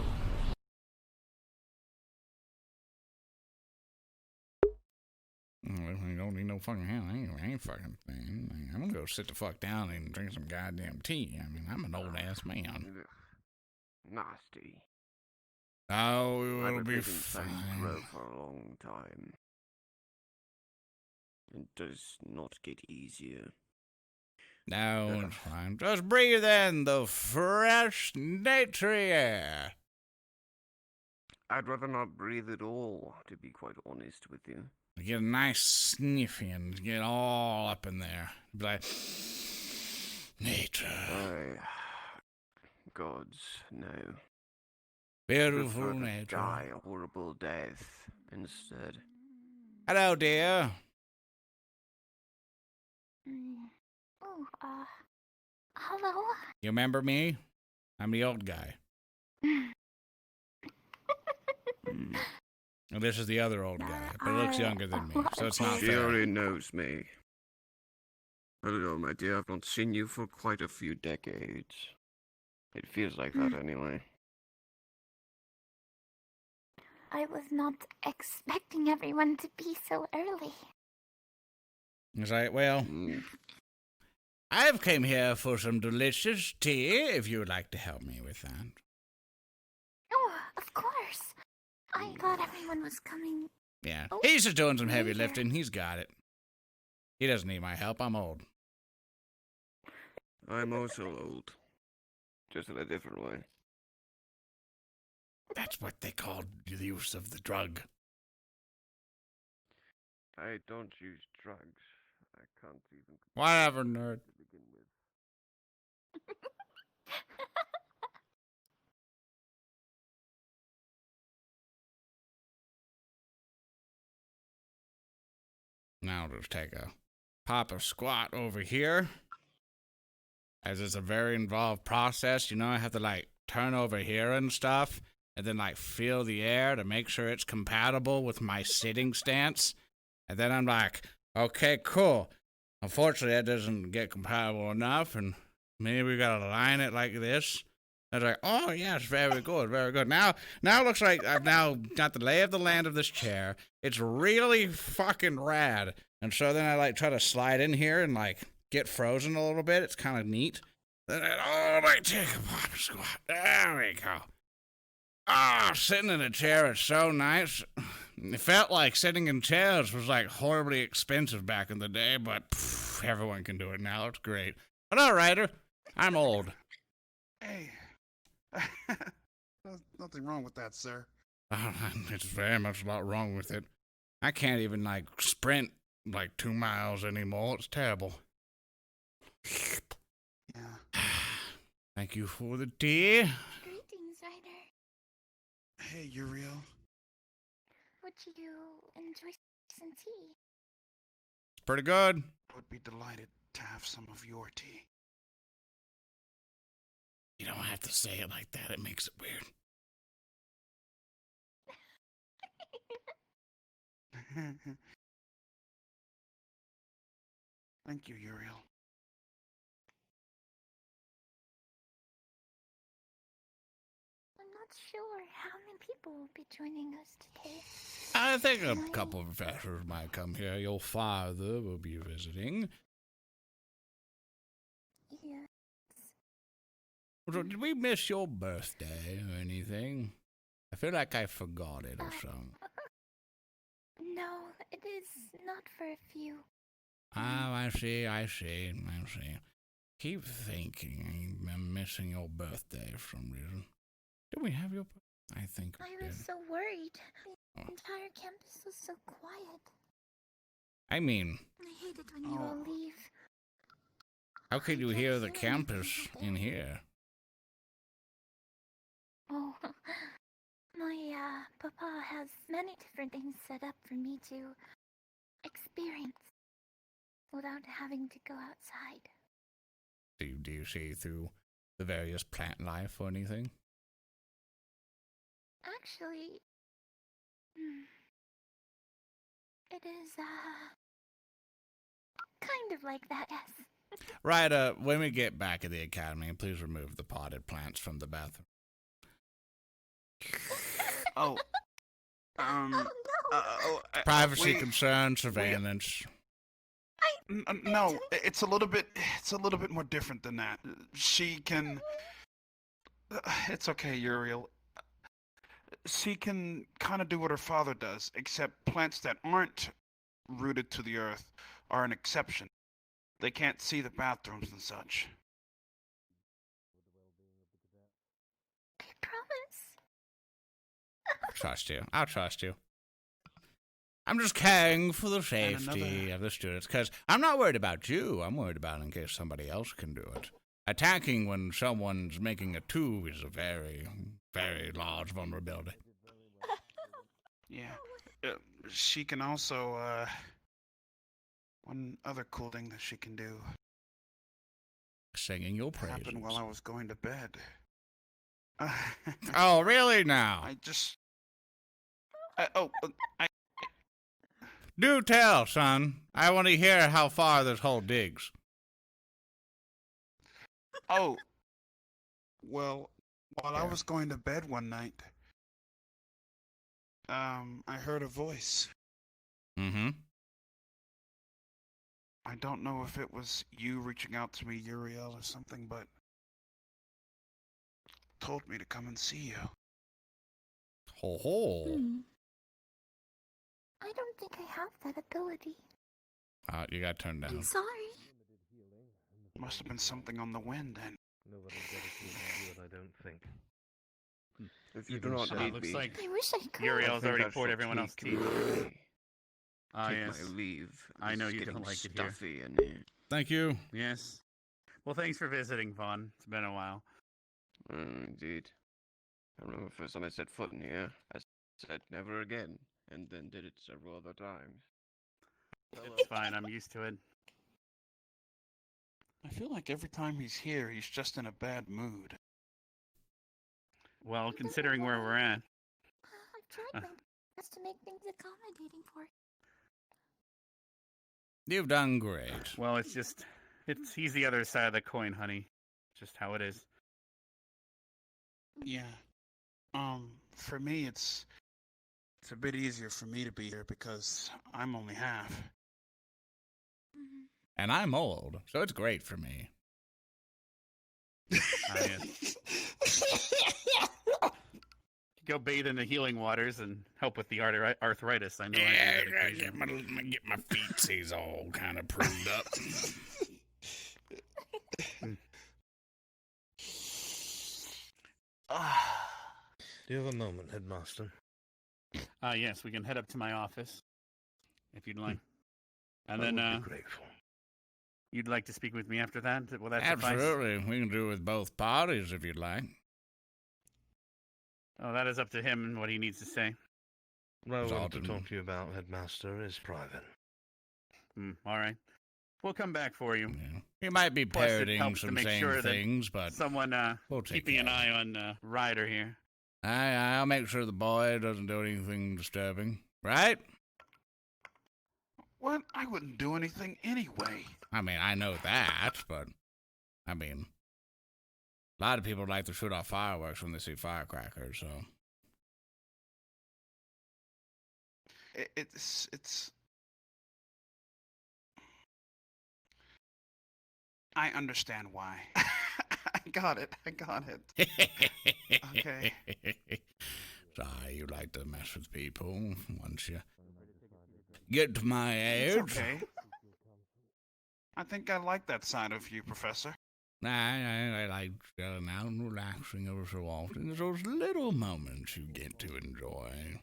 I don't need no fucking help. I ain't fucking thing. I'm gonna go sit the fuck down and drink some goddamn tea. I mean, I'm an old ass man. Nasty. Oh, I've it'll be been inside the grove fine. for a long time. It does not get easier. No, it's fine. Just breathe in the fresh nature air. I'd rather not breathe at all, to be quite honest with you. Get a nice sniff in. Get all up in there. Be like, nature. Gods, no. Beautiful Prefer to nature. Die a horrible death instead. Hello, dear. Oh, hello? You remember me? I'm the old guy. And this is the other old guy, but he looks younger than me, so it's not She fair. already knows me. I don't know, my dear. I've not seen you for quite a few decades. It feels like that anyway. I was not expecting everyone to be so early. He's like, well, I've came here for some delicious tea, if you would like to help me with that. Oh, of course. I thought everyone was coming. Yeah, Oh, he's just doing some heavy later. lifting. He's got it. He doesn't need my help. I'm old. I'm also old. Just in a different way. That's what they call the use of the drug. I don't use drugs. I can't even... Whatever, nerd. To begin with. Now I'll just take a pop a squat over here. As it's a very involved process, you know, I have to like turn over here and stuff, and then like feel the air to make sure it's compatible with my sitting stance. And then I'm like, okay, cool. Unfortunately, that doesn't get compatible enough, and maybe we gotta line it like this. I was like, oh yes, very good, very good. Now it looks like I've now got the lay of the land of this chair. It's really fucking rad. And so then I like try to slide in here and like get frozen a little bit. It's kind of neat. Then I take a pop squat. There we go. Ah, sitting in a chair is so nice. It felt like sitting in chairs was like horribly expensive back in the day, but pff, everyone can do it now. It's great. But all right, I'm old. Hey. There's nothing wrong with that, sir. It's very much a lot wrong with it. I can't even like sprint like 2 miles anymore. It's terrible. Yeah. Thank you for the tea. Greetings, Ryder. Hey, Uriel. Would you enjoy some tea? It's pretty good. I would be delighted to have some of your tea. You don't have to say it like that. It makes it weird. Thank you, Uriel. I'm not sure how many people will be joining us today. I think a couple of professors might come here. Your father will be visiting. Yes. So did we miss your birthday or anything? I feel like I forgot it or something. No, it is not for a few. Oh, I see. Keep thinking I'm missing your birthday for some reason. Did we have your birthday? I think we I was did. so worried. The entire campus was so quiet. I mean, I hate it when you all leave. how could you hear the campus in here? Oh, my papa has many different things set up for me to experience without having to go outside. Do you see through the various plant life or anything? Actually, it is, kind of like that, yes. Right, when we get back at the academy, please remove the potted plants from the bathroom. Privacy concerns, surveillance. No, it's a little bit more different than that. She can. It's okay, Uriel. She can kind of do what her father does, except plants that aren't rooted to the earth are an exception. They can't see the bathrooms and such. I promise. I'll trust you. I'm just caring for the safety of the students, because I'm not worried about you. I'm worried about in case somebody else can do it. Attacking when someone's making a tube is a very, very large vulnerability. Yeah. She can also, one other cool thing that she can do. Singing your praises. Happened while I was going to bed. Oh, really now? Do tell, son. I want to hear how far this hole digs. Oh. Well, while I was going to bed one night, I heard a voice. Mm-hmm. I don't know if it was you reaching out to me, Uriel, or something, but told me to come and see you. Ho. I don't think I have that ability. You got turned down. I'm sorry. Must have been something on the wind then. Nobody's got a clue to do it, I don't think. If you do not need looks me, like I wish I could. Uriel's already I poured shall everyone else's take tea. Take Yes. my leave. I know It's you getting don't like it stuffy here. in here. Thank you. Yes. Well, thanks for visiting, Vaughn. It's been a while. Indeed. I remember the first time I set foot in here, I said never again, and then did it several other times. It's fine. I'm used to it. I feel like every time he's here, he's just in a bad mood. Well, considering where we're at. I've tried my best to make things accommodating for you. You've done great. Well, he's the other side of the coin, honey. Just how it is. Yeah. For me, it's a bit easier for me to be here because I'm only half. And I'm old, so it's great for me. Go bathe in the healing waters and help with the arthritis. I know. Yeah, let me get my feetsies all kind of pruned up. Do you have a moment, Headmaster? Yes, we can head up to my office if you'd like. And I then would be grateful. You'd like to speak with me after that? Will that suffice? Absolutely. We can do it with both parties if you'd like. Oh, that is up to him and what he needs to say. What I want to talk to you about, Headmaster, is private. All right. We'll come back for you. Yeah. He might be Plus, it parroting helps to some make same sure that things, but someone we'll take keeping an care of eye on Ryder here. I'll make sure the boy doesn't do anything disturbing. Right? What? I wouldn't do anything anyway. I mean, I know that, but I mean, a lot of people like to shoot off fireworks when they see firecrackers, so. It's. I understand why. I got it. Okay. Sorry, you like to mess with people once you get to my age. It's okay. I think I like that side of you, Professor. I like chilling out and relaxing every so often. There's those little moments you get to enjoy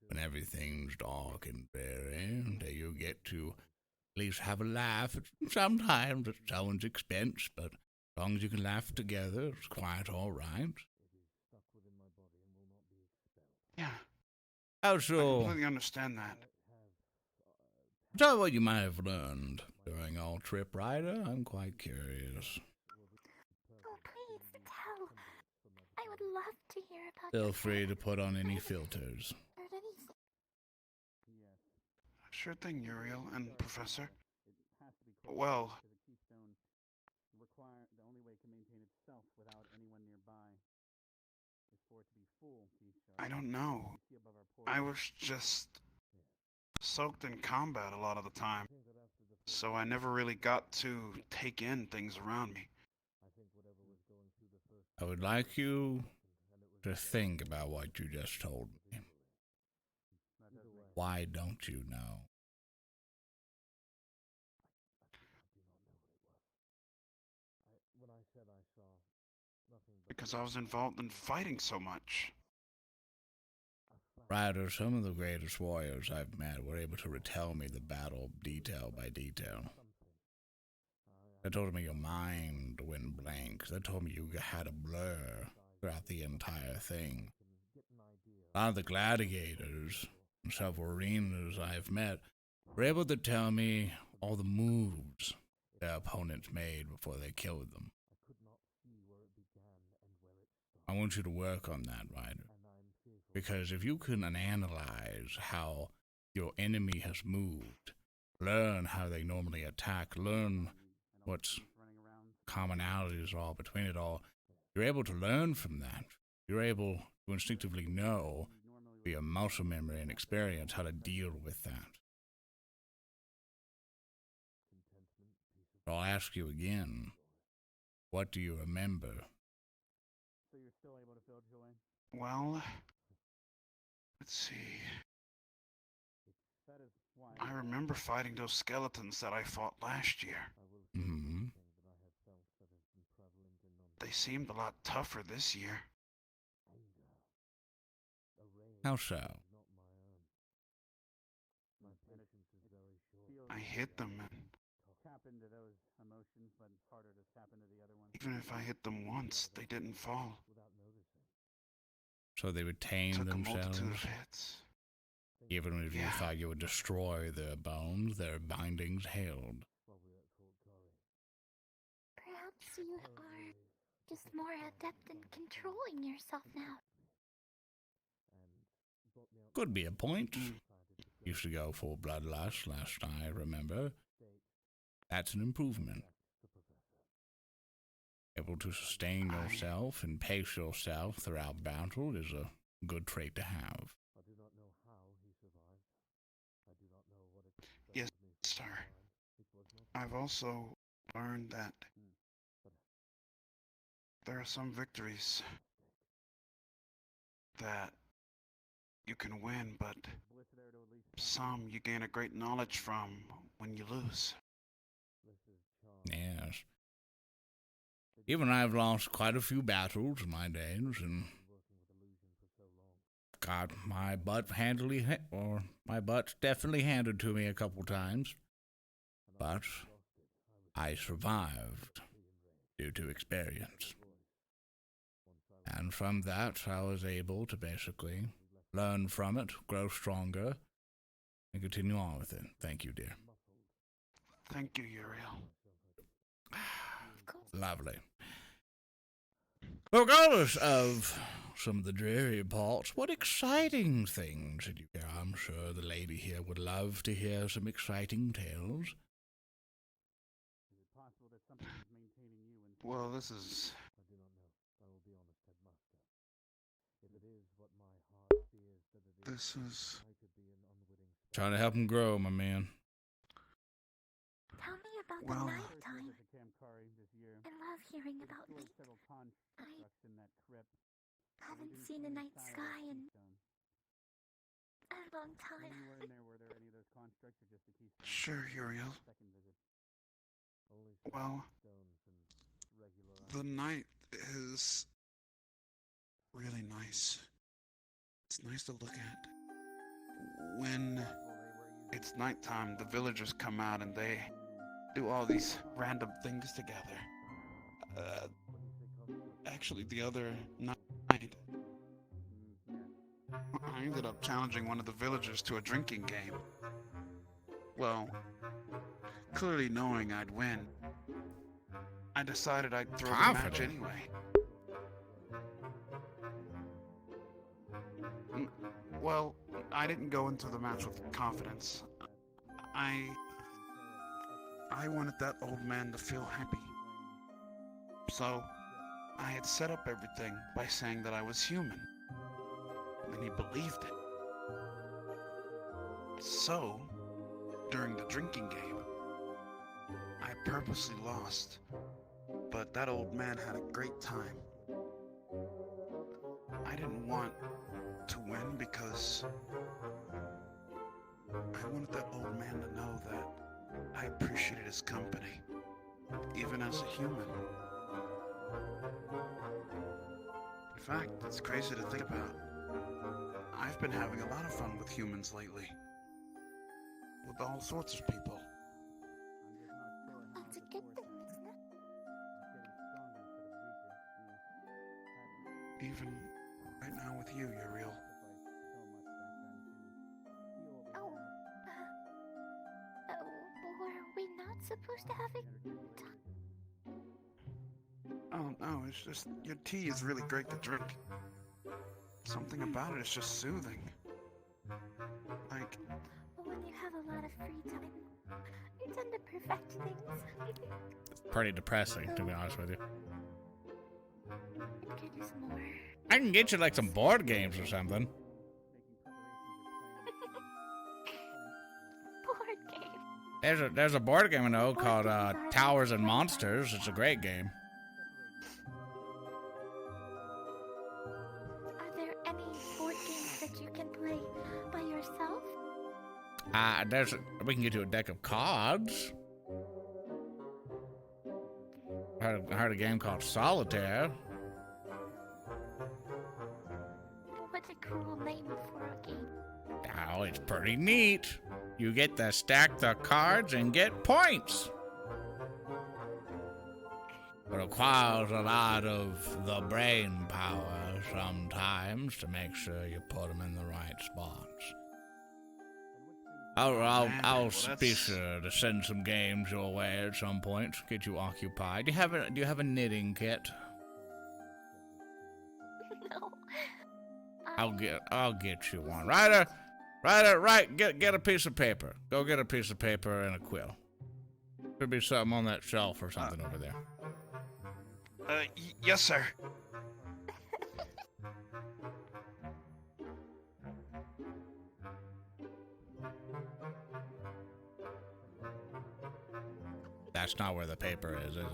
when everything's dark and dreary, that you get to at least have a laugh. Sometimes at someone's expense, but as long as you can laugh together, it's quite all right. Yeah. Oh, so. I completely understand that. Tell me what you might have learned during our trip, Ryder. I'm quite curious. Oh, please tell. I would love to hear about. Feel free to put on any filters. Sure thing, Uriel and Professor. Well, I don't know. I was just soaked in combat a lot of the time, so I never really got to take in things around me. I would like you to think about what you just told me. Why don't you know? Because I was involved in fighting so much. Ryder, some of the greatest warriors I've met were able to retell me the battle detail by detail. They told me your mind went blank. They told me you had a blur throughout the entire thing. A lot of the gladiators in several arenas I've met were able to tell me all the moves their opponents made before they killed them. I want you to work on that, Ryder. Because if you can analyze how your enemy has moved, learn how they normally attack, learn what's commonalities are between it all, you're able to learn from that. You're able to instinctively know via muscle memory and experience how to deal with that. So I'll ask you again, what do you remember? Well, let's see. I remember fighting those skeletons that I fought last year. Mm-hmm. They seemed a lot tougher this year. How so? I hit them, and even if I hit them once, they didn't fall. So they retained Took themselves? a multitude of hits. Even if you thought you would destroy their bones, their bindings held. Perhaps you are just more adept in controlling yourself now. Could be a point. Used to go for bloodlust last I remember. That's an improvement. Able to sustain yourself and pace yourself throughout battle is a good trait to have. Yes, sir. I've also learned that there are some victories that you can win, but some you gain a great knowledge from when you lose. Yes. Even I've lost quite a few battles in my days, and got my butt my butt's definitely handed to me a couple times. But I survived due to experience. And from that, I was able to basically learn from it, grow stronger, and continue on with it. Thank you, dear. Thank you, Uriel. Lovely. Regardless of some of the dreary parts, what exciting things did you hear? I'm sure the lady here would love to hear some exciting tales. Well, this is... This is... Trying to help him grow, my man. Tell me about the nighttime. I love hearing about night. I haven't seen a night sky in a long time. Sure, Uriel. Well, the night is really nice. It's nice to look at. When it's nighttime, the villagers come out and they do all these random things together. Actually, the other night, I ended up challenging one of the villagers to a drinking game. Well, clearly knowing I'd win, I decided I'd throw the match anyway. Well, I didn't go into the match with confidence. I wanted that old man to feel happy. So, I had set up everything by saying that I was human. And he believed it. So, during the drinking game, I purposely lost. But that old man had a great time. I didn't want to win because I wanted that old man to know that I appreciated his company, even as a human. In fact, it's crazy to think about. I've been having a lot of fun with humans lately. With all sorts of people. That's a good thing, isn't it? Even right now with you, Uriel. Oh, were we not supposed to have a Oh, no, it's just, your tea is really great to drink. Something about it is just soothing. Like... When you have a lot of free time, you tend to perfect things. Pretty depressing, to be honest with you. Get us more. I can get you like some board games or something. Board game. There's a board game I know called Towers and Monsters. It's a great game. Are there any board games that you can play by yourself? We can get you a deck of cards. I heard a game called Solitaire. What a cool name for a game. Oh, it's pretty neat. You get to stack the cards and get points. It requires a lot of the brain power sometimes to make sure you put them in the right spots. I'll be sure to send some games your way at some point to get you occupied. Do you have a knitting kit? No. I'll get you one. Ryder, get a piece of paper. Go get a piece of paper and a quill. Should be something on that shelf or something over there. Yes, sir. That's not where the paper is it?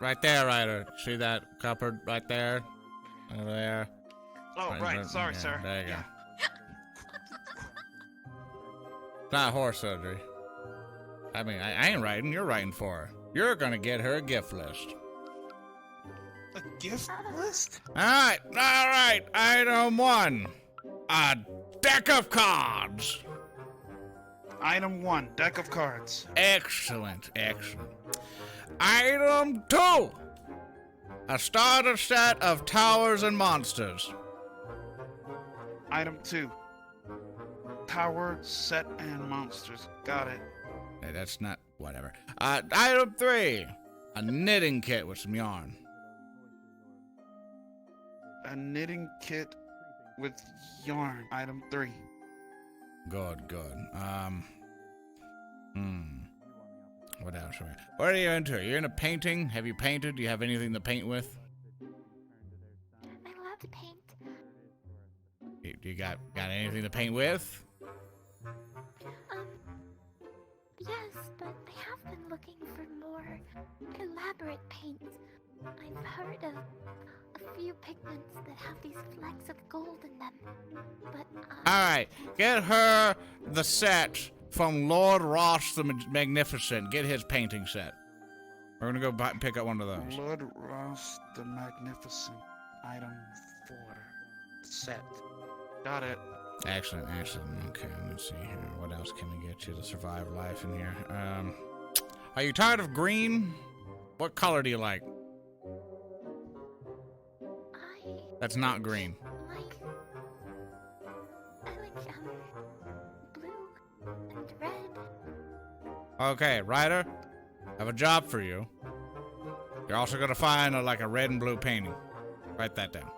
Right there, Ryder. See that cupboard right there? Over there. Oh, right. Sorry, yeah, sir. There you go. It's not horse surgery. I mean, I ain't writing. You're writing for her. You're gonna get her a gift list. A gift list? All right. Item 1. A deck of cards. Item 1, deck of cards. Excellent. Item 2. A starter set of towers and monsters. Item 2. tower, set, and monsters. Got it. Hey, that's not whatever. Item 3, a knitting kit with some yarn. A knitting kit with yarn. Item 3. Good. What else? What are you into? You're into painting? Have you painted? Do you have anything to paint with? I love to paint. You got anything to paint with? Yes, but I have been looking for more elaborate paints. I've heard of a few pigments that have these flecks of gold in them, but Alright, get her the set from Lord Ross the Magnificent. Get his painting set. We're gonna go pick up one of those. Lord Ross the Magnificent. Item 4. Set. Got it. Excellent. Okay, let's see here. What else can we get you to survive life in here? Are you tired of green? What color do you like? That's not green. I like blue and red. Okay, Ryder, I have a job for you. You're also gonna find a red and blue painting. Write that down.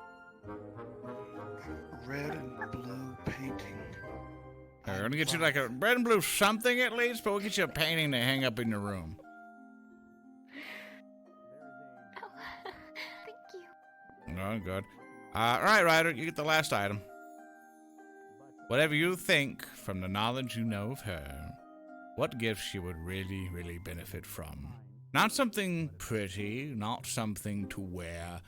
Red and blue painting. We're gonna get you like a red and blue something at least, but we'll get you a painting to hang up in your room. Oh, thank you. No, good. Alright, Ryder, you get the last item. Whatever you think, from the knowledge you know of her, what gift she would really, really benefit from. Not something pretty, not something to wear,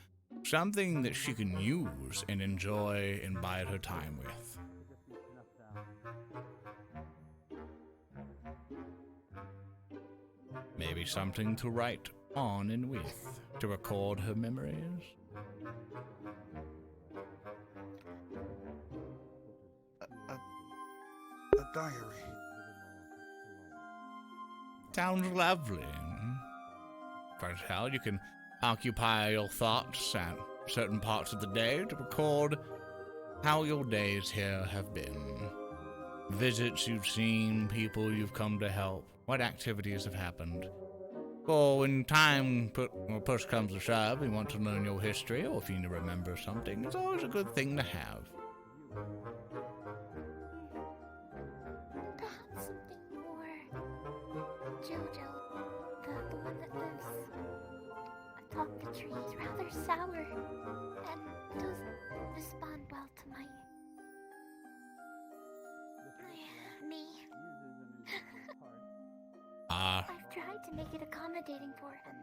something that she can use and enjoy and bide her time with. Maybe something to write on and with, to record her memories. A diary. Sounds lovely. First, hell, you can occupy your thoughts at certain parts of the day to record how your days here have been. Visits you've seen, people you've come to help, what activities have happened. Or when push comes to shove, you want to learn your history, or if you need to remember something, it's always a good thing to have. Perhaps something more. Jojo, the one that lives atop the tree, is rather sour and doesn't respond well to my me. I've tried to make it accommodating for him.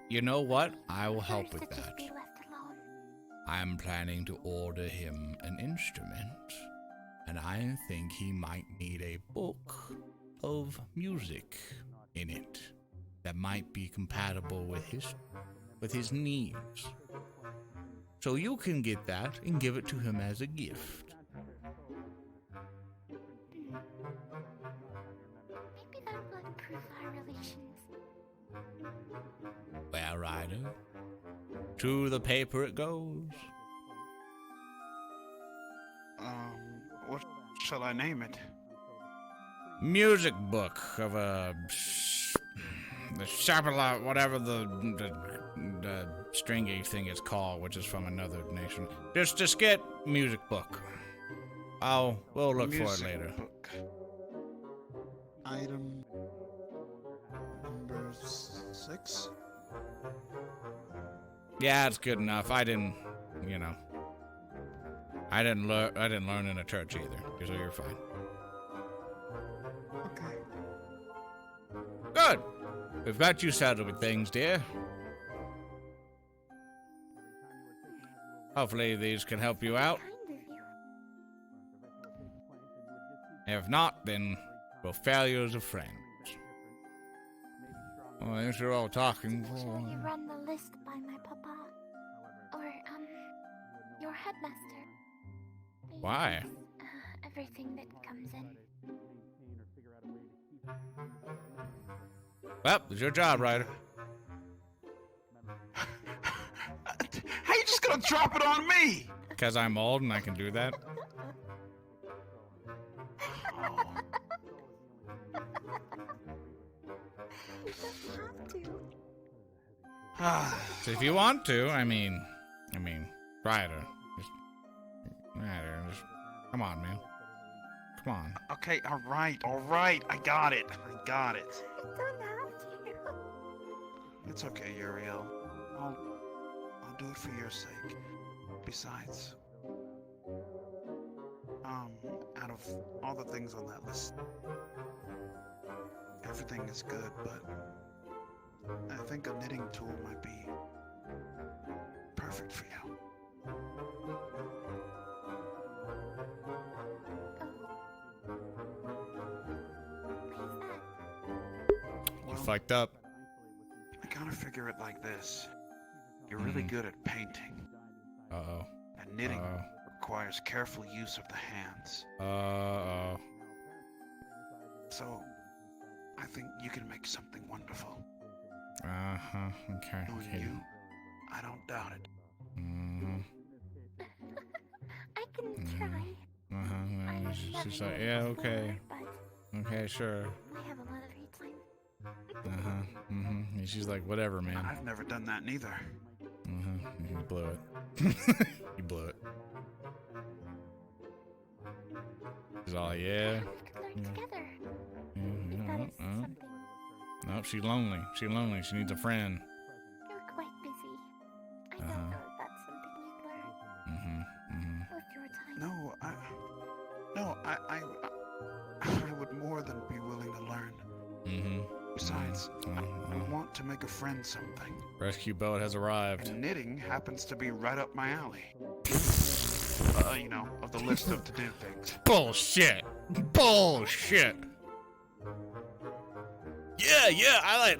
You know what? I will help with To just that. be left alone. I'm planning to order him an instrument, and I think he might need a book of music in it that might be compatible with his needs. So you can get that and give it to him as a gift. Maybe that will improve our relations. Well, Ryder, to the paper it goes. What shall I name it? Music book of the Sharpala, whatever the stringy thing is called, which is from another nation. Just get music book. We'll look for it later. Book. Item number 6. Yeah, it's good enough. I didn't learn in a church either, so you're fine. Okay. Good. We've got you settled with things, dear. Hopefully these can help you out. If not, then we'll fail you as a friend. Well, I guess you're all talking. Shall you run the list by my papa? Or, your headmaster? Why? Everything that comes in. Well, it's your job, Ryder. How you just gonna drop it on me? Because I'm old and I can do that. You don't have to. So if you want to, I mean, Ryder, just come on, man. Come on. Okay, all right. I got it. You don't have to. It's okay, Uriel. I'll do it for your sake. Besides, out of all the things on that list, everything is good, but I think a knitting tool might be perfect for you. You fucked up. I kind of figure it like this. You're really good at painting. Uh-oh. And knitting requires careful use of the hands. Uh-oh. So, I think you can make something wonderful. Uh-huh. Okay. Knowing you, I don't doubt it. Mm-hmm. I can try. Uh-huh. She's like, yeah, okay. Okay, sure. I have a lot of free time. Uh-huh. Mm-hmm. And she's like, whatever, man. I've never done that neither. Uh-huh. You blew it. You blew it. She's all, yeah. Together. Nope, she's lonely. She's lonely. She needs a friend. You're quite busy. I don't know if that's something you'd learn. With your time. No, I would more than be willing to learn. Besides, I want to make a friend something. Rescue boat has arrived. And knitting happens to be right up my alley. Of the list of to-do things. Bullshit. Yeah, I like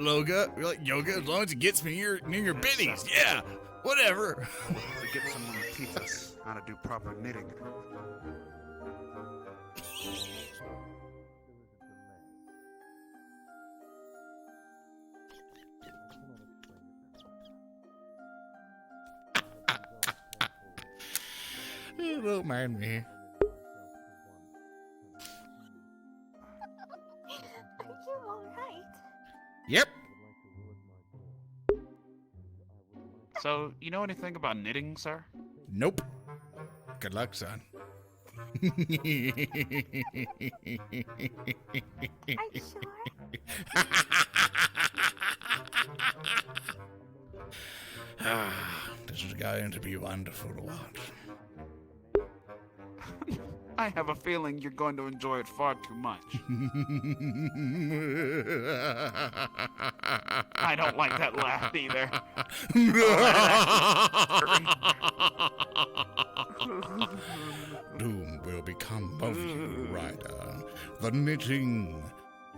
yoga as long as it gets me near your biddies. Yeah, whatever. To get someone to teach us how to do proper knitting. Don't mind me. Are you alright? Yep. So, you know anything about knitting, sir? Nope. Good luck, son. Are you sure? This is going to be wonderful to watch. I have a feeling you're going to enjoy it far too much. I don't like that laugh either. Doom will become of you, Ryder. The knitting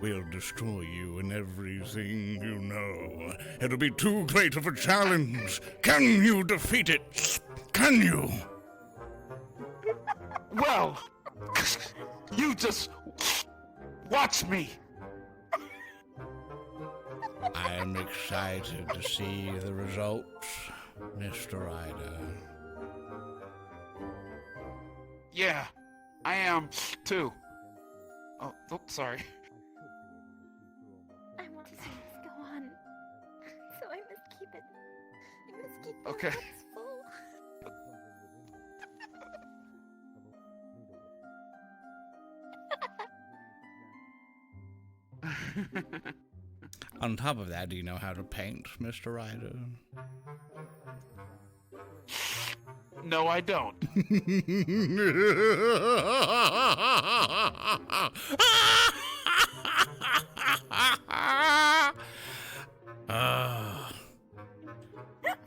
will destroy you and everything you know. It'll be too great of a challenge. Can you defeat it? Can you? Well, you just watch me. I am excited to see the results, Mr. Ryder. Yeah, I am too. Oh, sorry. I want to see this go on. So I must keep it. I must keep Okay. my hands full. On top of that, do you know how to paint, Mr. Ryder? No, I don't.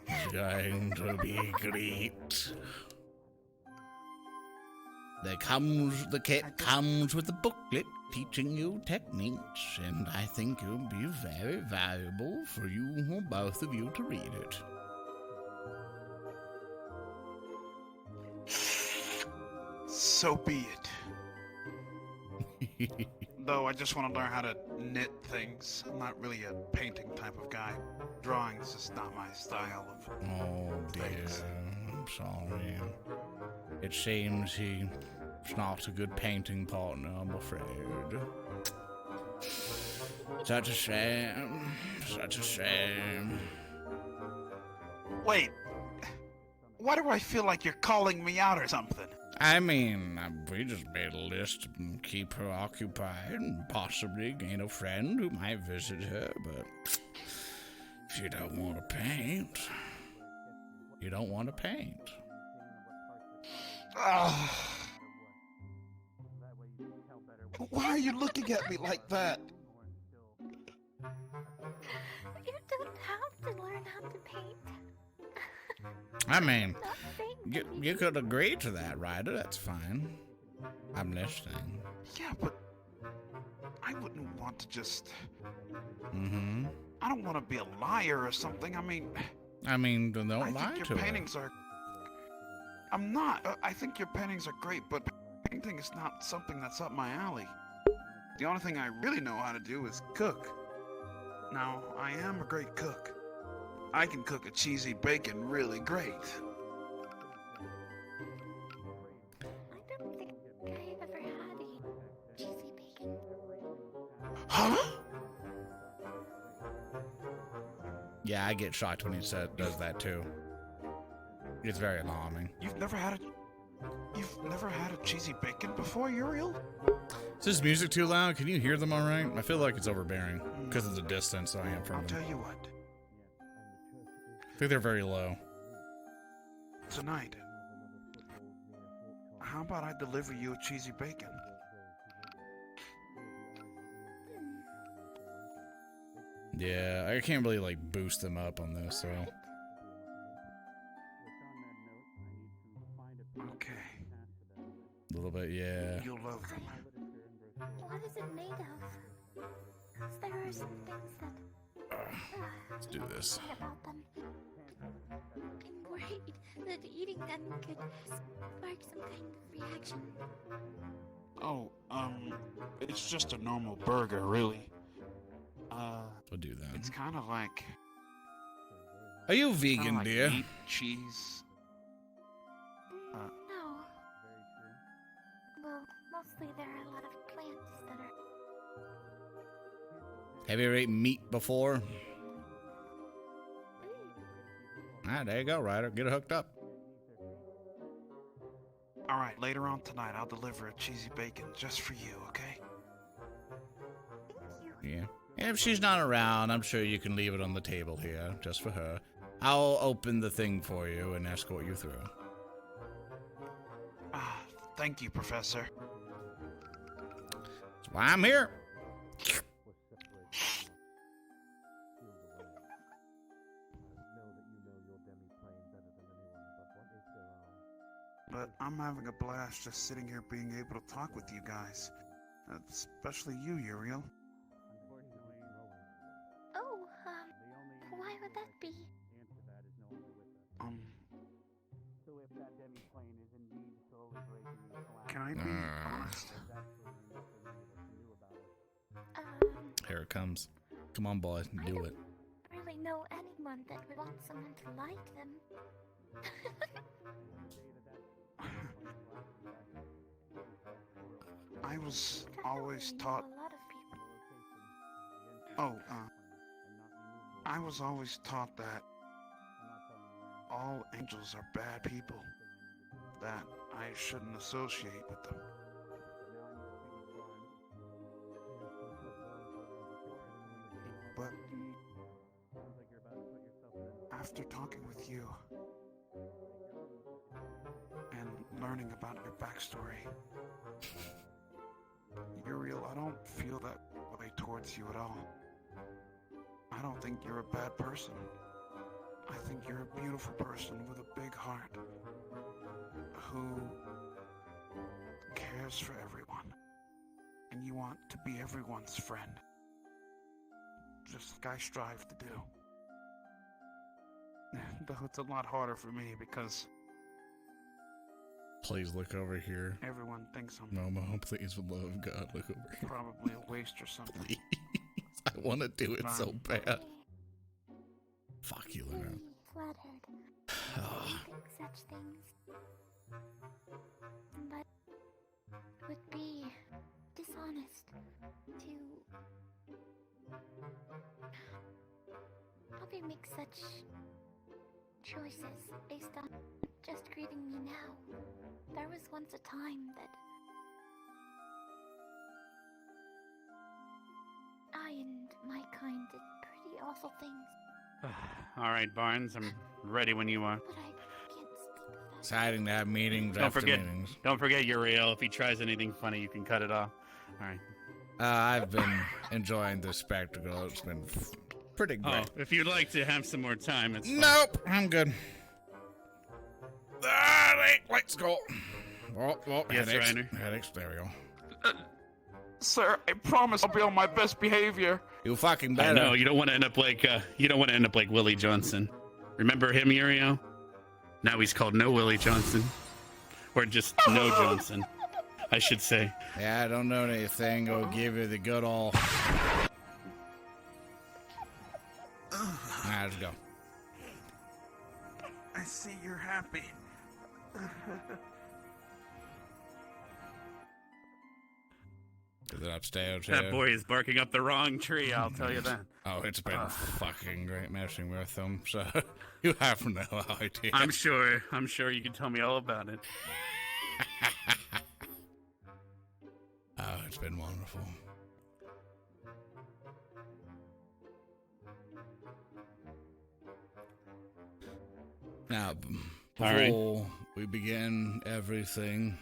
It's going to be great. The kit comes with a booklet teaching you techniques, and I think it'll be very valuable for you or both of you to read it. So be it. Though I just want to learn how to knit things. I'm not really a painting type of guy. Drawing's just not my style of Oh dear, things. I'm sorry. It seems he It's not a good painting partner, I'm afraid. Such a shame. Such a shame. Wait. Why do I feel like you're calling me out or something? I mean, we just made a list to keep her occupied and possibly gain a friend who might visit her, but if you don't want to paint, you don't want to paint. Why are you looking at me like that? You don't have to learn how to paint. I mean, you could agree to that, Ryder. That's fine. I'm listening. Yeah, but I wouldn't want to just... Mm-hmm. I don't want to be a liar or something. I mean, then don't lie think to your her. paintings are... I'm not. I think your paintings are great, but painting is not something that's up my alley. The only thing I really know how to do is cook. Now, I am a great cook. I can cook a cheesy bacon really great. I don't think I've ever had a cheesy bacon. Huh? Yeah, I get shocked when he does that too. It's very alarming. You've never had a cheesy bacon before, Uriel? Is this music too loud? Can you hear them all right? I feel like it's overbearing because of the distance I am from them. I'll tell you what. I think they're very low. Tonight, how about I deliver you a cheesy bacon? Yeah, I can't really like boost them up on this, so. Okay. A little bit, yeah. You'll love them. What is it made of? 'Cause there are some things that... Let's do this. about them. I'm worried that eating them could spark some kind of reaction. Oh, it's just a normal burger, really. We'll do that. It's kind of like... Are you vegan, like dear? meat, cheese. No. Well, mostly there are a lot of plants that are... Have you ever eaten meat before? Ah, there you go, Ryder. Get it hooked up. Alright, later on tonight, I'll deliver a cheesy bacon just for you, okay? Yeah. And if she's not around, I'm sure you can leave it on the table here, just for her. I'll open the thing for you and escort you through. Thank you, Professor. That's why I'm here. But I'm having a blast just sitting here being able to talk with you guys. Especially you, Uriel. Oh, why would that be? Can I be honest? Here it comes. Come on, boy. Do it. I don't really know anyone that would want someone to like them. I was always taught... I was always taught that all angels are bad people. That I shouldn't associate with them. But after talking with you and learning about your backstory, Uriel, I don't feel that way towards you at all. I don't think you're a bad person. I think you're a beautiful person with a big heart who cares for everyone. And you want to be everyone's friend. Just like I strive to do. Though it's a lot harder for me because Please look over here. everyone thinks I'm Momo, please, for the love of God, look over here. probably a waste or something. Please. I want to do it so Fine. bad. Fuck you, Lorn. Flattered. I think such things. But would be dishonest to have you make such choices based on just greeting me now. There was once a time that I and my kind did pretty awful things. All right, Barnes, I'm ready when you are. Exciting to have meetings Don't after forget, meetings. don't forget Uriel. If he tries anything funny, you can cut it off. All right. I've been enjoying this spectacle. It's been pretty great. Oh, if you'd like to have some more time, it's fine. Nope, I'm good. Let's go. Oh, Yes, headaches. Reiner. Headaches, there we go. Sir, I promise I'll be on my best behavior. You fucking I better. know you don't want to end up like Willie Johnson. Remember him, Uriel? Now he's called No Willie Johnson, or just No Johnson, I should say. Yeah, I don't know anything. I'll give you the good old. Let's go. I see you're happy. Is it upstairs? That here? boy is barking up the wrong tree, I'll tell you that. Oh, it's been fucking great messing with him, so you have no idea. I'm sure you can tell me all about it. Oh, it's been wonderful. Now, before we begin everything,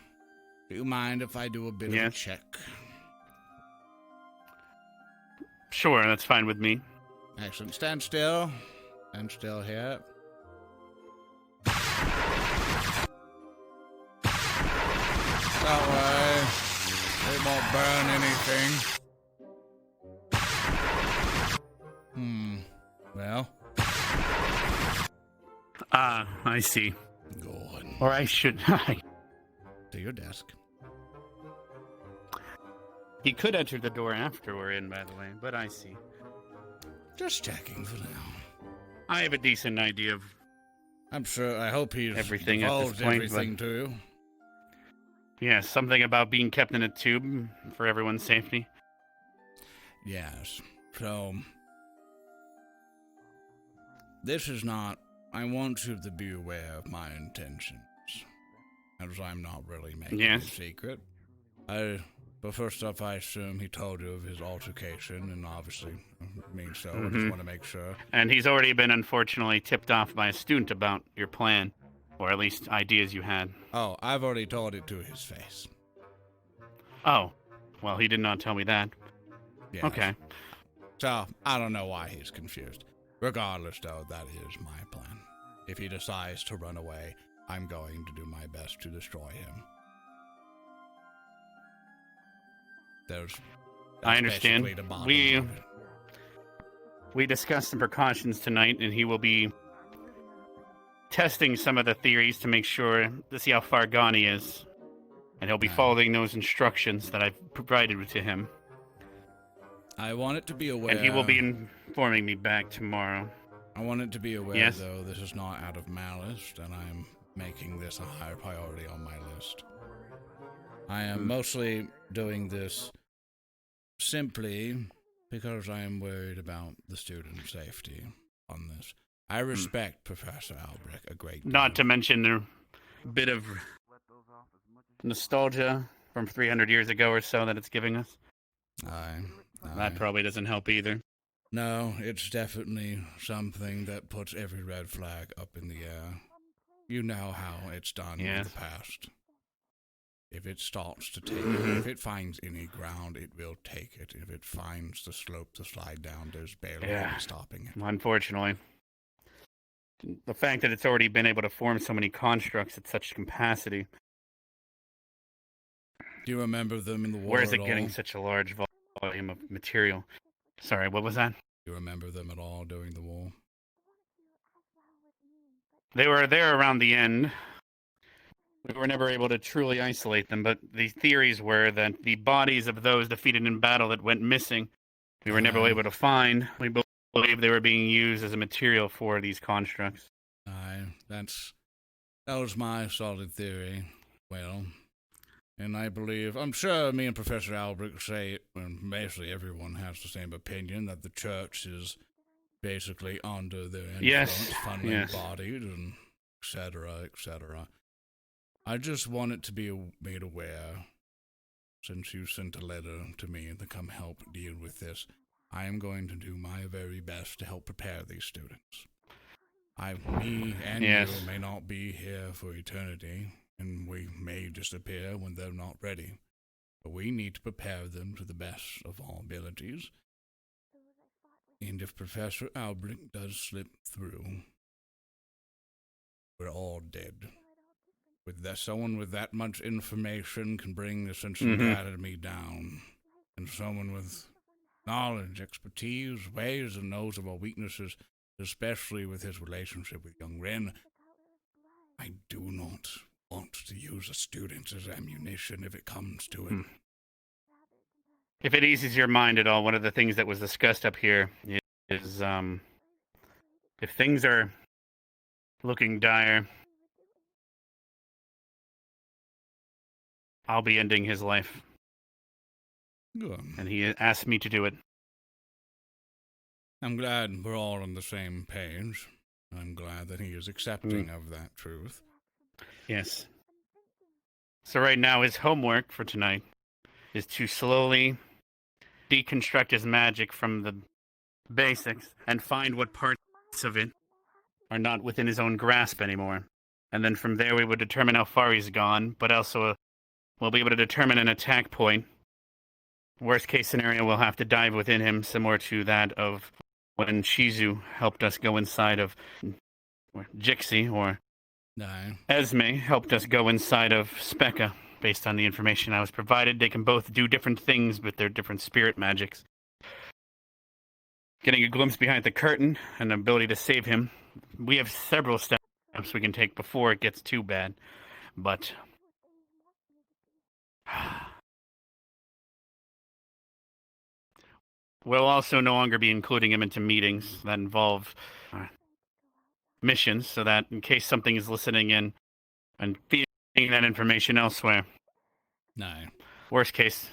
do you mind if I do a bit of a check? Sure, that's fine with me. Excellent. Stand still. Stand still here. That way. It won't burn anything. Well. I see. Good. Or I should... To your desk. He could enter the door after we're in, by the way, but I see. Just checking for now. I have a decent idea of... I'm sure, I hope he's everything at this divulged point, everything but... to you. Yeah, something about being kept in a tube for everyone's safety. Yes. So, this is not... I want you to be aware of my intentions. As I'm not really making a secret. But first off, I assume he told you of his altercation, and obviously means so. I just want to make sure. And he's already been unfortunately tipped off by a student about your plan, or at least ideas you had. Oh, I've already told it to his face. Oh, well, he did not tell me that. Yes. Okay. So, I don't know why he's confused. Regardless, though, that is my plan. If he decides to run away, I'm going to do my best to destroy him. I understand. We discussed some precautions tonight, and he will be testing some of the theories to make sure to see how far gone he is, and he'll be following those instructions that I've provided to him. I want it to be aware. And he will be informing me back tomorrow. I want it to be aware, though, this is not out of malice, and I'm making this a higher priority on my list. I am mostly doing this simply because I am worried about the student safety on this. I respect Professor Albrecht a great deal. Not to mention a bit of nostalgia from 300 years ago or so that it's giving us. That probably doesn't help either. No, it's definitely something that puts every red flag up in the air. You know how it's done in the past. If it starts to take if it finds any ground, it will take it. If it finds the slope to slide down, there's barely any stopping it. Unfortunately. The fact that it's already been able to form so many constructs at such capacity. Do you remember them in the war? Where is it getting such a large volume of material? Sorry, what was that? Do you remember them at all during the war? They were there around the end. We were never able to truly isolate them, but the theories were that the bodies of those defeated in battle that went missing, we were never able to find. We believe they were being used as a material for these constructs. That was my solid theory. Well, And I'm sure me and Professor Albrecht say, and basically everyone has the same opinion, that the church is basically under their influence, funneling bodies, and et cetera, et cetera. I just want it to be made aware, since you sent a letter to me to come help deal with this. I am going to do my very best to help prepare these students. Me and you may not be here for eternity, and we may disappear when they're not ready. But we need to prepare them to the best of our abilities. And if Professor Albrecht does slip through, we're all dead. Someone with that much information can bring the Ascension Academy down. And someone with knowledge, expertise, ways, and knows of our weaknesses, especially with his relationship with young Ren. I do not want to use a student as ammunition if it comes to it. If it eases your mind at all, one of the things that was discussed up here is if things are looking dire, I'll be ending his life. Good. And he asked me to do it. I'm glad we're all on the same page. I'm glad that he is accepting of that truth. Yes. So right now, his homework for tonight is to slowly deconstruct his magic from the basics and find what parts of it are not within his own grasp anymore. And then from there, we would determine how far he's gone, but also we'll be able to determine an attack point. Worst case scenario, we'll have to dive within him, similar to that of when Shizu helped us go inside of Jixi, or Esme helped us go inside of Specca. Based on the information I was provided, they can both do different things with their different spirit magics. Getting a glimpse behind the curtain and the ability to save him. We have several steps we can take before it gets too bad, but we'll also no longer be including him into meetings that involve missions, so that in case something is listening in and feeding that information elsewhere. No. Worst case,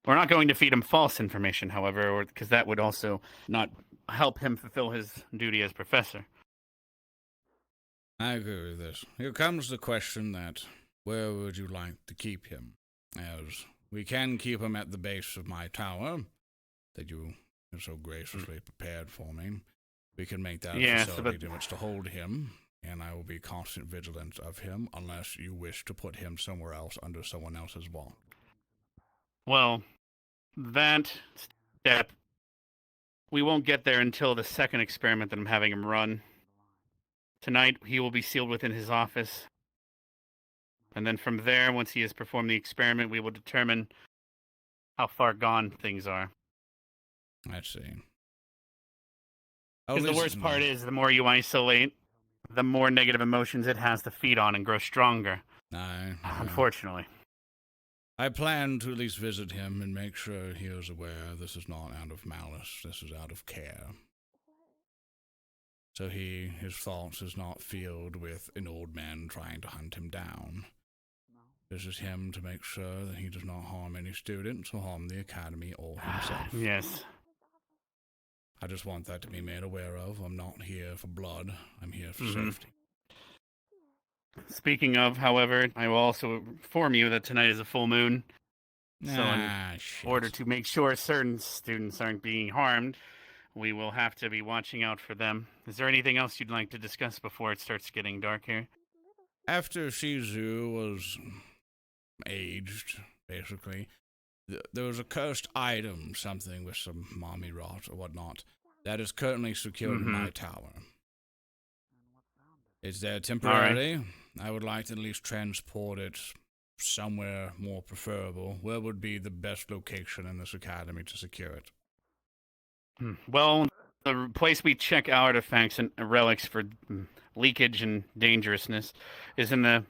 we're not going to feed him false information, however, because that would also not help him fulfill his duty as professor. I agree with this. Here comes the question that, where would you like to keep him? As we can keep him at the base of my tower that you have so graciously prepared for me. We can make that a facility in which to hold him, and I will be constant vigilant of him unless you wish to put him somewhere else under someone else's wall. Well, that step, we won't get there until the second experiment that I'm having him run. Tonight, he will be sealed within his office. And then from there, once he has performed the experiment, we will determine how far gone things are. I see. Because the worst part is, the more you isolate, the more negative emotions it has to feed on and grow stronger. Unfortunately. I plan to at least visit him and make sure he is aware this is not out of malice, this is out of care. So his thoughts is not filled with an old man trying to hunt him down. This is him to make sure that he does not harm any students or harm the academy or himself. Yes. I just want that to be made aware of. I'm not here for blood. I'm here for safety. Speaking of, however, I will also inform you that tonight is a full moon. So in order to make sure certain students aren't being harmed, we will have to be watching out for them. Is there anything else you'd like to discuss before it starts getting dark here? After Shizu was aged, basically, there was a cursed item, something with some mommy rot or whatnot, that is currently secured in my tower. It's there temporarily. Right. I would like to at least transport it somewhere more preferable. Where would be the best location in this academy to secure it? Well, the place we check artifacts and relics for leakage and dangerousness is in the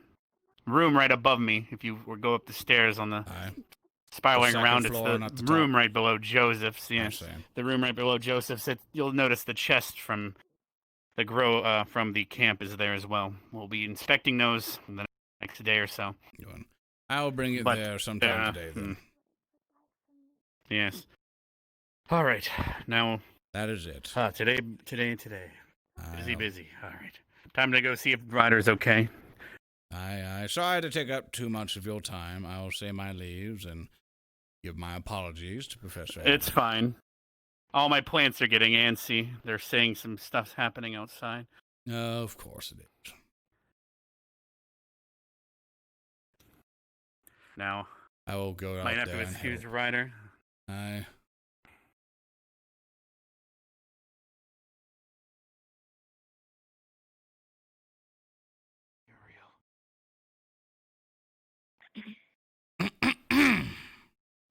room right above me. If you go up the stairs on the spiraling around, it's the room right below Joseph's. Yes, the room right below Joseph's. You'll notice the chest from the from the camp is there as well. We'll be inspecting those in the next day or so. I'll bring it But, there sometime today, then. Yes. All right. Now. That is it. Today. Busy. All right. Time to go see if Ryder's okay. I sorry to take up too much of your time. I'll say my leaves and give my apologies to Professor. It's fine. All my plants are getting antsy. They're saying some stuff's happening outside. Of course it is. Now, I will go out might there have to and excuse help. Ryder.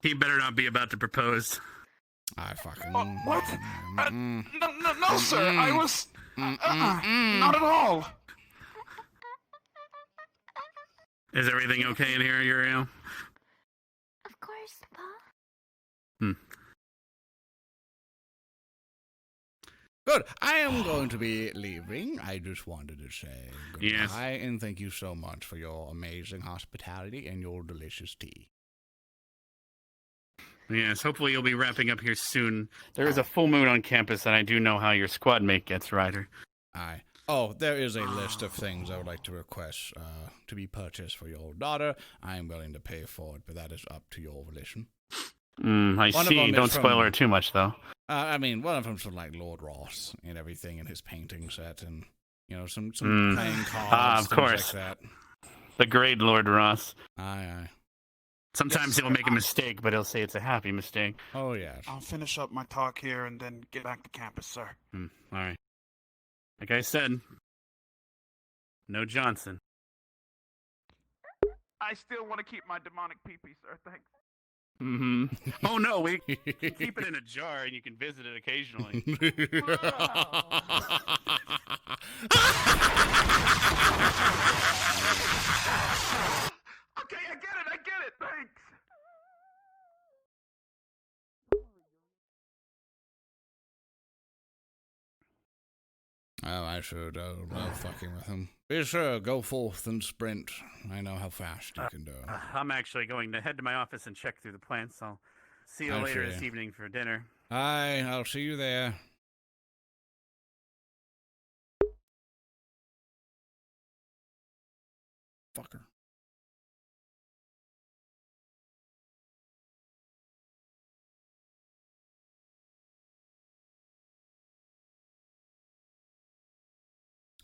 He better not be about to propose. I fucking. What? No, sir. I was. Not at all. Is everything okay in here, Uriel? Of course, Pa. Good. I am going to be leaving. I just wanted to say goodbye and thank you so much for your amazing hospitality and your delicious tea. Yes, hopefully you'll be wrapping up here soon. There is a full moon on campus, and I do know how your squad mate gets, Ryder. Oh, there is a list of things I would like to request to be purchased for your daughter. I am willing to pay for it, but that is up to your volition. I see. Don't spoil her too much, though. I mean, one of them's from like Lord Ross and everything in his painting set, and some playing cards, of things course. like that. The great Lord Ross. Aye. Sometimes he'll make a mistake, but he'll say it's a happy mistake. Oh, yeah. I'll finish up my talk here and then get back to campus, sir. All right. Like I said, no Johnson. I still want to keep my demonic pee-pee, sir. Thanks. Mm-hmm. Oh, no, we keep it in a jar and you can visit it occasionally. Okay, I get it. Thanks. Oh, I sure do love fucking with him. Be sure, go forth and sprint. I know how fast you can do. I'm actually going to head to my office and check through the plants. I'll see you later this evening for dinner. Aye, I'll see you there. Fucker.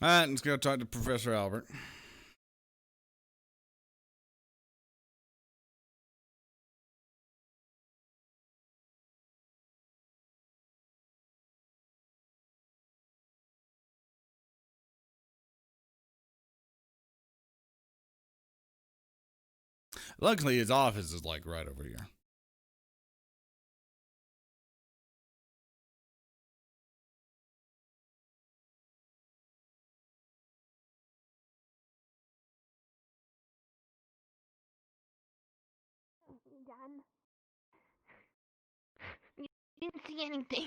Alright, let's go talk to Professor Albert. Luckily, his office is like right over here. Done. You didn't see anything.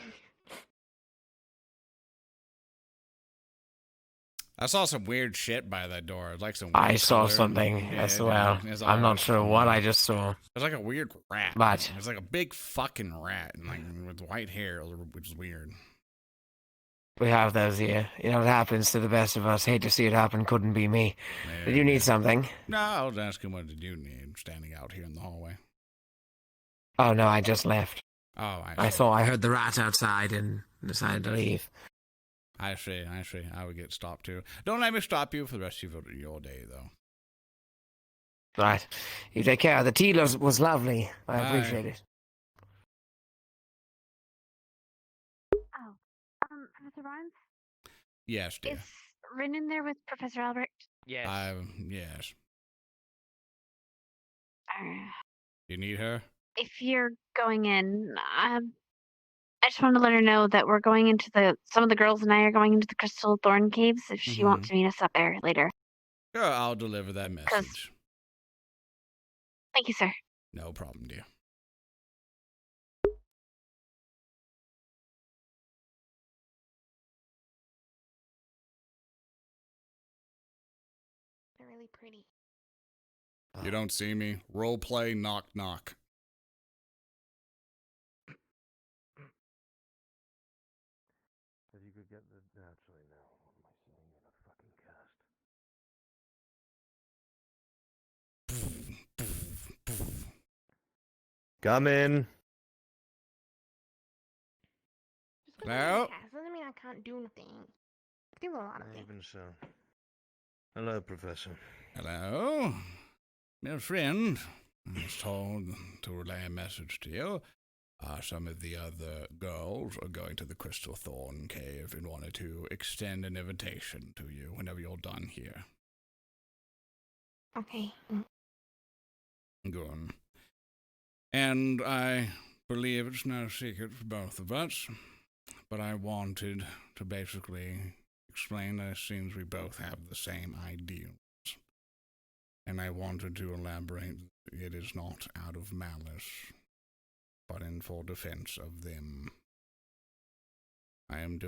I saw some weird shit by that door. Like some. I weird saw color. something as well. It's I'm not all sure what I just saw. It's like a weird rat. But it's like a big fucking rat, and like with white hair, which is weird. we have those here. You know, it happens to the best of us. Hate to see it happen. Couldn't be me. Yeah. Did you need something? No, I was asking what did you need standing out here in the hallway. Oh no, I just left. Oh, I thought I heard the rat outside and decided to leave. I see. I would get stopped too. Don't let me stop you for the rest of your day, though. Right. You take care. The tea was lovely. I appreciate it. Oh, Professor Barnes? Yes, dear. Is Rin in there with Professor Albert? Yes. Yes. Uh, You need her? if you're going in, I just wanted to let her know that we're going into some of the girls and I are going into the Crystal Thorn Caves if she wants to meet us up there later. Sure, I'll deliver that message. Thank you, sir. No problem, dear. They're really pretty. You don't see me. Roleplay, knock, knock. If you could get the... Actually, no. What am I saying in a fucking cast? Come in. Just 'cause I'm in Hello? the cast doesn't mean I can't do anything. I do a lot of things. Even so. Hello, Professor. Hello? My friend, I was told to relay a message to you. Some of the other girls are going to the Crystal Thorn Cave and wanted to extend an invitation to you whenever you're done here. Okay. Good. And I believe it's no secret for both of us, but I wanted to basically explain that it seems we both have the same ideals. And I wanted to elaborate it is not out of malice, but in full defense of them. I'm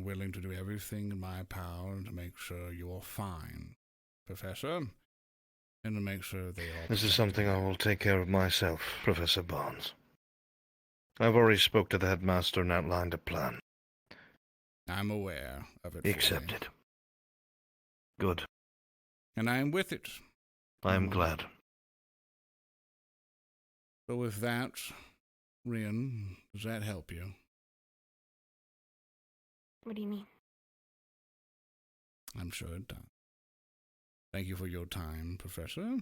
willing to do everything in my power to make sure you're fine, Professor, and to make sure they are... This is something I will take care of myself, Professor Barnes. I've already spoke to the headmaster and outlined a plan. I'm aware of it. Accepted. Good. And I am with it. I am glad. So with that, Rin, does that help you? What do you mean? I'm sure it does. Thank you for your time, Professor.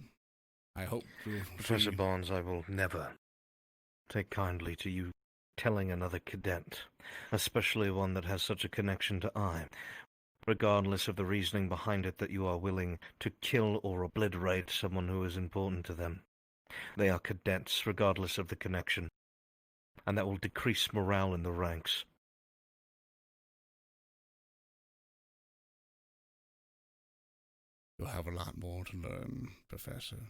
I hope to... Professor Barnes, I will never take kindly to you telling another cadet, especially one that has such a connection to I, regardless of the reasoning behind it, that you are willing to kill or obliterate someone who is important to them. They are cadets, regardless of the connection, and that will decrease morale in the ranks. You'll have a lot more to learn, Professor.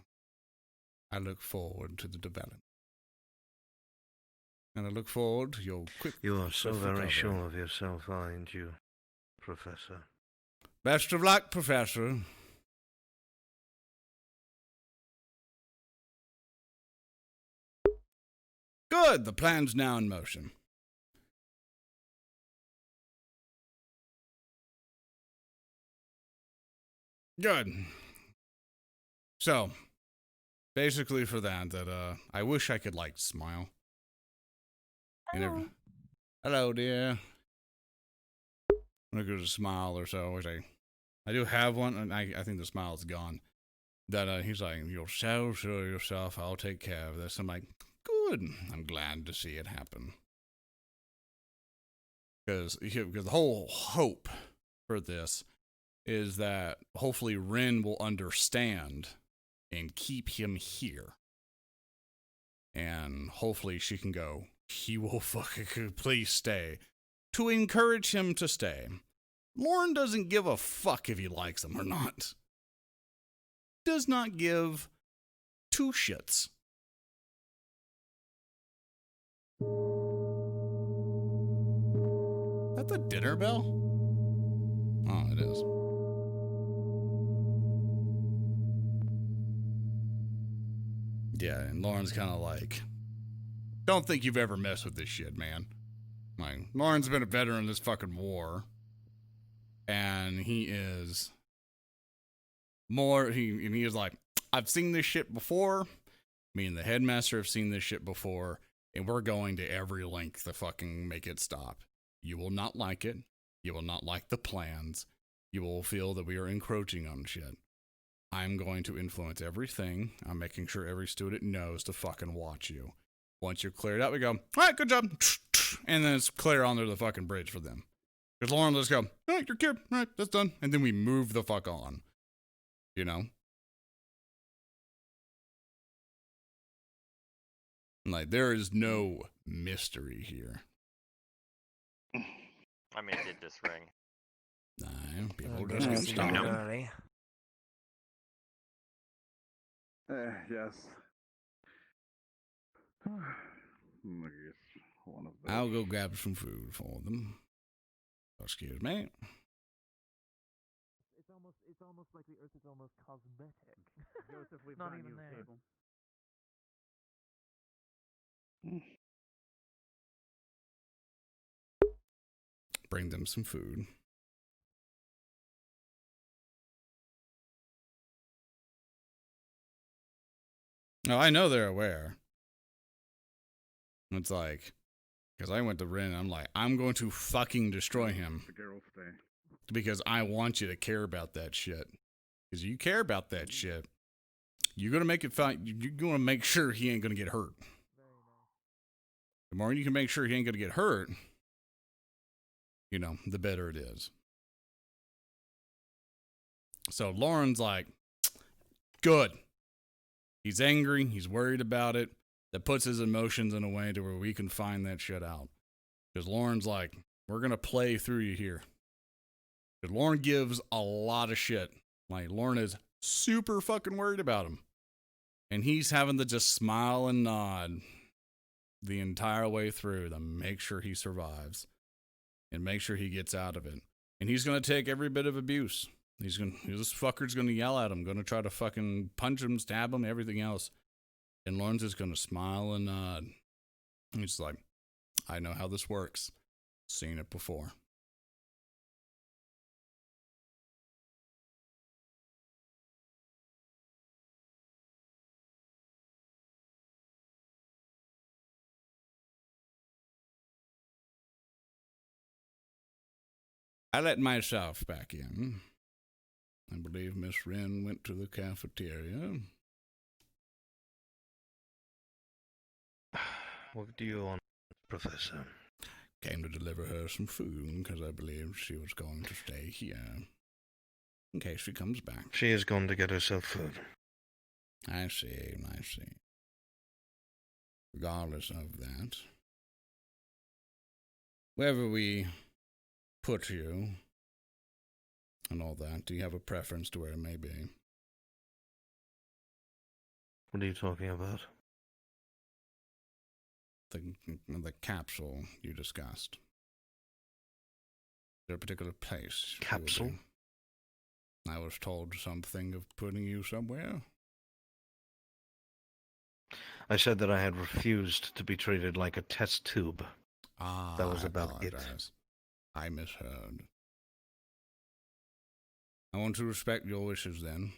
I look forward to the development. And I look forward to your quick... You are so very recovery. sure of yourself, aren't you, Professor? Best of luck, Professor. Good, the plan's now in motion. Good. So, basically for that, I wish I could, smile. Hello. Hello, dear. Look at a smile or so, which I do have one, and I think the smile is gone. That, he's like, you're so sure of yourself, I'll take care of this. I'm like, good. I'm glad to see it happen. Because the whole hope for this is that hopefully Rin will understand and keep him here. And hopefully she can go, he will fucking please stay. To encourage him to stay. Lorn doesn't give a fuck if he likes him or not. Does not give two shits. Is that the dinner bell? Oh, it is. Yeah, and Lauren's kind of like, don't think you've ever messed with this shit, man. Like, Lauren's been a veteran in this fucking war. And he is he is like, I've seen this shit before. Me and the headmaster have seen this shit before. And we're going to every length to fucking make it stop. You will not like it. You will not like the plans. You will feel that we are encroaching on shit. I'm going to influence everything. I'm making sure every student knows to fucking watch you. Once you're cleared out, we go, all right, good job. And then it's clear under the fucking bridge for them. Because Lauren, let's go, all right, you're cured. All right, that's done. And then we move the fuck on. You know? Like, there is no mystery here. I mean, did this ring? Nah, people just get stopped. Yes. One of those. I'll go grab some food for them. Excuse me. It's It's almost like the Earth is almost cosmetic. Joseph, we've Not gotten even you a there. table. Bring them some food. No, I know they're aware. It's like, because I went to Rin, I'm like, I'm going to fucking destroy him. Because I want you to care about that shit. Because you care about that shit. You're going to make it fine. You're going to make sure he ain't going to get hurt. The more you can make sure he ain't going to get hurt, you know, the better it is. So Lauren's like, good. He's angry. He's worried about it. That puts his emotions in a way to where we can find that shit out. Because Lauren's like, we're going to play through you here. Because Lorn gives a lot of shit. Like, Lorn is super fucking worried about him. And he's having to just smile and nod the entire way through to make sure he survives. And make sure he gets out of it. And he's going to take every bit of abuse. This fucker's going to yell at him. Going to try to fucking punch him, stab him, everything else. And Lorne's just going to smile and nod. He's like, I know how this works. Seen it before. I let myself back in. I believe Miss Wren went to the cafeteria. What do you want, Professor? Came to deliver her some food because I believe she was going to stay here. In case she comes back. She has gone to get herself food. I see. Regardless of that, wherever we put you and all that, do you have a preference to where it may be? What are you talking about? The capsule you discussed. Is there a particular place? Capsule? I was told something of putting you somewhere. I said that I had refused to be treated like a test tube. That was about it. I misheard. I want to respect your wishes then.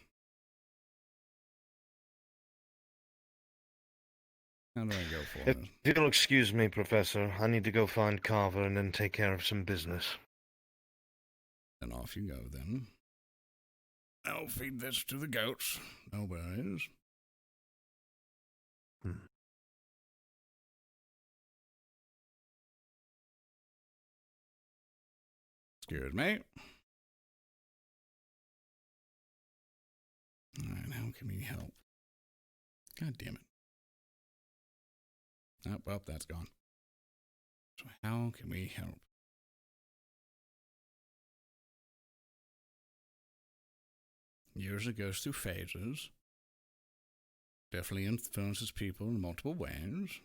How do I go for If you'll excuse me, Professor, I need to go find Carver and then take care of some business. Then off you go, then. I'll feed this to the goats. No worries. Excuse me. Alright, how can we help? God damn it. Oh, well, that's gone. So how can we help? Usually goes through phases. Definitely influences people in multiple ways.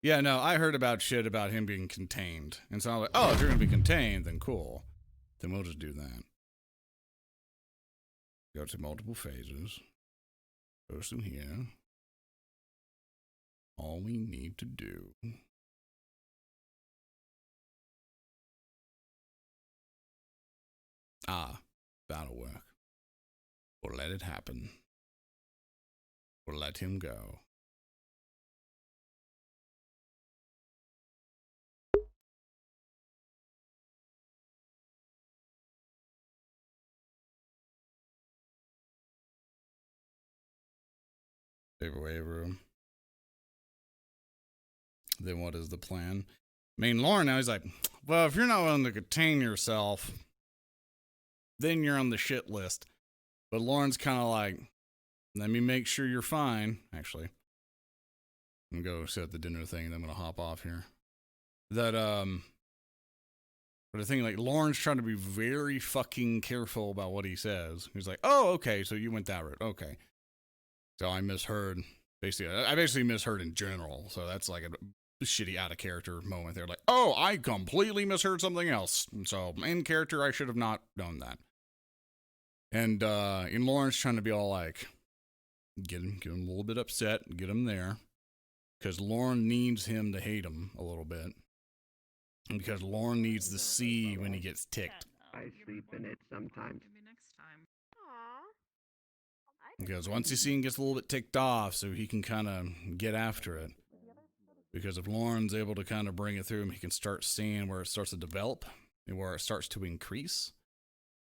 Yeah, no, I heard about shit about him being contained. And so I'm like, oh, if you're going to be contained, then cool. Then we'll just do that. Go to multiple phases. Goes through here. All we need to do. That'll work. We'll let it happen. We'll let him go. Save away room. Then what is the plan? I mean, Lorn now he's like, well, if you're not willing to contain yourself, then you're on the shit list. But Lorn's kind of like, let me make sure you're fine. Actually, I'm gonna go set the dinner thing, and I'm gonna hop off here. But the thing, like, Lorn's trying to be very fucking careful about what he says. He's like, oh, okay, so you went that route. Okay. So I misheard. Basically, I misheard in general. So that's like a shitty out of character moment there. Like, oh, I completely misheard something else. And so in character, I should have not known that. And in Lorn's trying to be all like, get him a little bit upset, get him there. Because Lorn needs him to hate him a little bit. And because Lorn needs to see when he gets ticked. I sleep in it sometimes. Because once you see him gets a little bit ticked off, so he can kind of get after it. Because if Lorn's able to kind of bring it through him, he can start seeing where it starts to develop and where it starts to increase.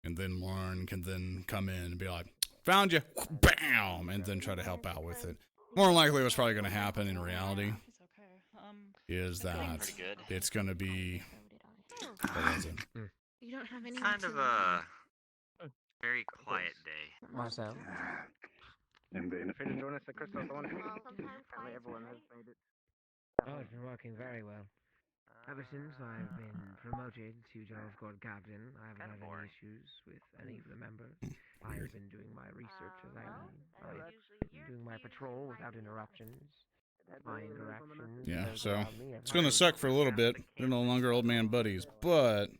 And then Lorn can then come in and be like, found you, bam, and then try to help out with it. More than likely what's probably going to happen in reality is that it's going to be... What was it? You don't have any. Kind of a very quiet day. Marcel. And then Free to join us at Crystal Thorn. Apparently everyone has made it. Oh, it's been working very well. Ever since I've been promoted to General Squad Captain, I haven't had any issues with any of the members. I've been doing my research as I've been doing my patrol without interruptions. My interactions. Yeah, so it's going to suck for a little bit. They're no longer old man buddies, but...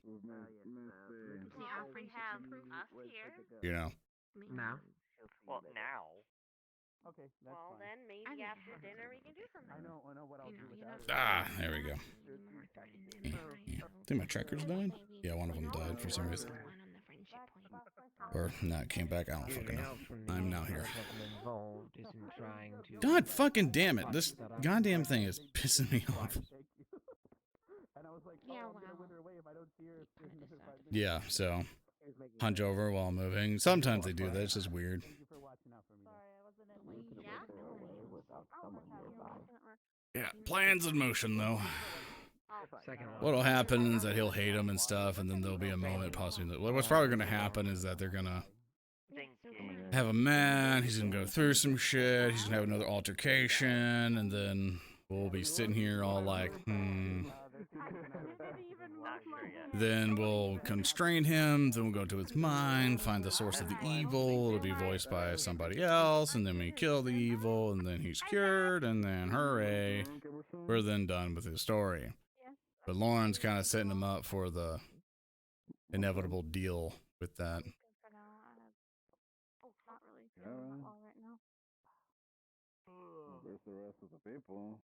You know. Now? Well, now. Okay, that's well, fine. Then maybe after dinner we can do something. I know what I'll do with that. Ah, there we go. Yeah. I think my trackers died? Yeah, one of them died for some reason. Or not came back. I don't fucking know. I'm now here. God fucking damn it. This goddamn thing is pissing me off. Yeah, so hunch over while moving. Sometimes they do that. It's just weird. Yeah, plans in motion though. What'll happen is that he'll hate him and stuff, and then there'll be a moment possibly that what's probably gonna happen is that they're gonna have a man, he's gonna go through some shit, he's gonna have another altercation, and then we'll be sitting here all like, Then we'll constrain him, then we'll go to his mind, find the source of the evil, it'll be voiced by somebody else, and then we kill the evil, and then he's cured, and then hooray, we're then done with his story. But Lorn's kind of setting him up for the inevitable deal with that. Where's the rest of the people?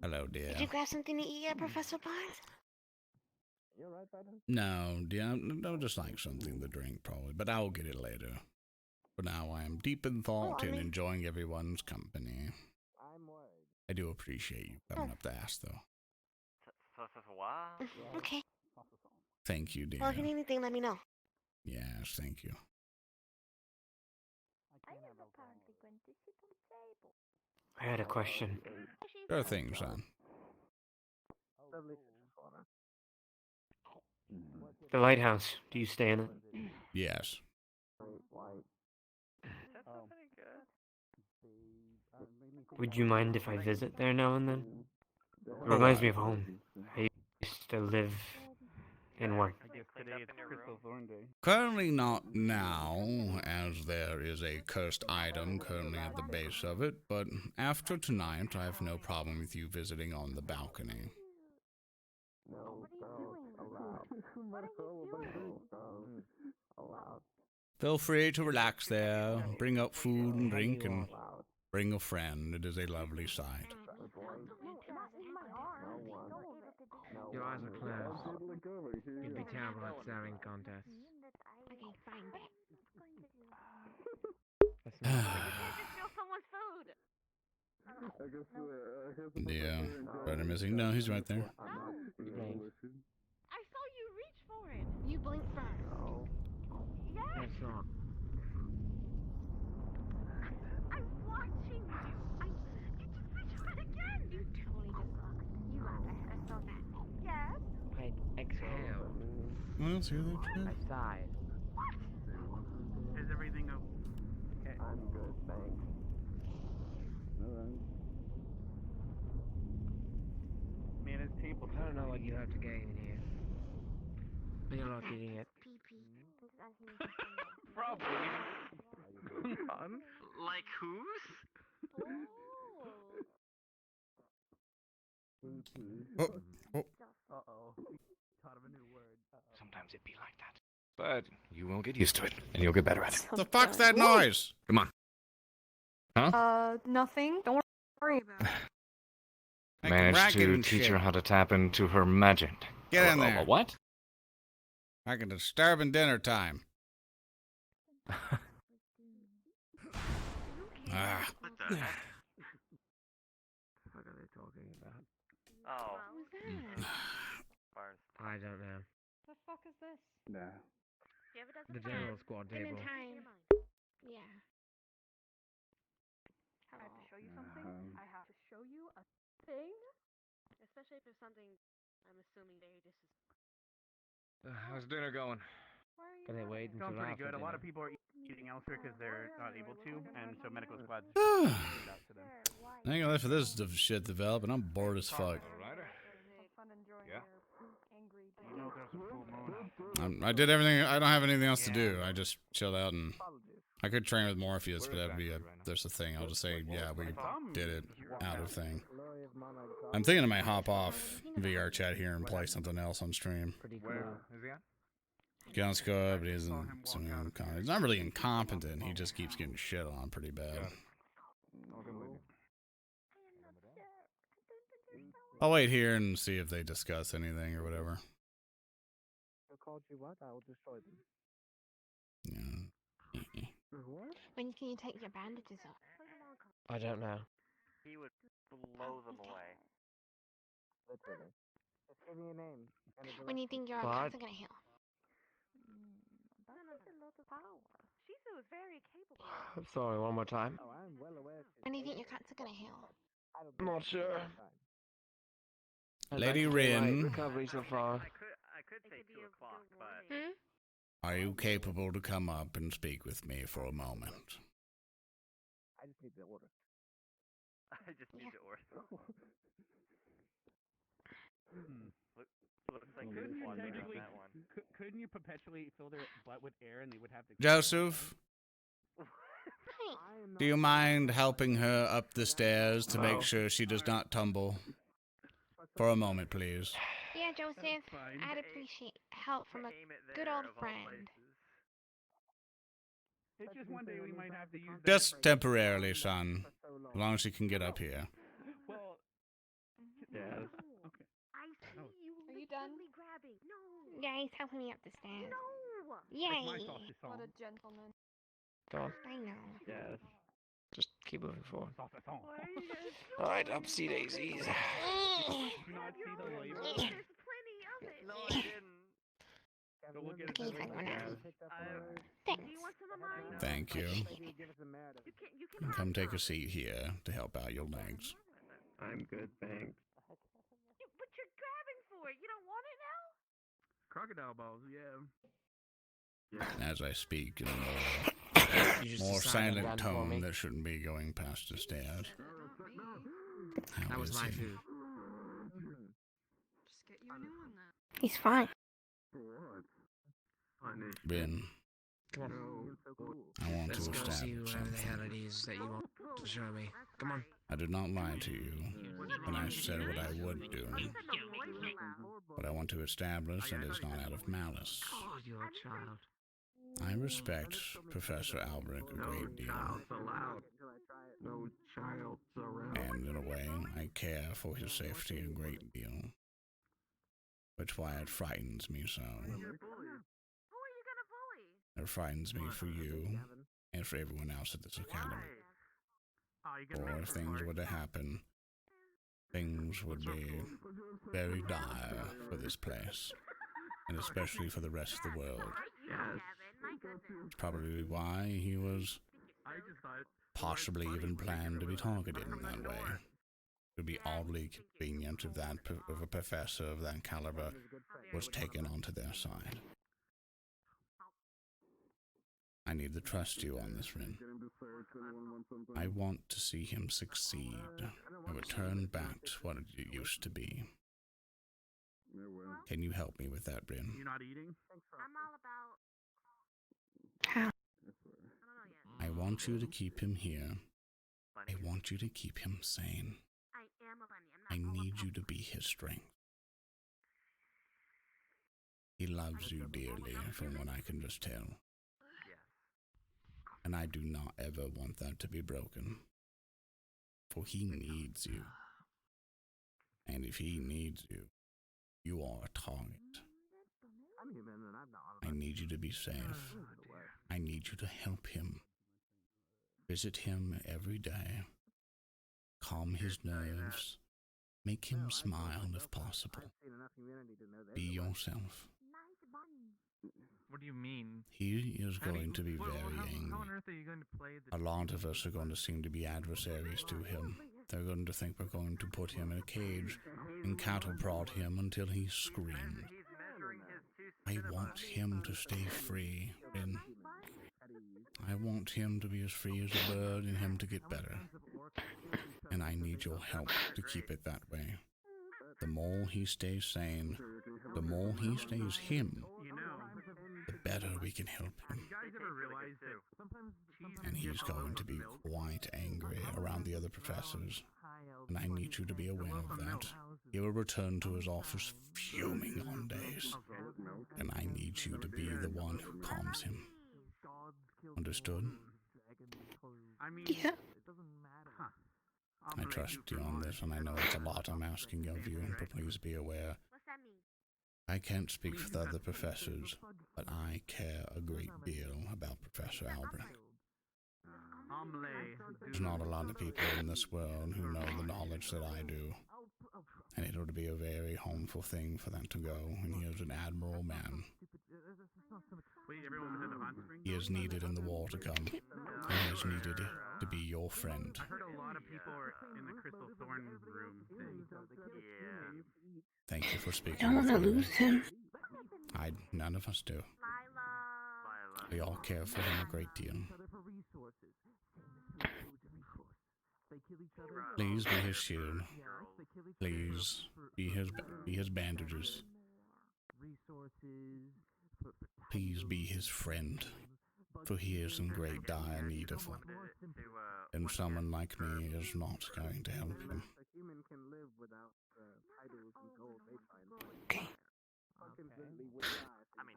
Hello, dear. Did you grab something to eat yet, Professor Barnes? You're right, Biden. No, dear, no, just like something to drink, probably, but I'll get it later. For now, I am deep in thought and enjoying everyone's company. I do appreciate you coming up to ask, though. Okay. Thank you, dear. Well, if you need anything, let me know. Yes, thank you. I had a question. Sure thing, son. The lighthouse, do you stay in it? Yes. Would you mind if I visit there now and then? It reminds me of home. I used to live and work. Currently not now, as there is a cursed item currently at the base of it, but after tonight, I have no problem with you visiting on the balcony. Feel free to relax there, bring up food and drink, and bring a friend. It is a lovely sight. Your eyes are closed. You'd be terrible at staring contests. Okay, fine, bet. That's not Steal someone's food. Yeah, brother missing. No, he's right there. I saw you reach for it. You blink first. Yes. That's wrong. I'm watching you. You just reach for it again. You totally just looked. You laughed. I saw that. Yes. I exhaled. What else here, there? I sighed. Is everything okay? I'm good, thanks. Man, his table. I don't know what you have to gain in here. But you're not getting it. Probably. Like whose? Oh, oh. Uh-oh. Thought of a new word. Sometimes it be like that. But you will get used to it, and you'll get better at it. The fuck's that noise? Come on. Huh? Nothing. Don't worry about it. Like Managed racket to and teach shit. her how to tap into her magic. Get in there. What? Like a disturbing dinner time. Ah. What the heck? What are they talking about? Oh. Who's that? I don't know. The fuck is this? Nah. The general squad Been in table. time. Yeah. I have to show you something. I have to show you a thing. Especially if there's something I'm assuming very How's dinner going? Are they waiting Going until pretty after good. A lot dinner? of people are eating elsewhere because they're not able to, and so medical squads Ah. food out to them. I ain't gonna live for this shit developing. I'm bored as fuck. Yeah. I did everything. I don't have anything else to do. I just chilled out and I could train with Morpheus, but that'd be there's a thing. I'll just say, yeah, we did it out of thing. I'm thinking I might hop off VRChat here and play something else on stream. Where is he at? Get on scope, but he isn't. He's not really incompetent. He just keeps getting shit on pretty bad. I'll wait here and see if they discuss anything or whatever. Yeah. When can you take your bandages off? I don't know. He would blow them away. When do you think your What? cuts are gonna heal? That's a lot of power. Shizu is very capable. Sorry, one more time. When do you think your cuts are gonna heal? I'm not sure. Lady Right, Rin, recovery so far. I could say 2 o'clock, but... Hmm? are you capable to come up and speak with me for a moment? I just need the order. I just need the order. Looks like Couldn't you you won on technically, that one. couldn't you perpetually fill their butt with air and they would have to... Joseph, do you mind helping her up the stairs to make sure she does not tumble? For a moment, please. Yeah, Joseph, I'd appreciate help from a good old friend. It's just one day we might have to use... Just temporarily, son. As long as she can get up here. Well... Yes. Okay. I see you. Are you done? Grabbing. No. Yeah, he's helping me up the stairs. No. Yay! What a gentleman. Go on. I know. Yes. Just keep moving forward. Why are you guys Alright, upsy daisies. Did you not see the label? There's plenty of it. No, I didn't. Go look at it. He's like, Do you want some of mine? Thank you. You can Come take a seat here to help out your legs. I'm good, thanks. But you're grabbing for it. You don't want it now? Crocodile balls, yeah. As I speak in a You just more decided silent that for me. tone that shouldn't be going past the stairs. How That was is my he? food. Just get you a new one then. He's fine. Ben, Come on. I want Let's to go see establish whatever the hell something. it is that you want to show me. Come on. I did not lie to you when I said what I would do. What I want to establish that is not out of malice. Oh, you're a child. I respect Professor Albrecht a great deal, allowed. No child around. and in a way, I care for his safety a great deal. Which why it frightens me so. Who are you gonna bully? It frightens me for you and for everyone else at this academy. Or if things were to happen, things would be very dire for this place, and especially for the rest of the world. It's probably why he was possibly even planned to be targeted in that way. It would be oddly convenient if if a professor of that caliber was taken onto their side. I need to trust you on this, Rin. I want to see him succeed and return back to what it used to be. Can you help me with that, Rin? You're not eating? I'm all about. How? I want you to keep him here. I want you to keep him sane. I I need you to be his strength. He loves you dearly, from what I can just tell. And I do not ever want that to be broken. For he needs you. And if he needs you, you are a target. I need you to be safe. I need you to help him. Visit him every day. Calm his nerves. Make him smile if possible. Be yourself. What do you mean? He is going to be very How on angry. earth are you going to play the... A lot of us are going to seem to be adversaries to him. They're going to think we're going to put him in a cage and cattle prod him until he screams. I want him to stay free, and I want him to be as free as a bird and him to get better. And I need your help to keep it that way. The more he stays sane, the more he stays him, the better we can help him. And he's going to be quite angry around the other professors, and I need you to be aware of that. He will return to his office fuming on days, and I need you to be the one who calms him. Understood? Yeah. I trust you on this, and I know it's a lot I'm asking of you, but please be aware. I can't speak for the other professors, but I care a great deal about Professor Albert. There's not a lot of people in this world who know the knowledge that I do, and it would be a very harmful thing for that to go, and he is an admirable man. He is needed in the war to come, and he is needed to be your friend. I heard a lot of people are in the Crystal Thorn room thing. Thank you for speaking. I don't want to with me. lose him. None of us do. We all care for him a great deal. Please be his shield. Please be his bandages. Please be his friend, for he is in great dire need of one. And someone like me is not going to help him. Okay.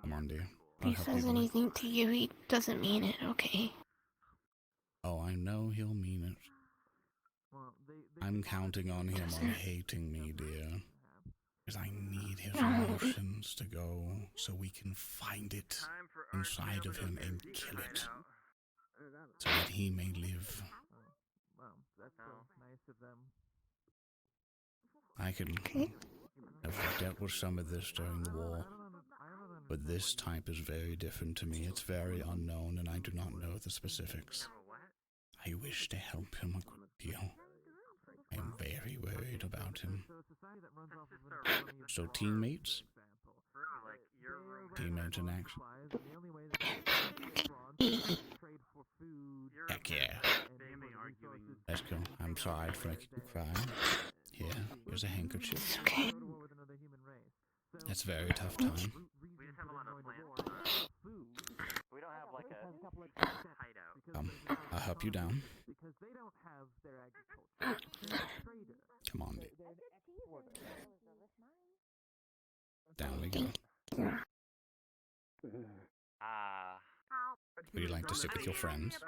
Come on, dear. If he says anything to you, he doesn't mean it, okay? Oh, I know he'll mean it. I'm counting on him on hating me, dear. Because I need his emotions to go so we can find it inside of him and kill it. So that he may live. I can have dealt with some of this during the war. But this type is very different to me. It's very unknown, and I do not know the specifics. I wish to help him a good deal. I am very worried about him. So teammates? Teammates in action? Heck yeah. Let's go. I'm sorry for making you cry. Here, here's a handkerchief. Okay. It's a very tough time. We don't have like a hideout. I'll help you down. Come on, dude. Down we go. Would you like to sit with your friends?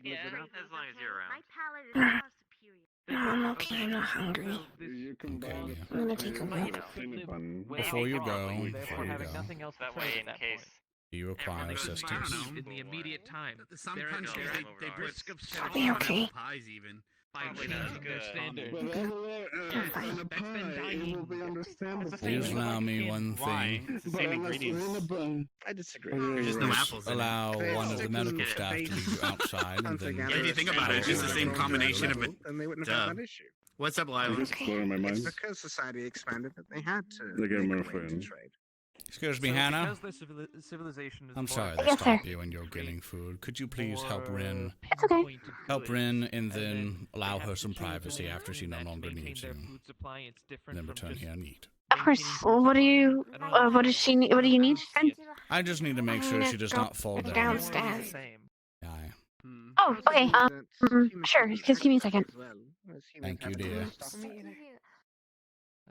Yeah, as long as you're around. I'm okay, I'm not hungry. Okay, I'm gonna take a walk. Before you go, That way, in case. do you require assistance? In the immediate time. Sometimes they put I'll be okay. pies even. Please allow me one thing. It's the same ingredients. I disagree. There's no apples in it. Allow one of the medical staff to leave you outside, and then... Yeah, if you think about it, it's just the same combination of it. And they wouldn't have had that issue. What's up, Lila? Just blowing my mind. It's because society expanded that they had to. They get make more a way to friends. trade. Excuse me, Hannah? Because the civilization is I'm more sorry to Yes, stop sir. you when you're getting food. Could you please help Rin? It's okay. Help Rin and then allow her some privacy after she no longer needs you. And then return here and eat. Of course. What do you? What does she need? What do you need, friend? I just need to make sure she does not fall down. Downstairs. Aye. Oh, okay. Sure. Just give me a second. Thank you, dear.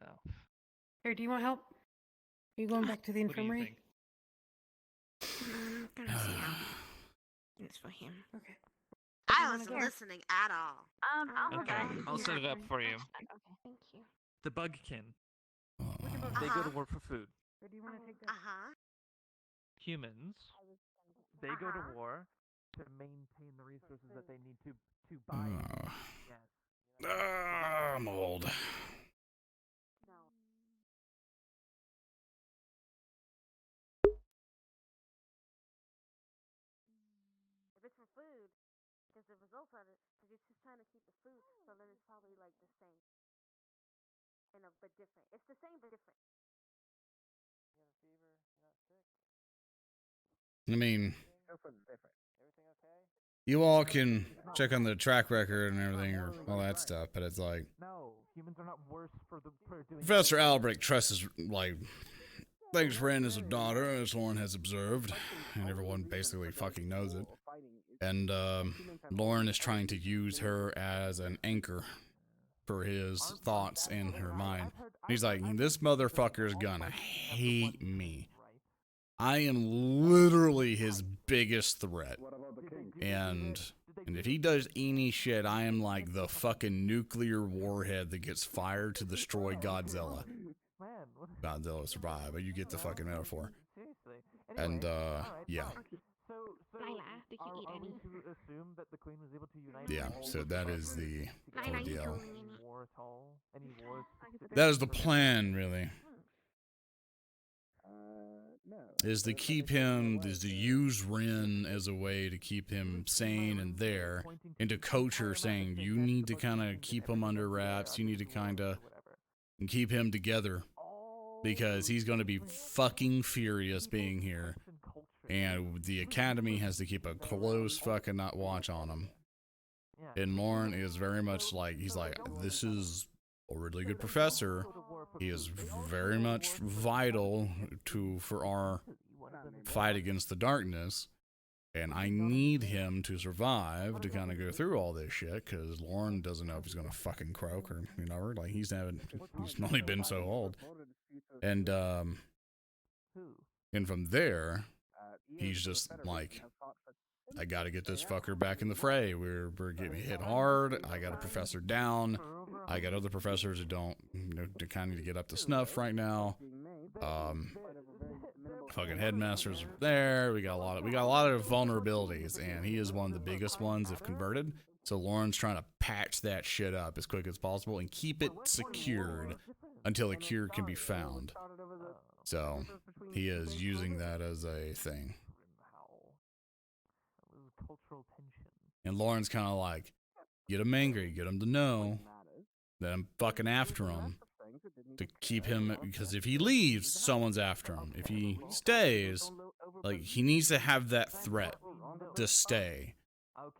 Oh. Here, do you want help? Are you going back to the What do you infirmary? I'm gonna see how it's for him. Okay. I wasn't listening at all. I'll Okay, I'll set it up for you. Okay, thank you. The bugkin. They Uh-huh. go to work for food. Or do you want to take that? Uh-huh. Humans, they go to war to maintain the resources that they need to buy. Yes. I'm old. If it's for food, because the results are that it's just trying to keep the food, so then it's probably like the same. But different. It's the same but different. You got a fever? You're not sick? I mean, Everything okay? you all can check on the track record and everything or all that stuff, but it's like No, humans are not worse for doing. Professor Albrecht trusts thinks Ren is a daughter, as Lorn has observed, and everyone basically fucking knows it. And Lorn is trying to use her as an anchor for his thoughts in her mind. He's like, this motherfucker is gonna hate me. I am literally his biggest threat. And if he does any shit, I am like the fucking nuclear warhead that gets fired to destroy Godzilla. Godzilla survive, but you get the fucking metaphor. And yeah. Lila, did you eat any? Yeah, so that is the Lila, you ordeal. doing That is the plan, really. Is to keep him, is to use Ren as a way to keep him sane and there, and to coach her saying, you need to kind of keep him under wraps, you need to kind of keep him together, because he's going to be fucking furious being here, and the Academy has to keep a close fucking watch on him. And Lorn is very much like, he's like, this is a really good professor. He is very much vital for our fight against the darkness, and I need him to survive to kind of go through all this shit, because Lorn doesn't know if he's gonna fucking croak or, you know, like he's only been so old, and from there, he's just like, I gotta get this fucker back in the fray. We're getting hit hard. I got a professor down. I got other professors who don't, you know, to kind of get up to snuff right now. Fucking headmasters are there. We got a lot of vulnerabilities, and he is one of the biggest ones if converted. So Lorn's trying to patch that shit up as quick as possible and keep it secured until a cure can be found. So he is using that as a thing. And Lorn's kind of like, get him angry, get him to know that I'm fucking after him, to keep him, because if he leaves, someone's after him. If he stays, like, he needs to have that threat to stay,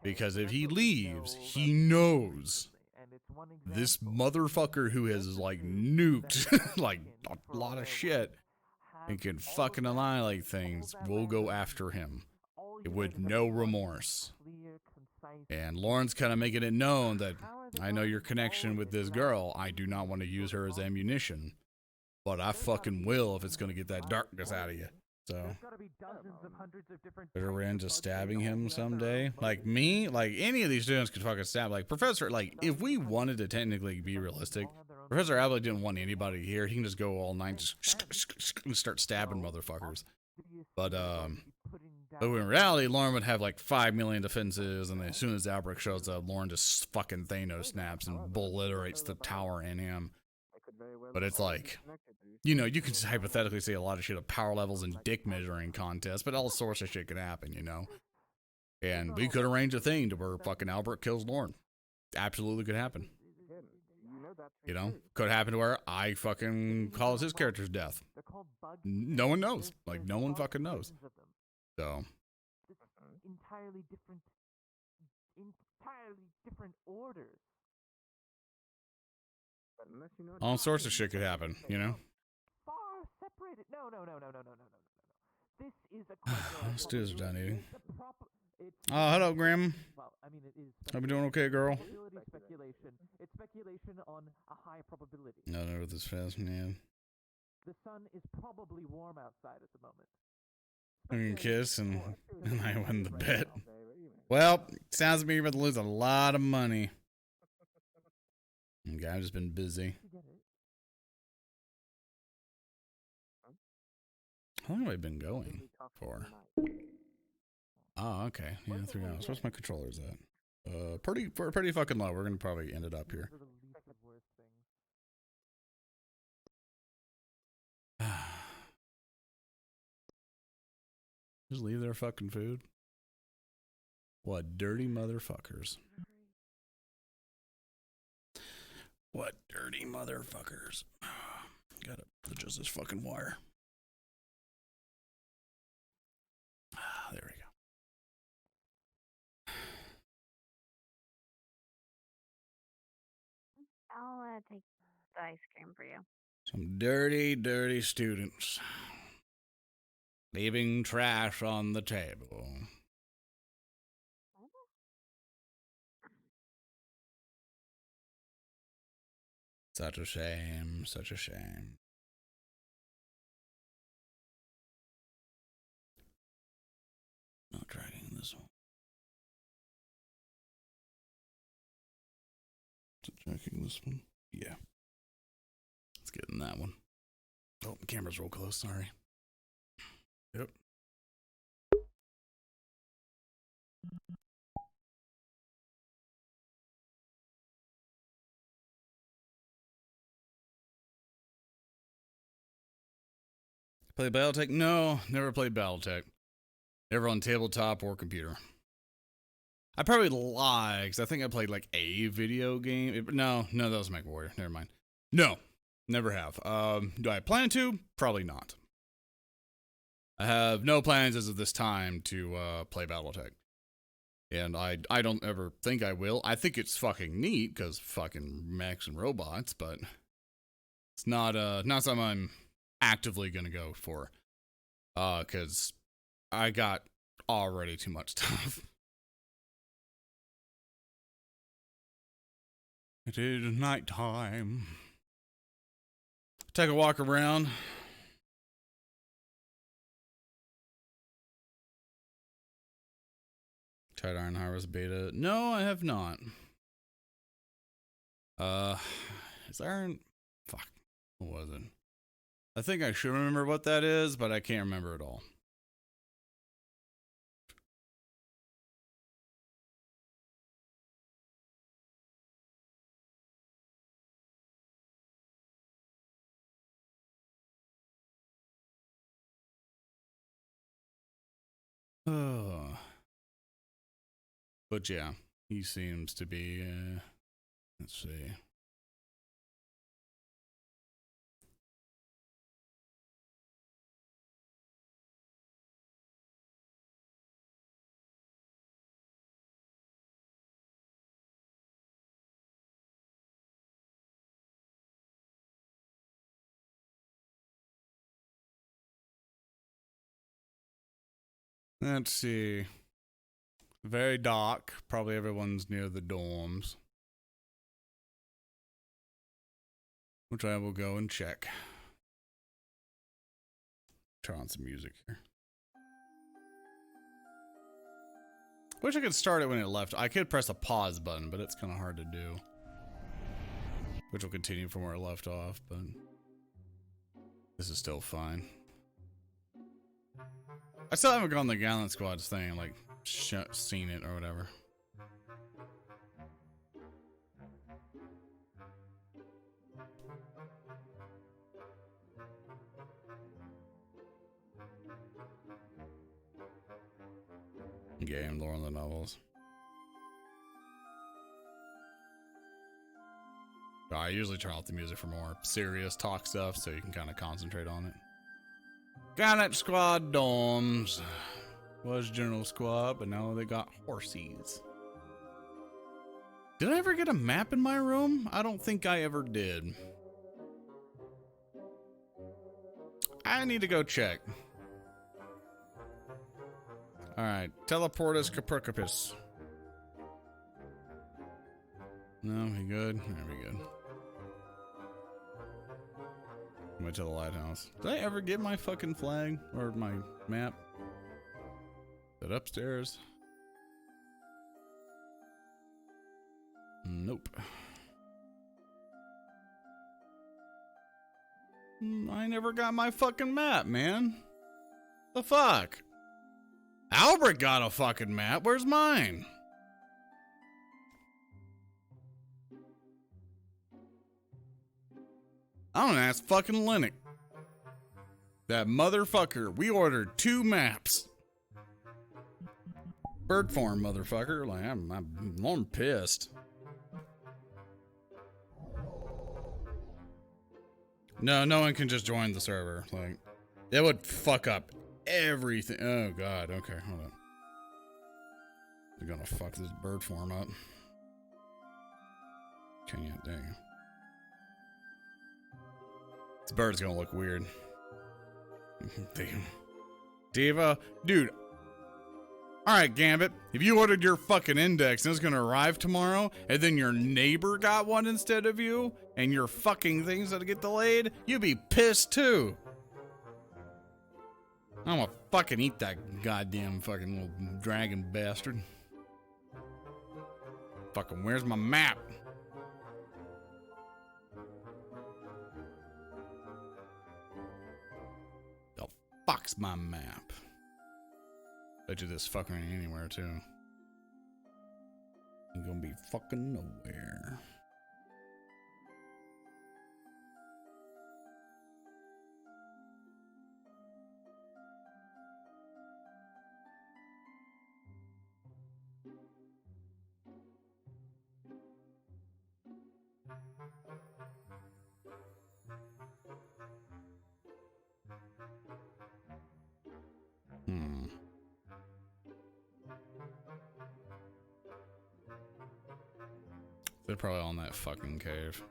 because if he leaves, he knows this motherfucker who has, like, nuked, like, a lot of shit and can fucking annihilate things will go after him with no remorse. And Lorn's kind of making it known that I know your connection with this girl. I do not want to use her as ammunition, but I fucking will if it's going to get that darkness out of you. So, Ren just stabbing him someday. Like me, like any of these students could fucking stab. Like Professor, like if we wanted to technically be realistic, Professor Ablett didn't want anybody here. He can just go all night, just start stabbing motherfuckers. But in reality, Lorn would have like 5 million defenses, and as soon as Albrecht shows up, Lorn just fucking Thanos snaps and obliterates the tower in him. But it's like, you know, you could just hypothetically say a lot of shit of power levels and dick measuring contests, but all sorts of shit could happen, you know? And we could arrange a thing to where fucking Albrecht kills Lorn. Absolutely could happen. You know? Could happen to where I fucking cause his character's death. No one knows. Like, no one fucking knows. So. Entirely different orders. All sorts of shit could happen, you know? Far separated. No. This is a Stews are done eating. Oh, hello, Grim. Well, I mean, it is. Hope you doing okay, girl? Speculation. It's speculation on a high probability. No, no, with his fast man. The sun is probably warm outside at the moment. We can kiss and I win the bet. Well, sounds like me about to lose a lot of money. Okay, I've just been busy. How long have I been going for? Oh, okay. Yeah, 3 hours. What's my controllers at? Pretty fucking low. We're gonna probably end it up here. Just leave their fucking food. What dirty motherfuckers. What dirty motherfuckers. Gotta adjust this fucking wire. There we go. I'll take the ice cream for you. Some dirty, dirty students. Leaving trash on the table. Such a shame, such a shame. Not trying this one. Is it checking this one? Yeah. Let's get in that one. Oh, the camera's real close, sorry. Yep. Play Battletech? No, never played Battletech. Never on tabletop or computer. I probably lie, because I think I played like a video game. No, that was MechWarrior. Never mind. No, never have. Do I plan to? Probably not. I have no plans as of this time to play Battletech. And I don't ever think I will. I think it's fucking neat, because fucking mechs and robots, but it's not something I'm actively gonna go for. Because I got already too much stuff. It is nighttime. Take a walk around. Tried Iron Harvest beta. No, I have not. Is Iron... Fuck. What was it? I think I should remember what that is, but I can't remember it all. Oh. But yeah, he seems to be, let's see. Let's see. Very dark. Probably everyone's near the dorms. Which I will go and check. Turn on some music here. Wish I could start it when it left. I could press a pause button, but it's kind of hard to do. Which will continue from where it left off, but this is still fine. I still haven't gone the Gallant Squad's thing, like, seen it or whatever. Game, Lorn the novels. I usually turn off the music for more serious talk stuff, so you can kind of concentrate on it. Gallant Squad dorms. Was General Squad, but now they got horsies. Did I ever get a map in my room? I don't think I ever did. I need to go check. Alright, Teleportus Capricapus. No, we good? There we good. Went to the lighthouse. Did I ever get my fucking flag or my map? Is it upstairs? Nope. I never got my fucking map, man. The fuck? Albert got a fucking map. Where's mine? I'm gonna ask fucking Linux. That motherfucker. We ordered 2 maps. Bird farm, motherfucker. Like, I'm pissed. No one can just join the server. Like, that would fuck up everything. Oh god. Okay, hold on. They're gonna fuck this bird farm up. Can you? Dang. This bird's gonna look weird. Damn. Diva, dude. Alright, Gambit. If you ordered your fucking index and it's gonna arrive tomorrow, and then your neighbor got one instead of you, and your fucking things that get delayed, you'd be pissed too. I'm gonna fucking eat that goddamn fucking little dragon bastard. Fucking, where's my map? The fuck's my map? Bet you this fucking ain't anywhere too. Ain't gonna be fucking nowhere. They're probably all in that fucking cave.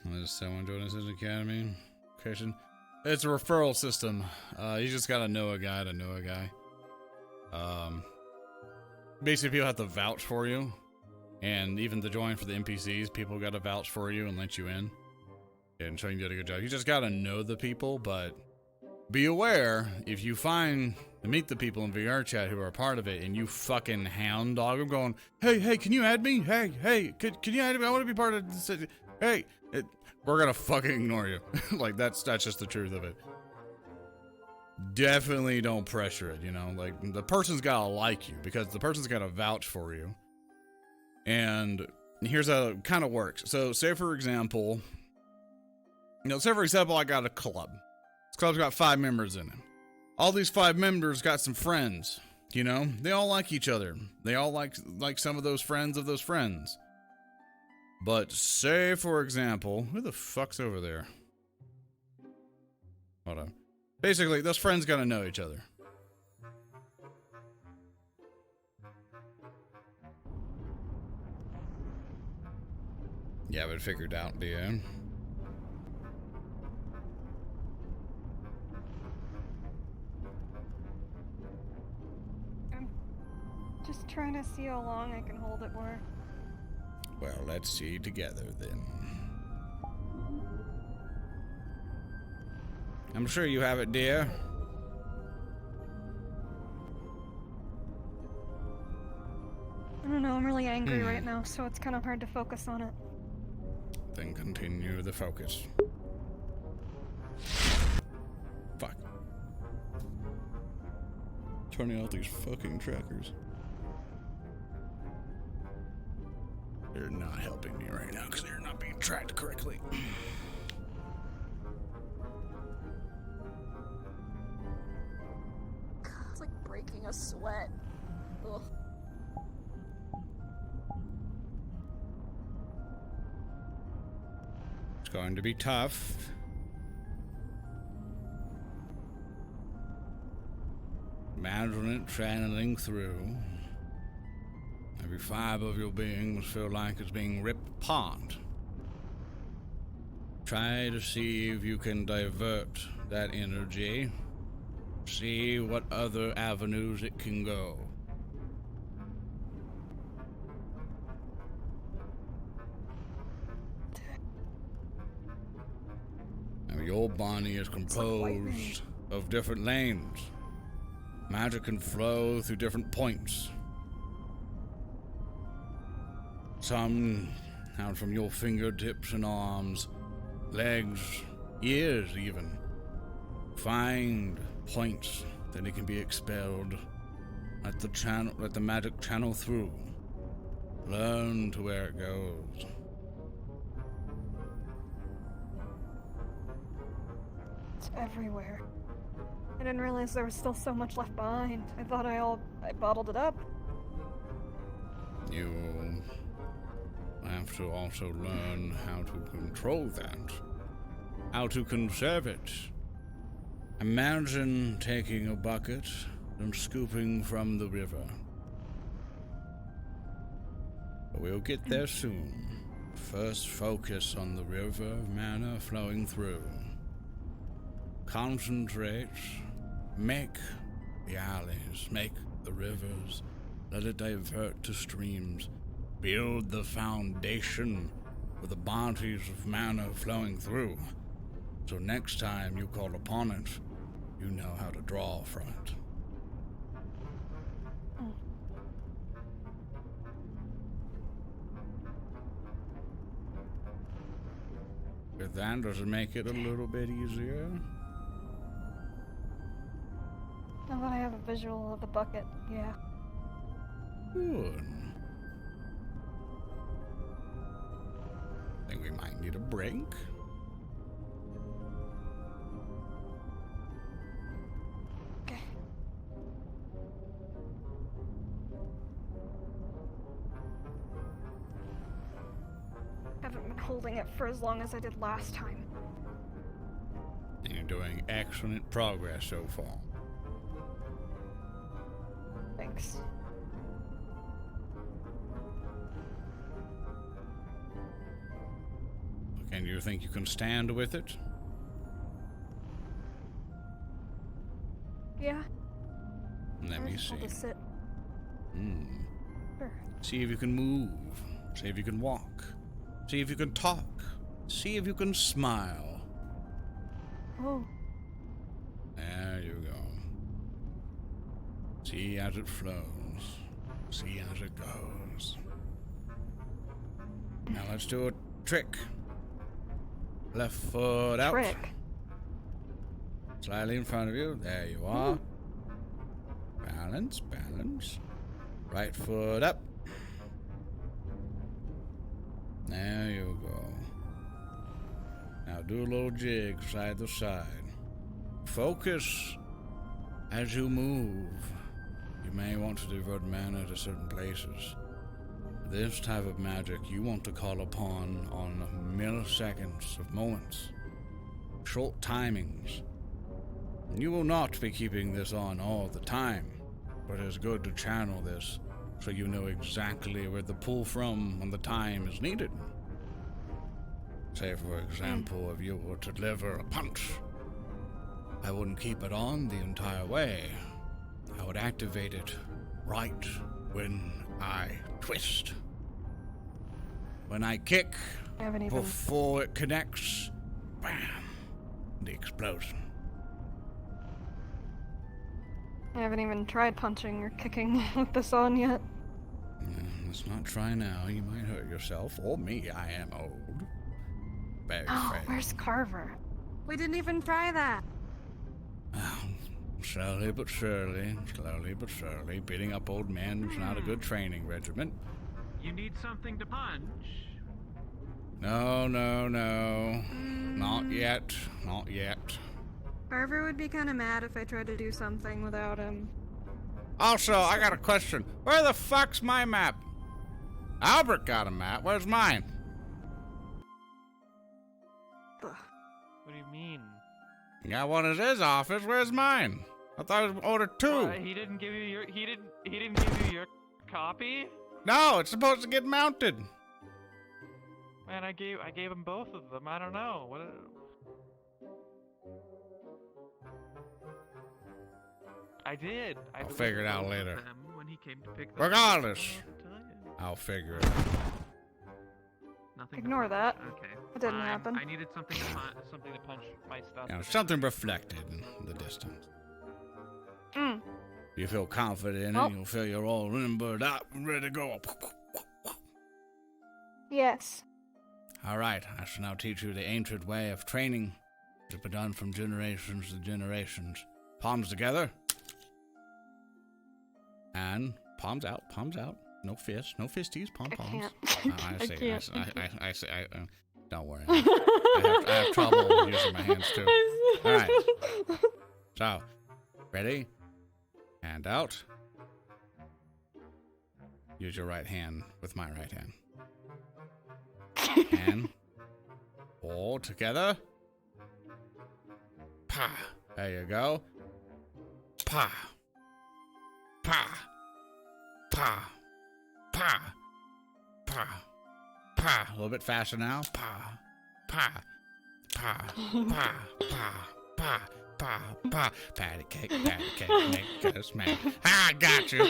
There's someone joining his academy. Location. It's a referral system. You just gotta know a guy to know a guy. Basically, people have to vouch for you, and even to join for the NPCs, people gotta vouch for you and let you in, and show you did a good job. You just gotta know the people, but be aware if you meet the people in VRChat who are a part of it, and you fucking hound dog them, going, "Hey, can you add me? Hey, can you add me? I want to be part of this. Hey." We're gonna fucking ignore you. Like, that's just the truth of it. Definitely don't pressure it, you know? Like, the person's gotta like you, because the person's gotta vouch for you. And here's how it kind of works. So, say for example, I got a club. This club's got 5 members in it. All these 5 members got some friends, you know? They all like each other. They all like some of those friends of those friends. But say, for example, who the fuck's over there? Hold on. Basically, those friends gotta know each other. You have it figured out, do you? I'm just trying to see how long I can hold it more. Well, let's see together then. I'm sure you have it, dear. I don't know, I'm really angry right now, so it's kind of hard to focus on it. Then continue the focus. Fuck. Turning out these fucking trackers. They're not helping me right now because they're not being tracked correctly. It's like breaking a sweat. Ugh. It's going to be tough. Imagine it channeling through. Every fiber of your being must feel like it's being ripped apart. Try to see if you can divert that energy. See what other avenues it can go. Your body is composed of different lanes. Magic can flow through different points. Some out from your fingertips and arms, legs, ears even. Find points that it can be expelled. Let the magic channel through. Learn to where it goes. It's everywhere. I didn't realize there was still so much left behind. I thought I bottled it up. You have to also learn how to control that. How to conserve it. Imagine taking a bucket and scooping from the river. We'll get there soon. First, focus on the river of mana flowing through. Concentrate. Make the alleys. Make the rivers. Let it divert to streams. Build the foundation for the bodies of mana flowing through. So next time you call upon it, you know how to draw from it. With that, does it make it a little bit easier? Now that I have a visual of the bucket, yeah. Good. Think we might need a break? Okay. Haven't been holding it for as long as I did last time. You're doing excellent progress so far. Thanks. And you think you can stand with it? Yeah. Let me see. I'll just sit. Sure. See if you can move. See if you can walk. See if you can talk. See if you can smile. Oh. There you go. See as it flows. See as it goes. Now let's do a trick. Left foot out. Trick. Slightly in front of you. There you are. Balance, balance. Right foot up. There you go. Now do a little jig side to side. Focus as you move. You may want to divert mana to certain places. This type of magic you want to call upon on milliseconds of moments. Short timings. You will not be keeping this on all the time, but it's good to channel this so you know exactly where to pull from when the time is needed. Say, for example, if you were to deliver a punch, I wouldn't keep it on the entire way. I would activate it right when I twist. When I kick, before it connects, bam, the explosion. I haven't even tried punching or kicking with this on yet. Let's not try now. You might hurt yourself or me. I am old. Very frail. Where's Carver? We didn't even try that. Slowly but surely, beating up old men is not a good training regimen. You need something to punch. No. Not yet. Carver would be kind of mad if I tried to do something without him. Also, I got a question. Where the fuck's my map? Albert got a map. Where's mine? What do you mean? You got one at his office. Where's mine? I thought I ordered two. He didn't give you your. He didn't give you your copy. No, it's supposed to get mounted. Man, I gave him both of them. I don't know. What? I did. I'll figure it out later. When he came to pick them Regardless, up, I'll figure it out. Nothing. Ignore that. Okay. It didn't fine. happen. I needed something to punch my stuff. You know, something reflected in the distance. You feel confident in it. You feel you're all limbered up and ready to go. Yes. All right, I shall now teach you the ancient way of training. It's been done from generations to generations. Palms together. And palms out, palms out. No fists, no fisties, palms. I see. Don't worry. I have trouble using my hands too. All right. So, ready? Hand out. Use your right hand with my right hand. And all together. Pa. There you go. Pa. Pa. Pa. Pa. Pa. Pa. A little bit faster now. Pa. Pa. Pa. Pa. Pa. Pa. Pa. Pa. Patty cake, make us mad. I got you.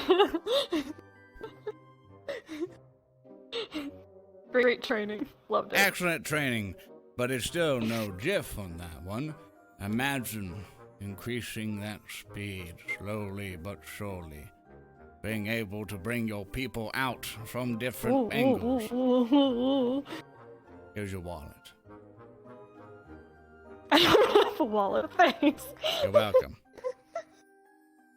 Great training. Loved it. Excellent training, but it's still no jiff on that one. Imagine increasing that speed slowly but surely. Being able to bring your people out from different angles. Here's your wallet. I don't have a wallet, thanks. You're welcome.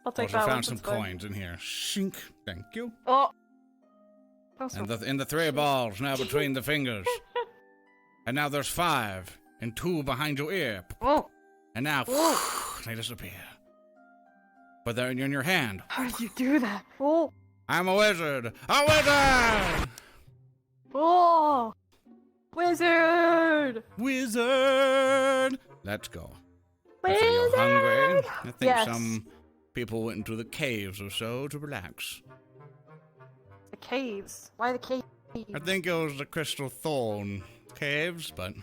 I'll take also that found one. some coins in here. Shink. Thank you. Oh. And in the 3 balls now between the fingers. And now there's 5 and 2 behind your ear. Oh. And now they disappear. But they're in your hand. How did you do that? Oh. I'm a wizard. A wizard! Oh. Wizard! Wizard! Let's go. Wizard! You're hungry. I think yes. some people went into the caves or so to relax. The caves? Why the caves? I think it was the Crystal Thorn caves, but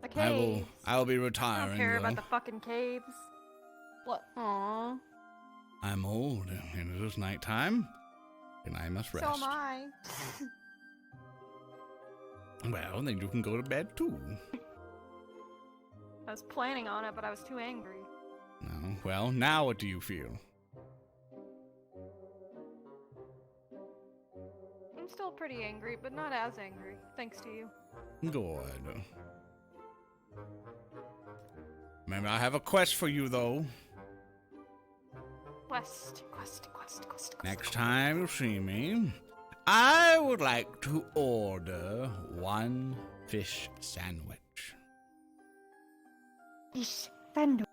the caves. I will be I retiring. don't care though. about the fucking caves. What? Aww. I'm old, and it is nighttime, and I must rest. So am I. Well, then you can go to bed too. I was planning on it, but I was too angry. No. Well, now what do you feel? I'm still pretty angry, but not as angry, thanks to you. Good. Maybe I have a quest for you, though. Quest. Next time you see me, I would like to order 1 fish sandwich. Fish sandwich.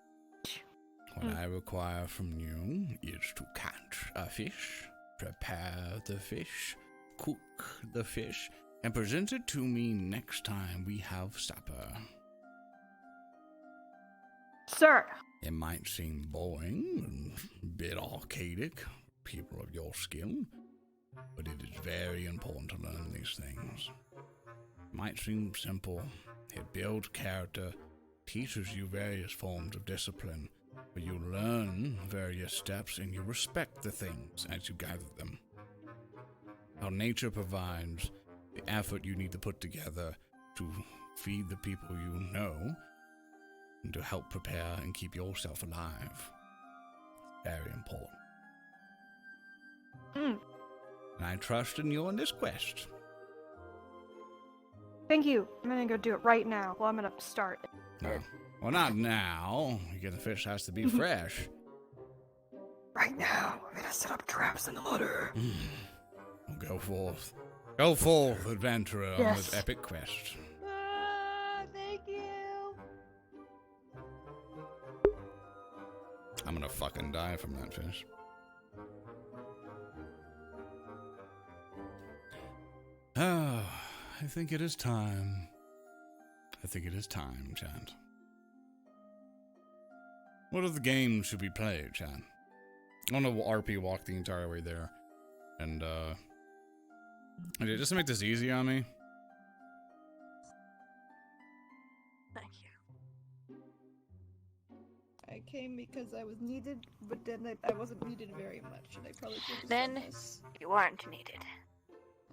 What I require from you is to catch a fish, prepare the fish, cook the fish, and present it to me next time we have supper. Sir. It might seem boring and a bit archaic, people of your skill, but it is very important to learn these things. It might seem simple. It builds character, teaches you various forms of discipline, but you learn various steps and you respect the things as you gather them. How nature provides the effort you need to put together to feed the people you know, and to help prepare and keep yourself alive. Very important. And I trust in you on this quest. Thank you. I'm gonna go do it right now. Well, I'm gonna start. No. Well, not now. The fish has to be fresh. Right now, I'm gonna set up traps in the water. Well, go forth. Go forth, adventurer, on Yes. this epic quest. Thank you. I'm gonna fucking die from that fish. Oh, I think it is time. I think it is time, Chad. What other games should we play, Chad? I want to RP walk the entire way there. And, okay, just to make this easy on me. Thank you. I came because I was needed, but then I wasn't needed very much, and I probably should have Then done this. you weren't needed.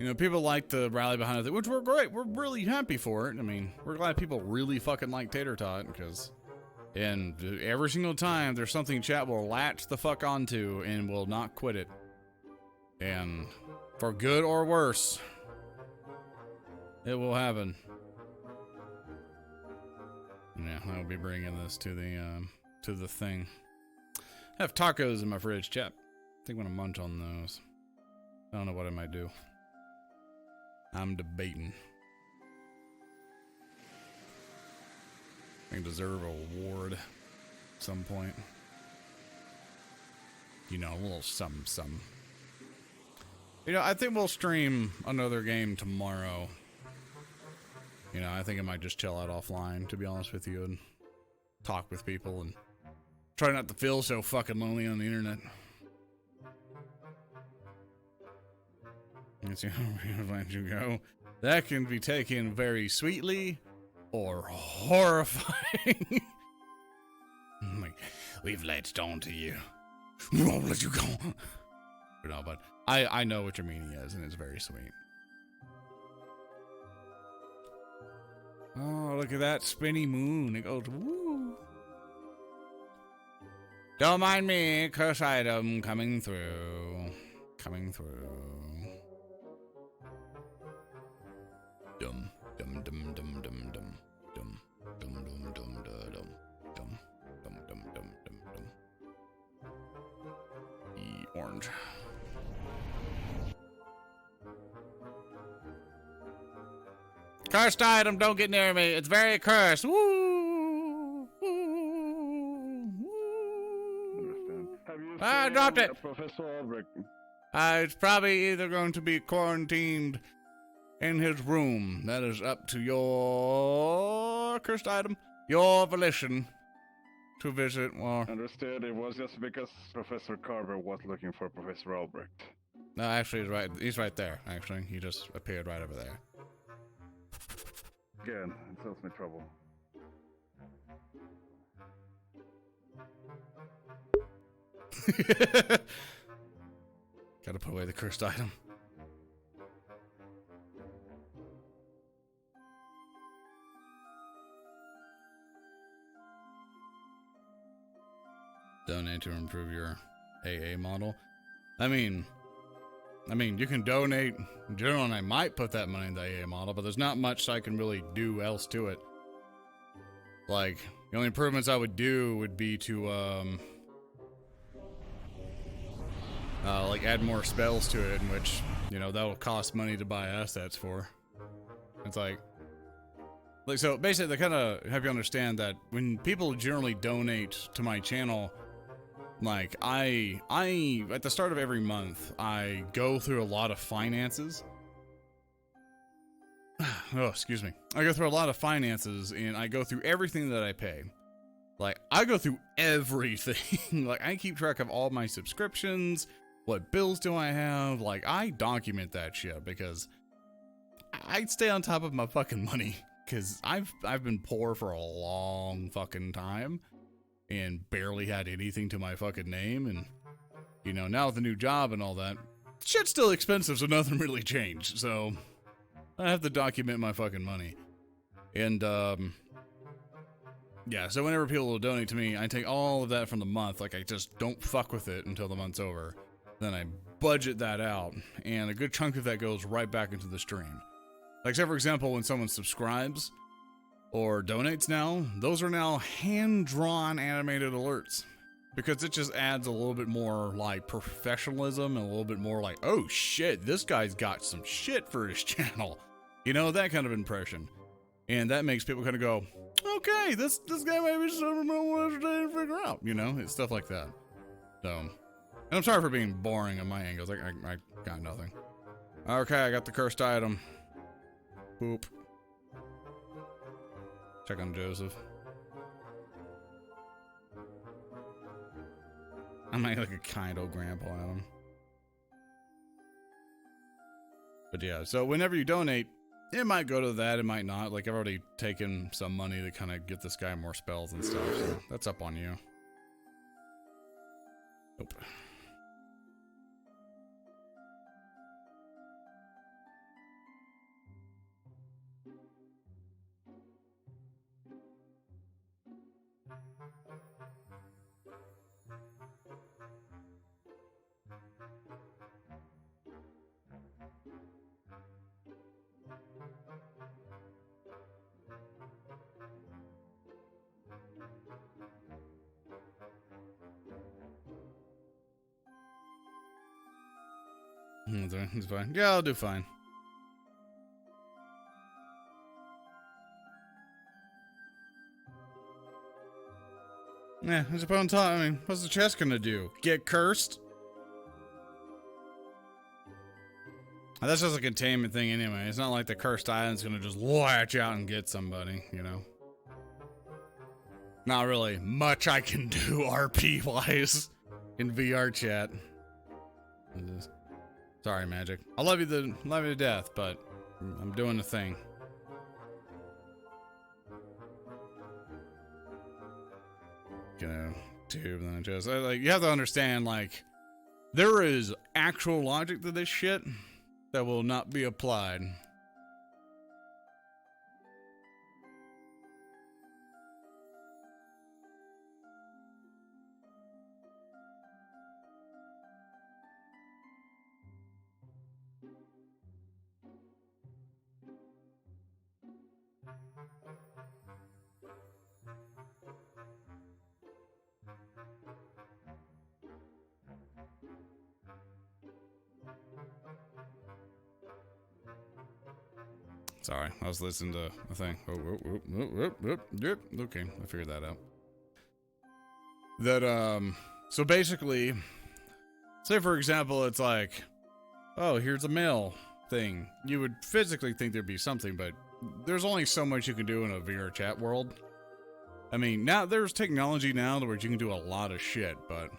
You know, people like to rally behind it, which we're great. We're really happy for it. I mean, we're glad people really fucking like Tater Tot, because, and every single time there's something chat will latch the fuck onto and will not quit it. And for good or worse, it will happen. Yeah, I'll be bringing this to the thing. I have tacos in my fridge, chat. I think I'm gonna munch on those. I don't know what I might do. I'm debating. I deserve an award at some point. You know, a little something. You know, I think we'll stream another game tomorrow. You know, I think I might just chill out offline, to be honest with you, and talk with people and try not to feel so fucking lonely on the internet. Let's see how we let you go. That can be taken very sweetly or horrifying. Like, we've latched on to you. We won't let you go. No, but I know what your meaning is, and it's very sweet. Oh, look at that spinny moon. It goes, woo. Don't mind me, curse item coming through. Coming through. Dum dum dum dum dum dum dum dum dum dum dum dum dum dum dum dum. Orange. Cursed item, don't get near me. It's very cursed. Woo! I dropped it. Professor Albrecht. It's probably either going to be quarantined in his room. That is up to your cursed item, your volition to visit. Or Understood. It was just because Professor Carver was looking for Professor Albrecht. no, actually, he's right. He's right there. Actually, he just appeared right over there. Again, it tells me trouble. Gotta put away the cursed item. Donate to improve your AA model. I mean, you can donate. Generally, I might put that money in the AA model, but there's not much I can really do else to it. Like, the only improvements I would do would be to, like, add more spells to it, in which, you know, that will cost money to buy assets for. It's like, so basically, they kind of have you understand that when people generally donate to my channel, like, I at the start of every month, I go through a lot of finances. Oh, excuse me. I go through a lot of finances, and I go through everything that I pay. Like, I go through everything. Like, I keep track of all my subscriptions. What bills do I have? Like, I document that shit because I stay on top of my fucking money. Because I've been poor for a long fucking time and barely had anything to my fucking name. And, you know, now with the new job and all that, shit's still expensive, so nothing really changed. So I have to document my fucking money. And, yeah, so whenever people will donate to me, I take all of that from the month. Like, I just don't fuck with it until the month's over. Then I budget that out, and a good chunk of that goes right back into the stream. Like, say, for example, when someone subscribes or donates now, those are now hand-drawn animated alerts. Because it just adds a little bit more, like, professionalism and a little bit more like, oh, shit, this guy's got some shit for his channel. You know, that kind of impression. And that makes people kind of go, okay, this guy maybe something I want to figure out. You know, it's stuff like that. So, and I'm sorry for being boring on my angles. I got nothing. Okay, I got the cursed item. Boop. Check on Joseph. I might look a kind old grandpa at him. But yeah, so whenever you donate, it might go to that, it might not. Like, I've already taken some money to kind of get this guy more spells and stuff, so that's up on you. Nope. It's fine. Yeah, I'll do fine. Yeah, it's upon time. I mean, what's the chest gonna do? Get cursed? That's just a containment thing anyway. It's not like the cursed island's gonna just latch out and get somebody, you know? Not really much I can do RP-wise in VRChat. Sorry, Magic. I love you to death, but I'm doing the thing. Gonna tube and then just like you have to understand, like, there is actual logic to this shit that will not be applied. Sorry, I was listening to a thing. Yep. Okay, I figured that out. That, so basically, say for example, it's like, oh, here's a mail thing. You would physically think there'd be something, but there's only so much you can do in a VRChat world. I mean, now there's technology now where you can do a lot of shit, but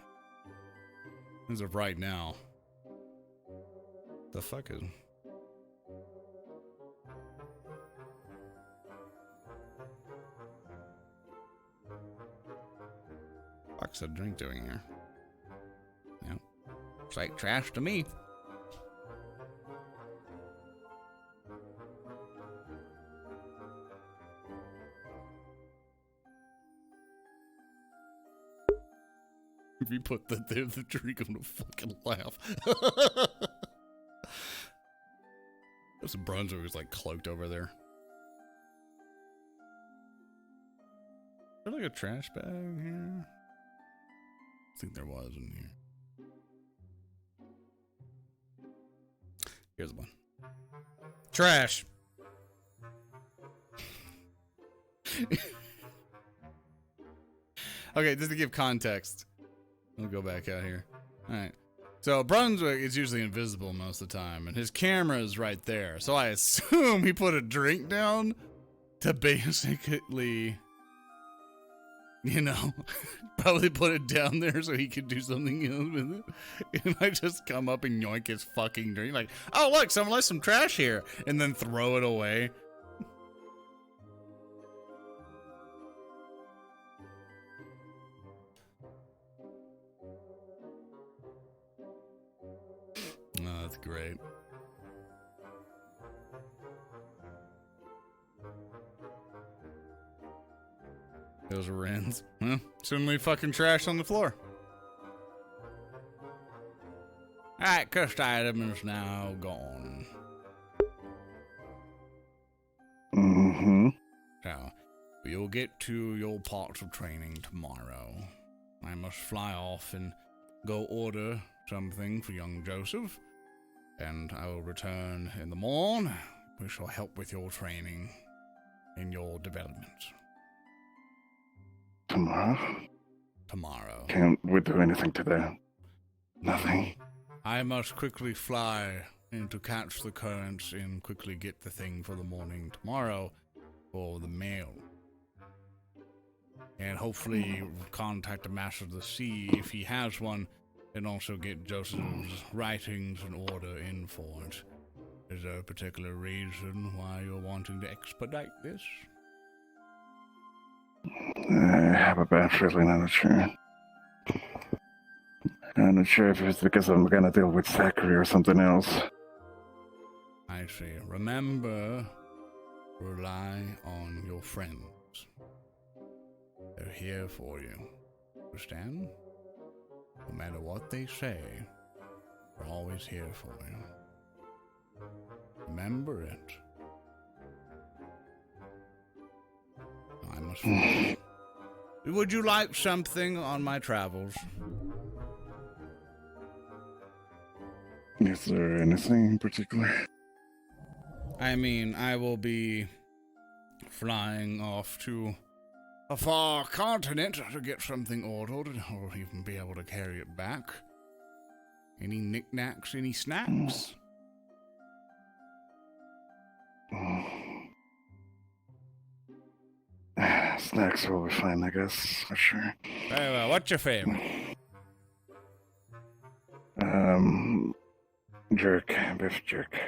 as of right now, the fuck is... What's a drink doing here? Yeah. It's like trash to me. If you put that there, the drink, I'm gonna fucking laugh. There's some Brunswick was like cloaked over there. Is there like a trash bag here? I think there was in here. Here's one. Trash. Okay, just to give context. I'll go back out here. Alright. So Brunswick is usually invisible most of the time, and his camera is right there. So I assume he put a drink down to basically, you know, probably put it down there so he could do something else with it. He might just come up and yoink his fucking drink. Like, oh, look, someone left some trash here. And then throw it away. Oh, that's great. Those Wrens. Well, suddenly fucking trash on the floor. Alright, cursed item is now gone. Mm-hmm. So, you'll get to your parts of training tomorrow. I must fly off and go order something for young Joseph, and I will return in the morn. We shall help with your training and your development. Tomorrow? Tomorrow. Can't we do anything today? Nothing. I must quickly fly in to catch the currents and quickly get the thing for the morning tomorrow for the mail. And hopefully contact the Master of the Sea if he has one, and also get Joseph's writings in order in for it. Is there a particular reason why you're wanting to expedite this? I have a bad feeling, I'm not sure. I'm not sure if it's because I'm gonna deal with Zachary or something else. I see. Remember, rely on your friends. They're here for you. Understand? No matter what they say, we're always here for you. Remember it. I must fly. Would you like something on my travels? Is there anything in particular? I mean, I will be flying off to a far continent to get something ordered, or even be able to carry it back. Any knickknacks, any snacks? Snacks will be fine, I guess, for sure. Very well, what's your favorite? Jerk, beef jerk.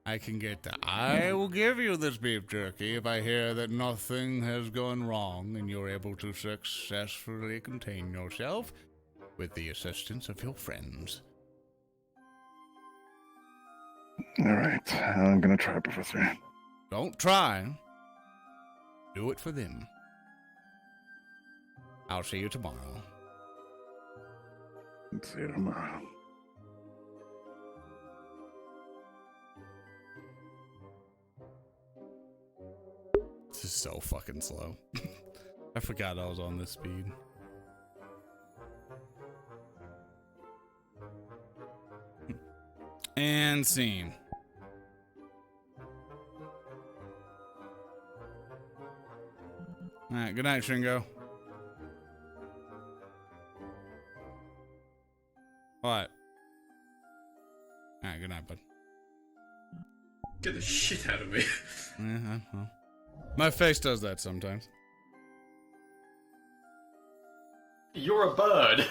I can get that. I will give you this beef jerky if I hear that nothing has gone wrong and you're able to successfully contain yourself with the assistance of your friends. Alright, I'm gonna try, Professor. Don't try. Do it for them. I'll see you tomorrow. See you tomorrow. This is so fucking slow. I forgot I was on this speed. And scene. Alright, good night, Shingo. What? Alright, good night, bud. Get the shit out of me. Yeah, well. My face does that sometimes. You're a bird.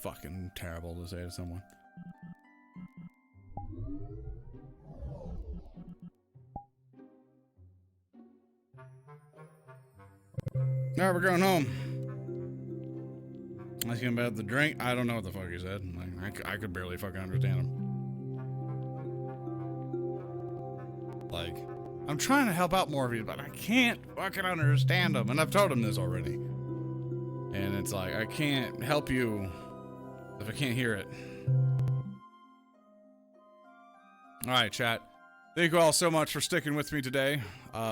Fucking terrible to say to someone. Alright, we're going home. Asking about the drink. I don't know what the fuck he said. I could barely fucking understand him. Like, I'm trying to help out more of you, but I can't fucking understand him. And I've told him this already. And it's like, I can't help you if I can't hear it. Alright, chat. Thank you all so much for sticking with me today.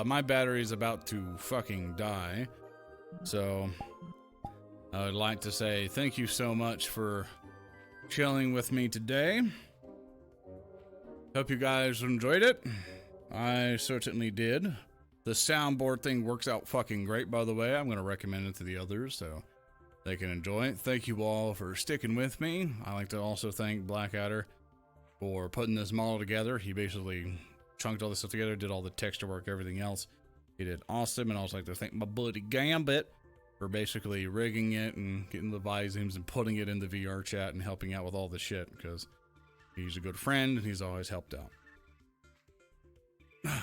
My battery's about to fucking die. So, I would like to say thank you so much for chilling with me today. Hope you guys enjoyed it. I certainly did. The soundboard thing works out fucking great, by the way. I'm going to recommend it to the others so they can enjoy it. Thank you all for sticking with me. I like to also thank Blackadder for putting this model together. He basically chunked all this stuff together, did all the texture work, everything else. He did awesome, and I also like to thank my buddy Gambit for basically rigging it and getting the Vizims and putting it in the VRChat and helping out with all the shit, because he's a good friend and he's always helped out.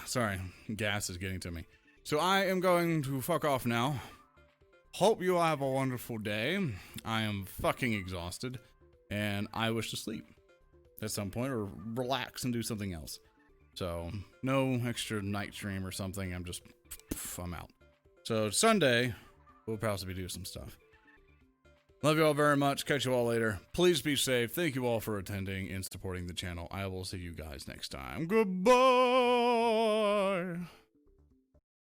Sorry, gas is getting to me. So I am going to fuck off now. Hope you all have a wonderful day. I am fucking exhausted, and I wish to sleep at some point or relax and do something else. So no extra night stream or something. I'm out. So Sunday, we'll possibly do some stuff. Love you all very much. Catch you all later. Please be safe. Thank you all for attending and supporting the channel. I will see you guys next time. Goodbye.